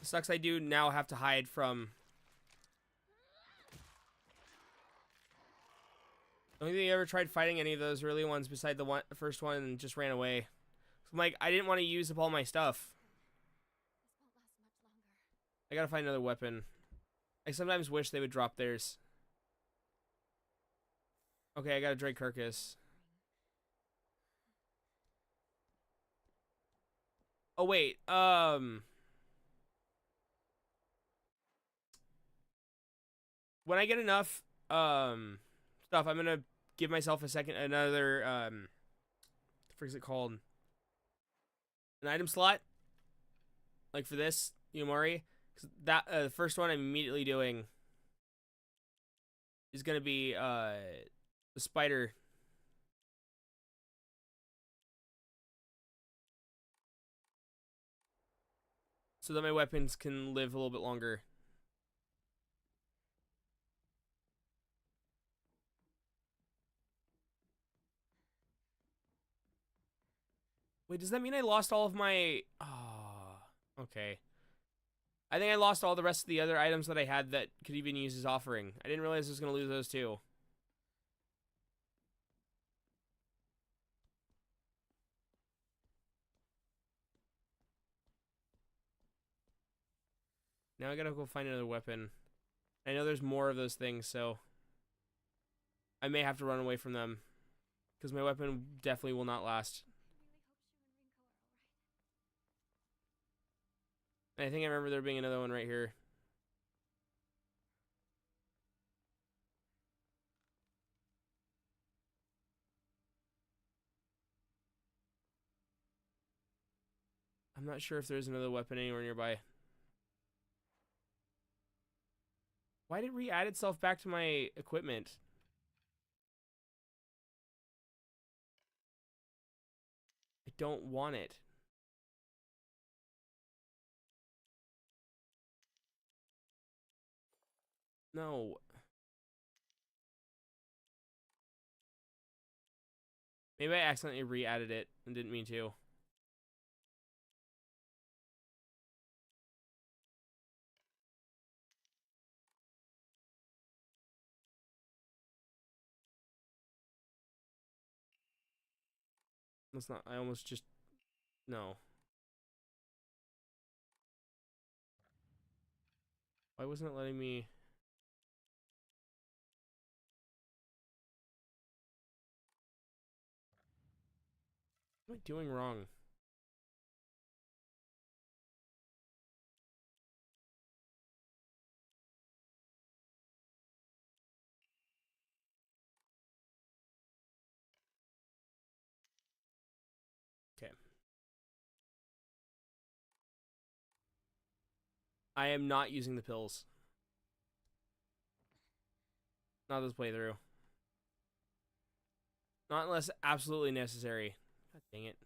It sucks I do now have to hide from. I don't think I ever tried fighting any of those early ones beside the first one and just ran away. So I'm like, I didn't want to use up all my stuff. I gotta find another weapon. I sometimes wish they would drop theirs. Okay, I got a Drake Carcass. Oh wait, when I get enough stuff, I'm gonna give myself another what the frick is it called? An item slot, like for this Yumari. 'Cause that the first one I'm immediately doing is gonna be the spider. So that my weapons can live a little bit longer. Wait, does that mean I lost all of my... Oh, okay. I think I lost all the rest of the other items that I had that could even use as offering. I didn't realize I was going to lose those too. Now I gotta go find another weapon. I know there's more of those things, so... I may have to run away from them. Because my weapon definitely will not last. I think I remember there being another one right here. I'm not sure if there's another weapon anywhere nearby. Why did it re-add itself back to my equipment? I don't want it. No. Maybe I accidentally re-added it and didn't mean to. That's not, I almost just, no. Why wasn't it letting me? What am I doing wrong? Okay. I am not using the pills. Not this playthrough. Not unless absolutely necessary. God dang it.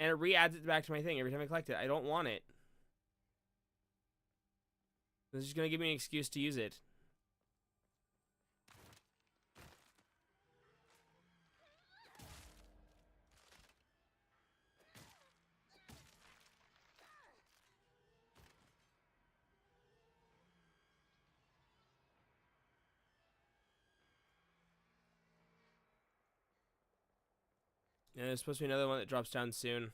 And it re-adds it back to my thing every time I collect it. I don't want it. This is just gonna give me an excuse to use it. And there's supposed to be another one that drops down soon.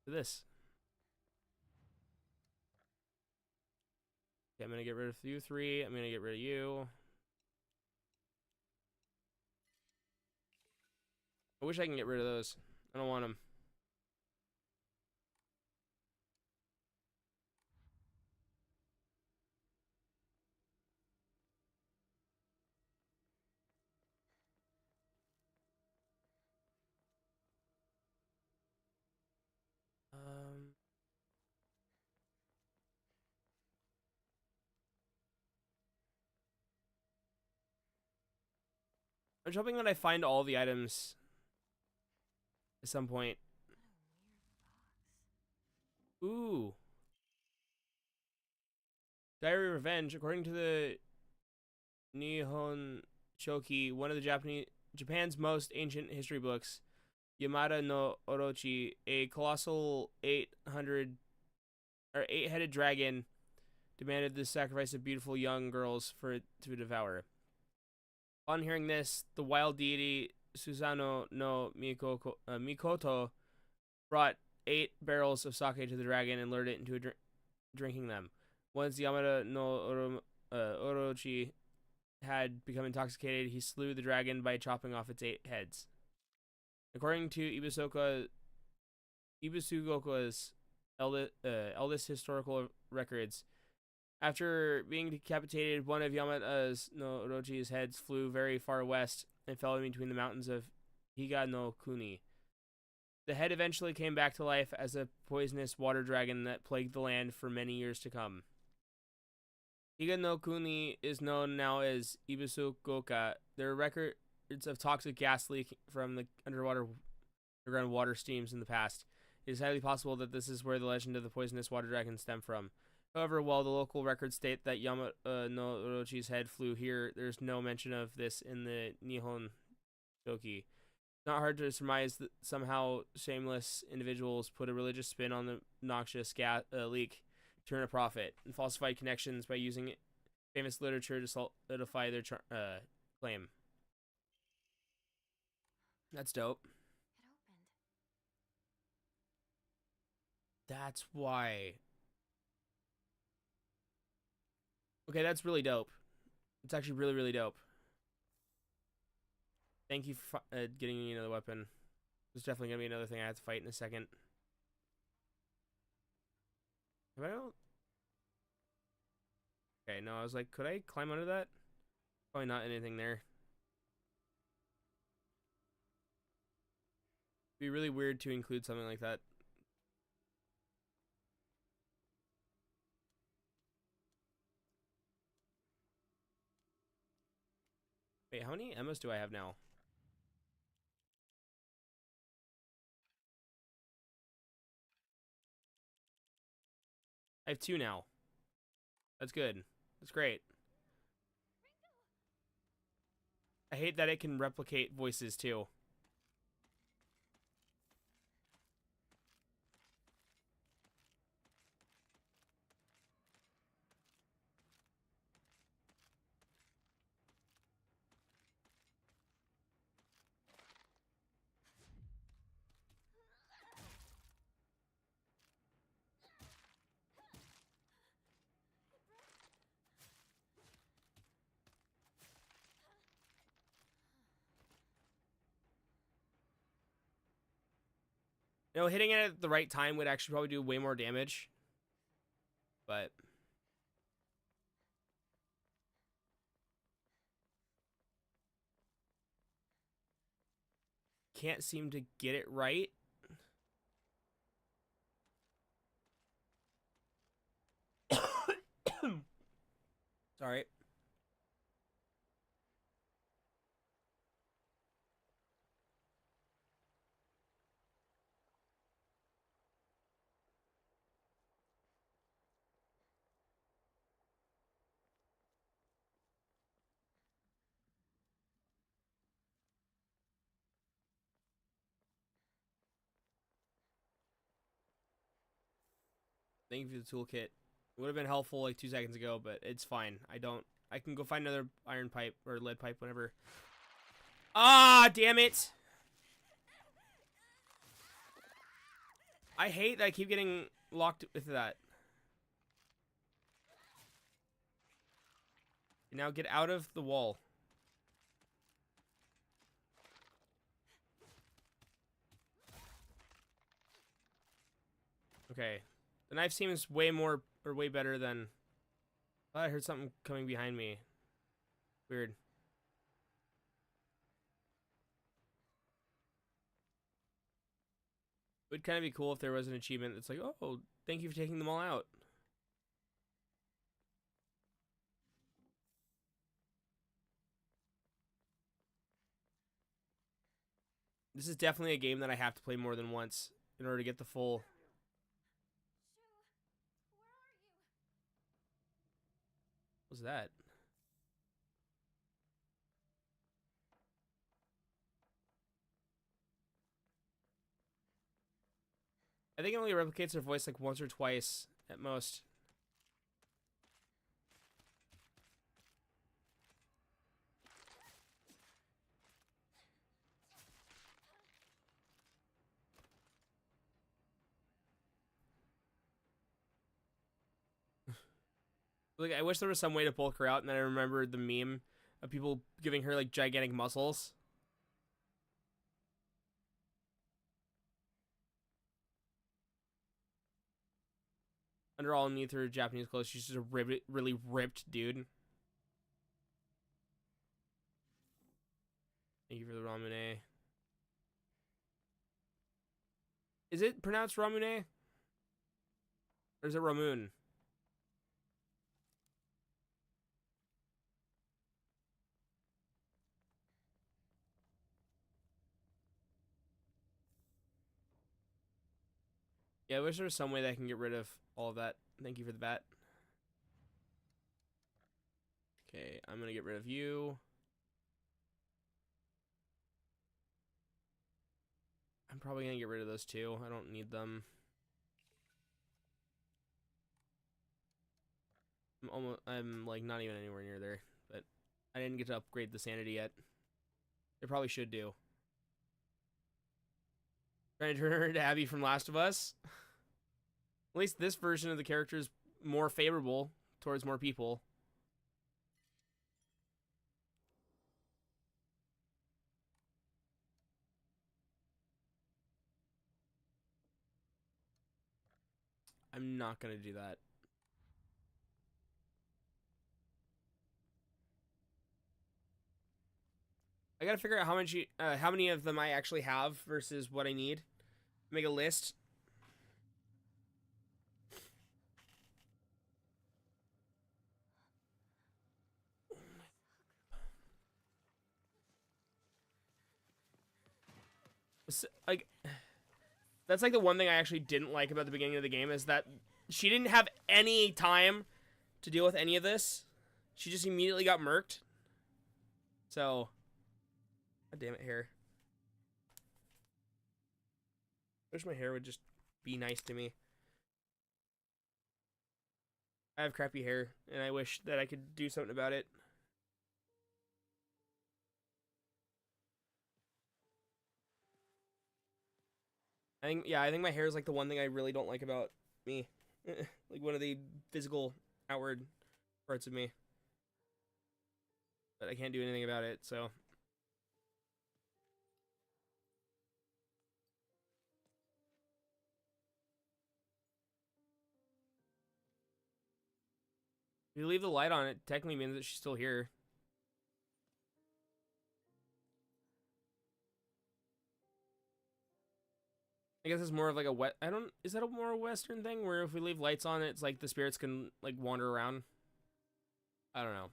This. Okay, I'm gonna get rid of you three. I'm gonna get rid of you. I wish I can get rid of those. I don't want them. I'm just hoping that I find all the items at some point. Ooh. Diary of Revenge. According to the Nihon Shoki, one of the Japan's most ancient history books, Yamada no Orochi, a colossal 8-headed dragon demanded the sacrifice of beautiful young girls for it to devour. On hearing this, the wild deity Susanoo no Mikoto brought 8 barrels of sake to the dragon and lured it into drinking them. Once Yamada no Orochi had become intoxicated, he slew the dragon by chopping off its 8 heads. According to Ibusugoka's eldest historical records, after being decapitated, one of Yamada's no Orochi's heads flew very far west and fell in between the mountains of Higa no Kuni. The head eventually came back to life as a poisonous water dragon that plagued the land for many years to come. Higa no Kuni is known now as Ibusugoka. There are records of toxic gas leak from the underground water streams in the past. It is highly possible that this is where the legend of the poisonous water dragon stemmed from. However, while the local records state that Yamada no Orochi's head flew here, there's no mention of this in the Nihon Shoki. Not hard to surmise that somehow shameless individuals put a religious spin on the noxious leak to earn a profit, and falsified connections by using famous literature to solidify their claim. That's dope. It opened. That's why. Okay, that's really dope. It's actually really, really dope. Thank you for getting me another weapon. There's definitely going to be another thing I have to fight in a second. Have I don't... Okay, no, I was like, could I climb under that? Probably not anything there. It'd be really weird to include something like that. Wait, how many Emmas do I have now? I have 2 now. That's good. That's great. I hate that it can replicate voices too. You know, hitting it at the right time would actually probably do way more damage. But can't seem to get it right. Sorry. Thank you for the toolkit. It would have been helpful like 2 seconds ago, but it's fine. I can go find another iron pipe or lead pipe, whatever. Ah, damn it! I hate that I keep getting locked with that. Now get out of the wall. Okay. The knife seems way better than... Oh, I heard something coming behind me. Weird. It would kind of be cool if there was an achievement that's like, oh, thank you for taking them all out. This is definitely a game that I have to play more than once in order to get the full... What was that? I think it only replicates her voice like once or twice at most. Like, I wish there was some way to bulk her out, and then I remembered the meme of people giving her, like, gigantic muscles. Under all underneath her Japanese clothes, she's just a really ripped dude. Thank you for the Ramune. Is it pronounced Ramune? Or is it Ramun? Yeah, I wish there was some way that I can get rid of all of that. Thank you for the bat. Okay, I'm gonna get rid of you. I'm probably gonna get rid of those two. I don't need them. I'm like not even anywhere near there, but I didn't get to upgrade the sanity yet. They probably should do. Trying to turn her into Abby from Last of Us. At least this version of the character is more favorable towards more people. I'm not gonna do that. I gotta figure out how many of them I actually have versus what I need. Make a list. Like, that's like the one thing I actually didn't like about the beginning of the game is that she didn't have any time to deal with any of this. She just immediately got murked. So, god damn it, hair. I wish my hair would just be nice to me. I have crappy hair, and I wish that I could do something about it. I think my hair is like the one thing I really don't like about me. Like one of the physical outward parts of me. But I can't do anything about it, so. If you leave the light on, it technically means that she's still here. I guess it's more of like a is that a more Western thing where if we leave lights on, it's like the spirits can like wander around? I don't know.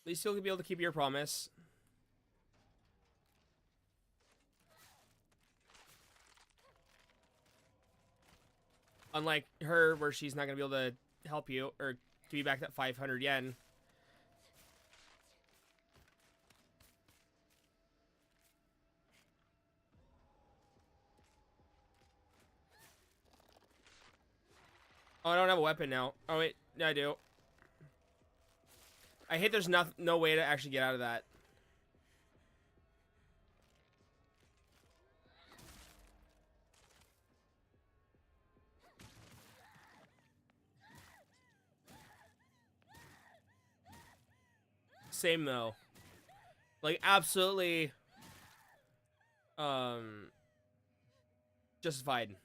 At least you'll be able to keep your promise. Unlike her, where she's not going to be able to help you or give you back that 500 yen. Oh, I don't have a weapon now. Oh, wait. Yeah, I do. I hate there's no way to actually get out of that. same though. Like absolutely justified.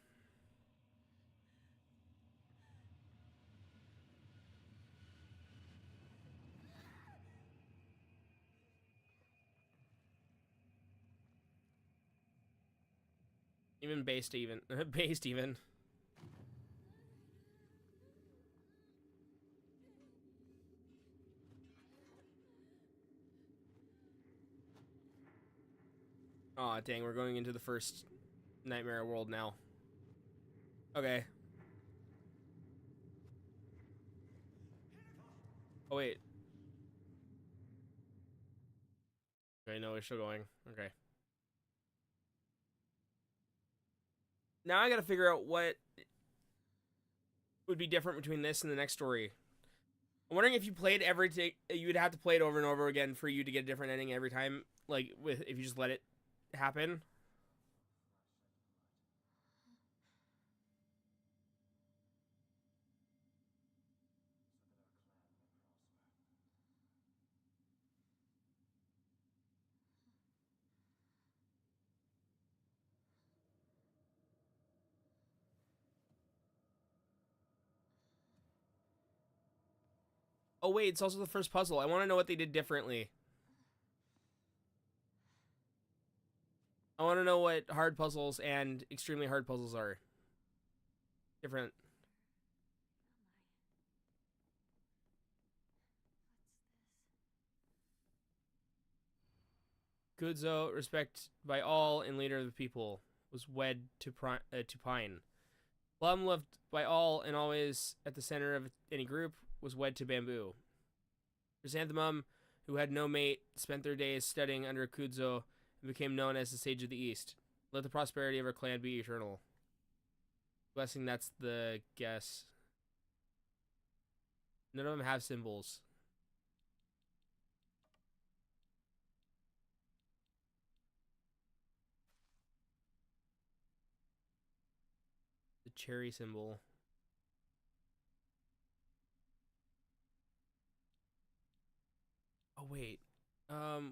Even based even. Based even. Aw, dang, we're going into the first nightmare world now. Okay. Oh, wait. Okay, no, we're still going. Okay. Now I gotta figure out what would be different between this and the next story. I'm wondering if you played everything, you would have to play it over and over again for you to get a different ending every time, like, with if you just let it happen. Oh, wait, it's also the first puzzle. I want to know what they did differently. I want to know what hard puzzles and extremely hard puzzles are. Different. Kudzo, respect by all and leader of the people, was wed to Pine. Plum, loved by all and always at the center of any group, was wed to Bamboo. Chrysanthemum, who had no mate, spent their days studying under Kudzo and became known as the Sage of the East. Let the prosperity of our clan be eternal. Blessing, that's the guess. None of them have symbols. The cherry symbol. Oh, wait.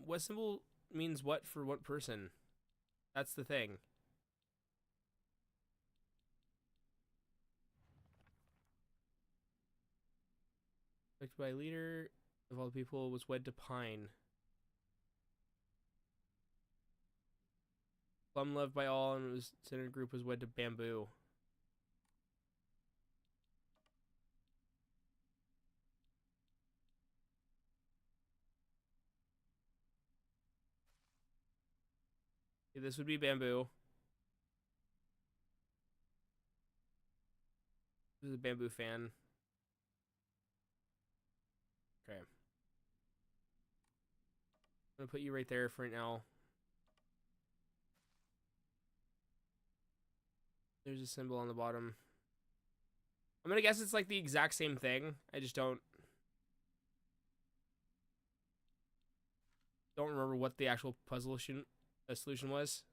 What symbol means what for what person? That's the thing. Picked by leader of all the people was wed to Pine. Plum, loved by all and was center group, was wed to Bamboo. Okay, this would be Bamboo. This is a Bamboo fan. Okay. I'm gonna put you right there for right now. There's a symbol on the bottom. I'm gonna guess it's like the exact same thing. I just don't remember what the actual puzzle solution was.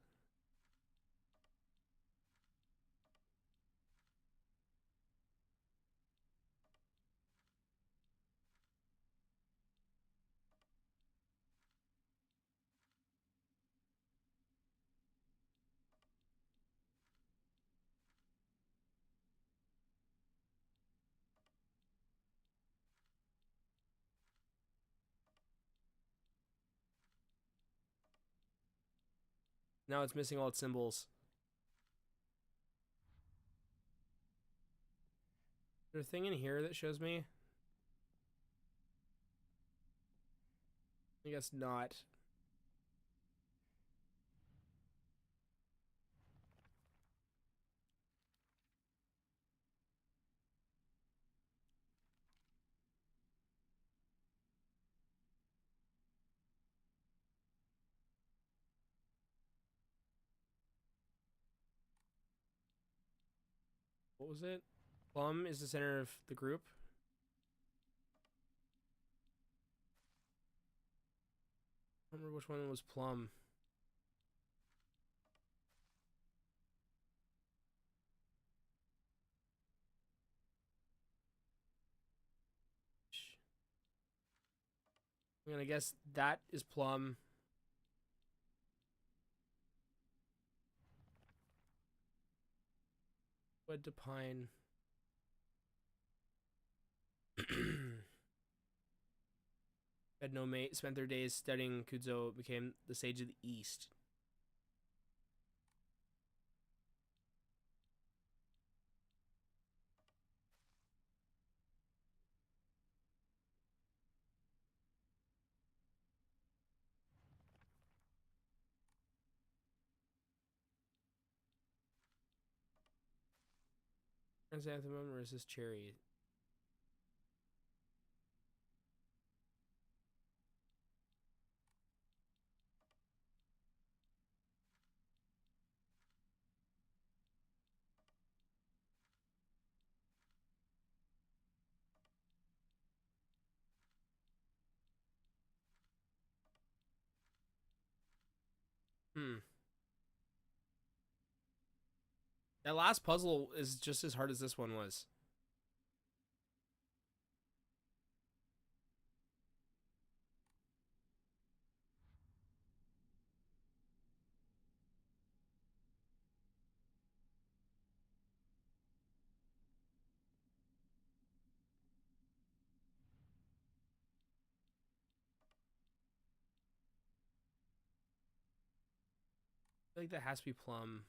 Now it's missing all its symbols. Is there a thing in here that shows me? I guess not. What was it? Plum is the center of the group. I don't remember which one was Plum. I'm gonna guess that is plum. Wood to pine. Had no mate, spent their days studying Kuzo, became the sage of the east. Chrysanthemum versus cherry. That last puzzle is just as hard as this one was. I feel like that has to be plum.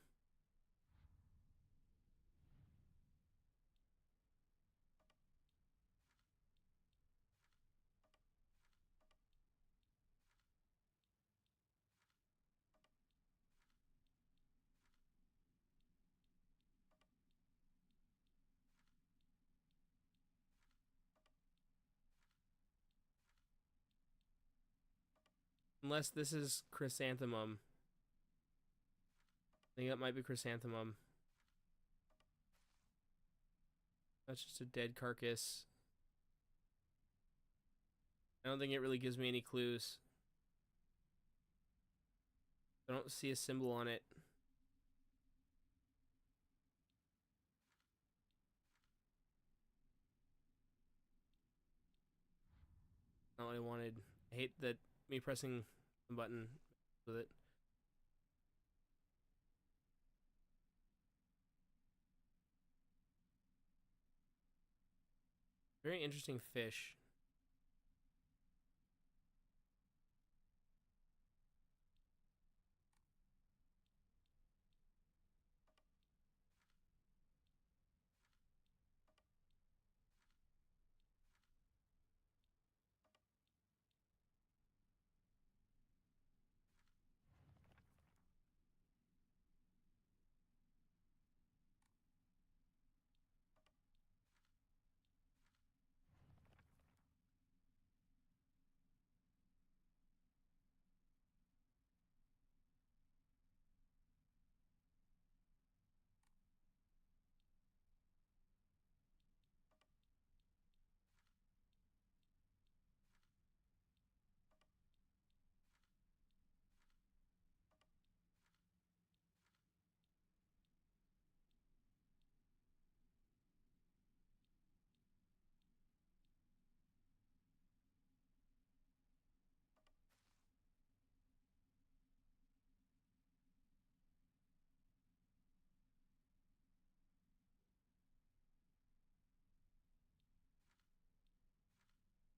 Unless this is chrysanthemum. I think that might be chrysanthemum. That's just a dead carcass. I don't think it really gives me any clues. I don't see a symbol on it. Not what I wanted. I hate that me pressing the button with it. Very interesting fish.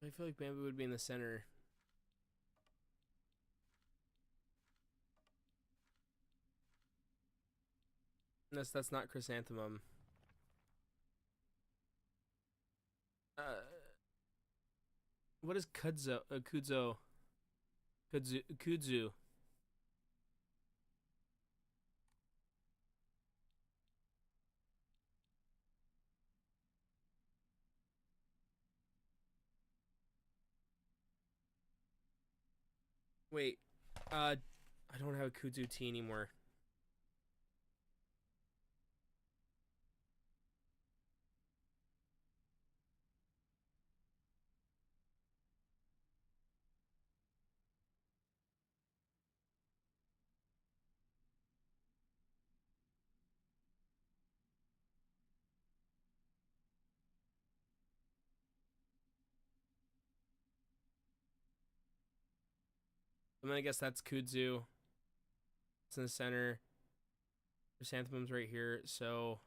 I feel like bamboo would be in the center. Unless that's not chrysanthemum. What is kudzu? Kudzu. Wait, I don't have a kudzu tea anymore. I'm gonna guess that's Kudzu. It's in the center. Chrysanthemum's right here, so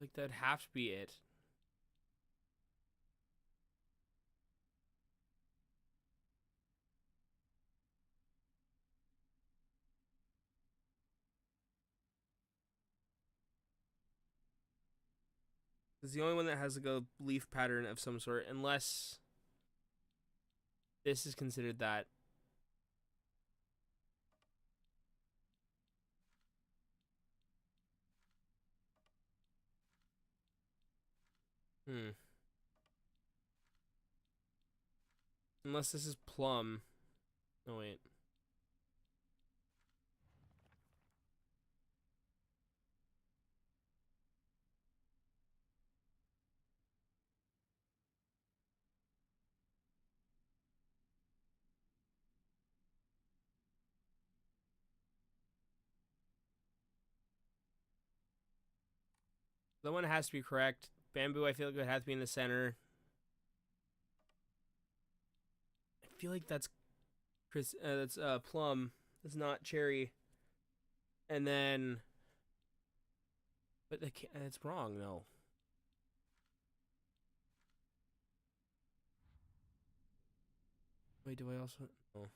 like that'd have to be it. It's the only one that has like a leaf pattern of some sort, unless this is considered that. Unless this is plum. Oh wait. The one has to be correct. Bamboo, I feel like it has to be in the center. I feel like that's plum. It's not cherry. And then, but it's wrong. No. Wait, do I also? Oh.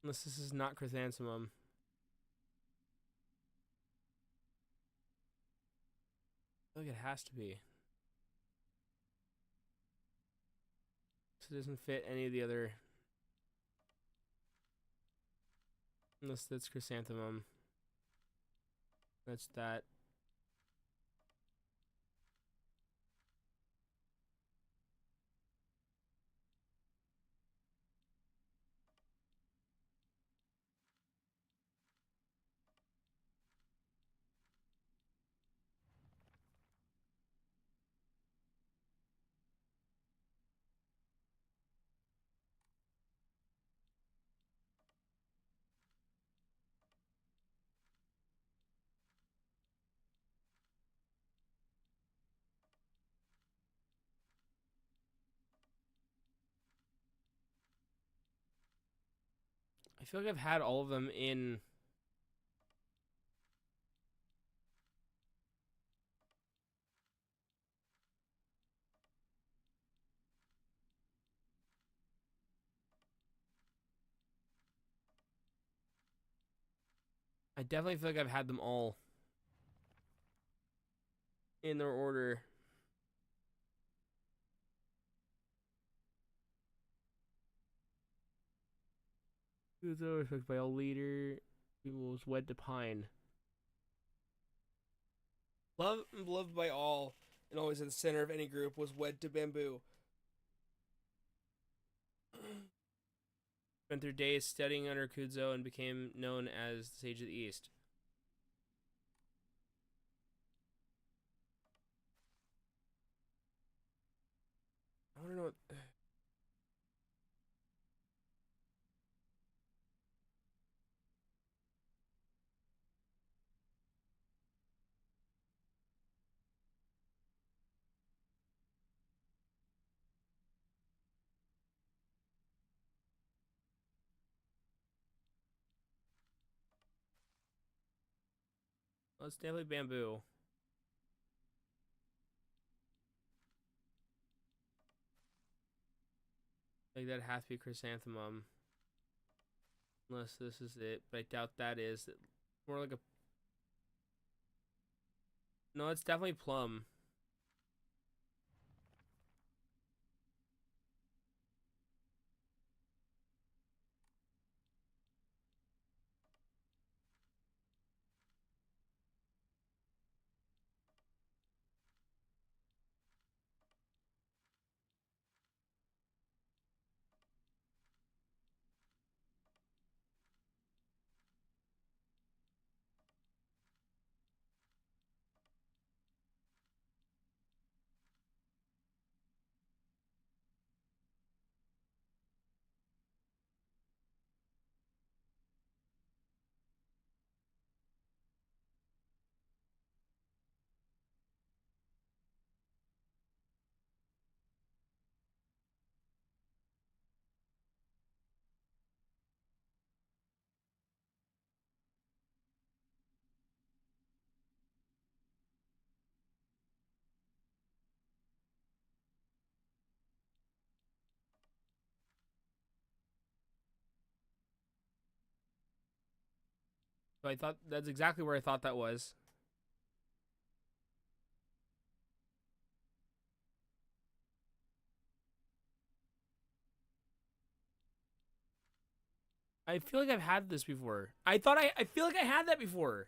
Unless this is not chrysanthemum. I feel like it has to be. So it doesn't fit any of the other. Unless that's chrysanthemum. That's that. I feel like I've had all of them in. I definitely feel like I've had them all in their order. Who's overcooked by all leader? People was wed to pine. Loved by all, and always at the center of any group, was wed to bamboo. Spent their days studying under Kudzu and became known as the Sage of the East. I want to know what. Well, it's definitely bamboo. Like that has to be chrysanthemum. Unless this is it, but I doubt that is. More like a. No, it's definitely plum. So I thought that's exactly where I thought that was. I feel like I've had this before. I feel like I had that before.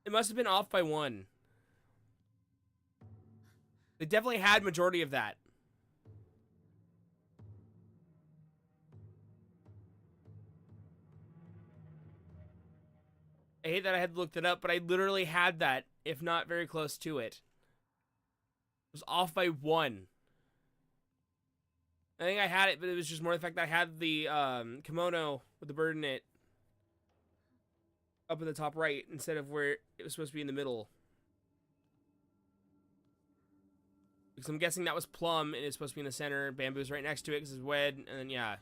It must have been off by 1. They definitely had majority of that. I hate that I had looked it up, but I literally had that, if not very close to it. It was off by 1. I think I had it, but it was just more the fact that I had the kimono with the bird in it up in the top right instead of where it was supposed to be in the middle. Because I'm guessing that was Plum and it's supposed to be in the center. Bamboo's right next to it because it's wed, and then yeah.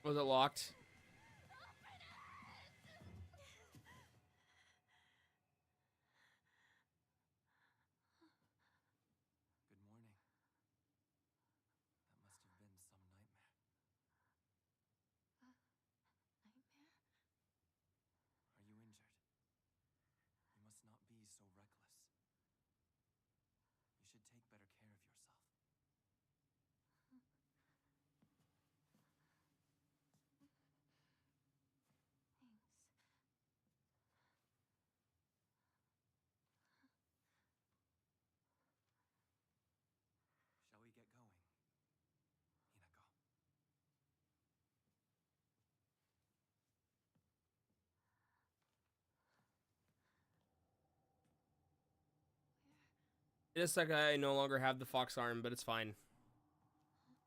Was it locked? Good morning. That must have been some nightmare. Nightmare? Are you injured? You must not be so reckless. You should take better care of yourself. Thanks. Shall we get going, Hinako? It is like I no longer have the fox arm, but it's fine. This way. What's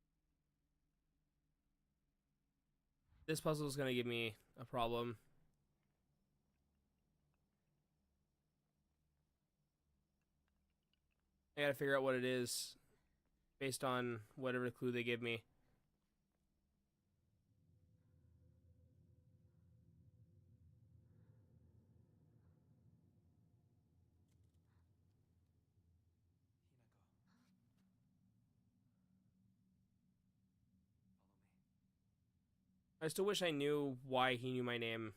that? Take all the time you need. This puzzle is gonna give me a problem. I gotta figure out what it is based on whatever clue they give me. Hinako. Follow me. I still wish I knew why he knew my name.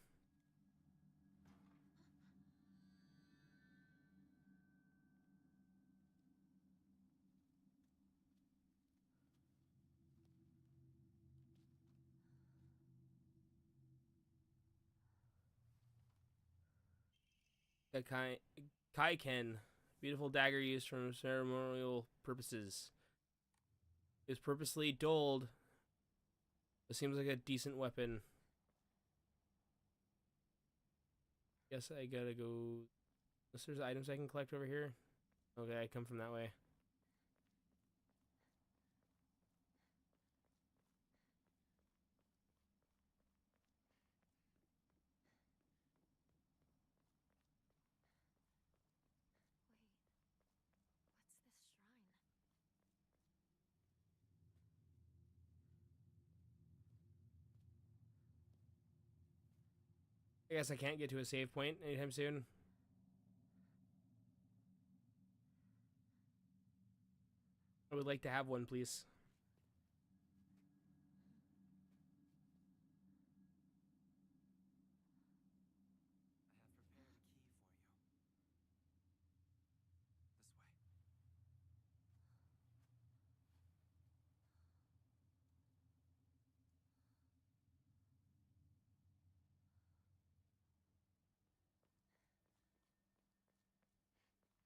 The Kaiken, beautiful dagger used for ceremonial purposes. It was purposely dulled. It seems like a decent weapon. Guess I gotta go. Unless there's items I can collect over here. Okay, I come from that way. Wait, what's this shrine? I guess I can't get to a save point anytime soon. I would like to have one, please. I have prepared a key for you. This way.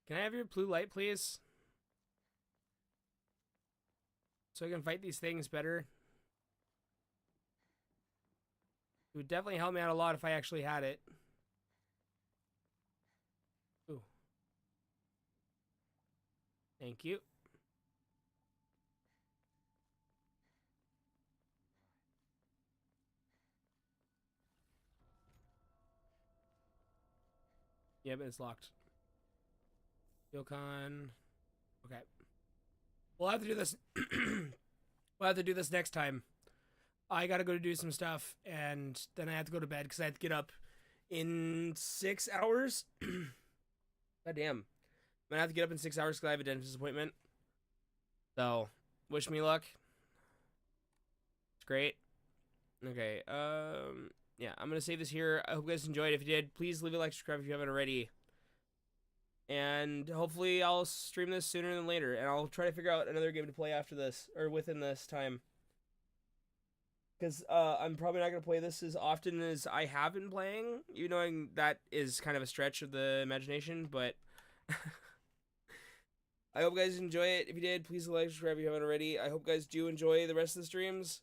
Can I have your blue light, please? So I can fight these things better. It would definitely help me out a lot if I actually had it. Ooh. Thank you. Yep, it's locked. Yokon. Okay. We'll have to do this. We'll have to do this next time. I gotta go to do some stuff, and then I have to go to bed because I have to get up in 6 hours. God damn. I'm gonna have to get up in 6 hours because I have a dentist appointment. So, wish me luck. It's great. Okay, yeah, I'm gonna save this here. I hope you guys enjoyed. If you did, please leave a like, subscribe if you haven't already. And hopefully I'll stream this sooner than later, and I'll try to figure out another game to play after this, or within this time. Because I'm probably not going to play this as often as I have been playing, even though that is kind of a stretch of the imagination, but I hope you guys enjoy it. If you did, please like, subscribe if you haven't already. I hope you guys do enjoy the rest of the streams.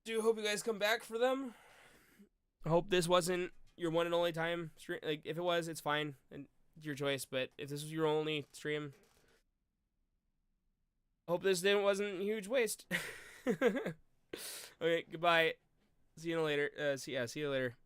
Do hope you guys come back for them. I hope this wasn't your one and only time stream. Like, if it was, it's fine, and it's your choice, but if this was your only stream, I hope this wasn't a huge waste. Okay, goodbye. See you later. See you later.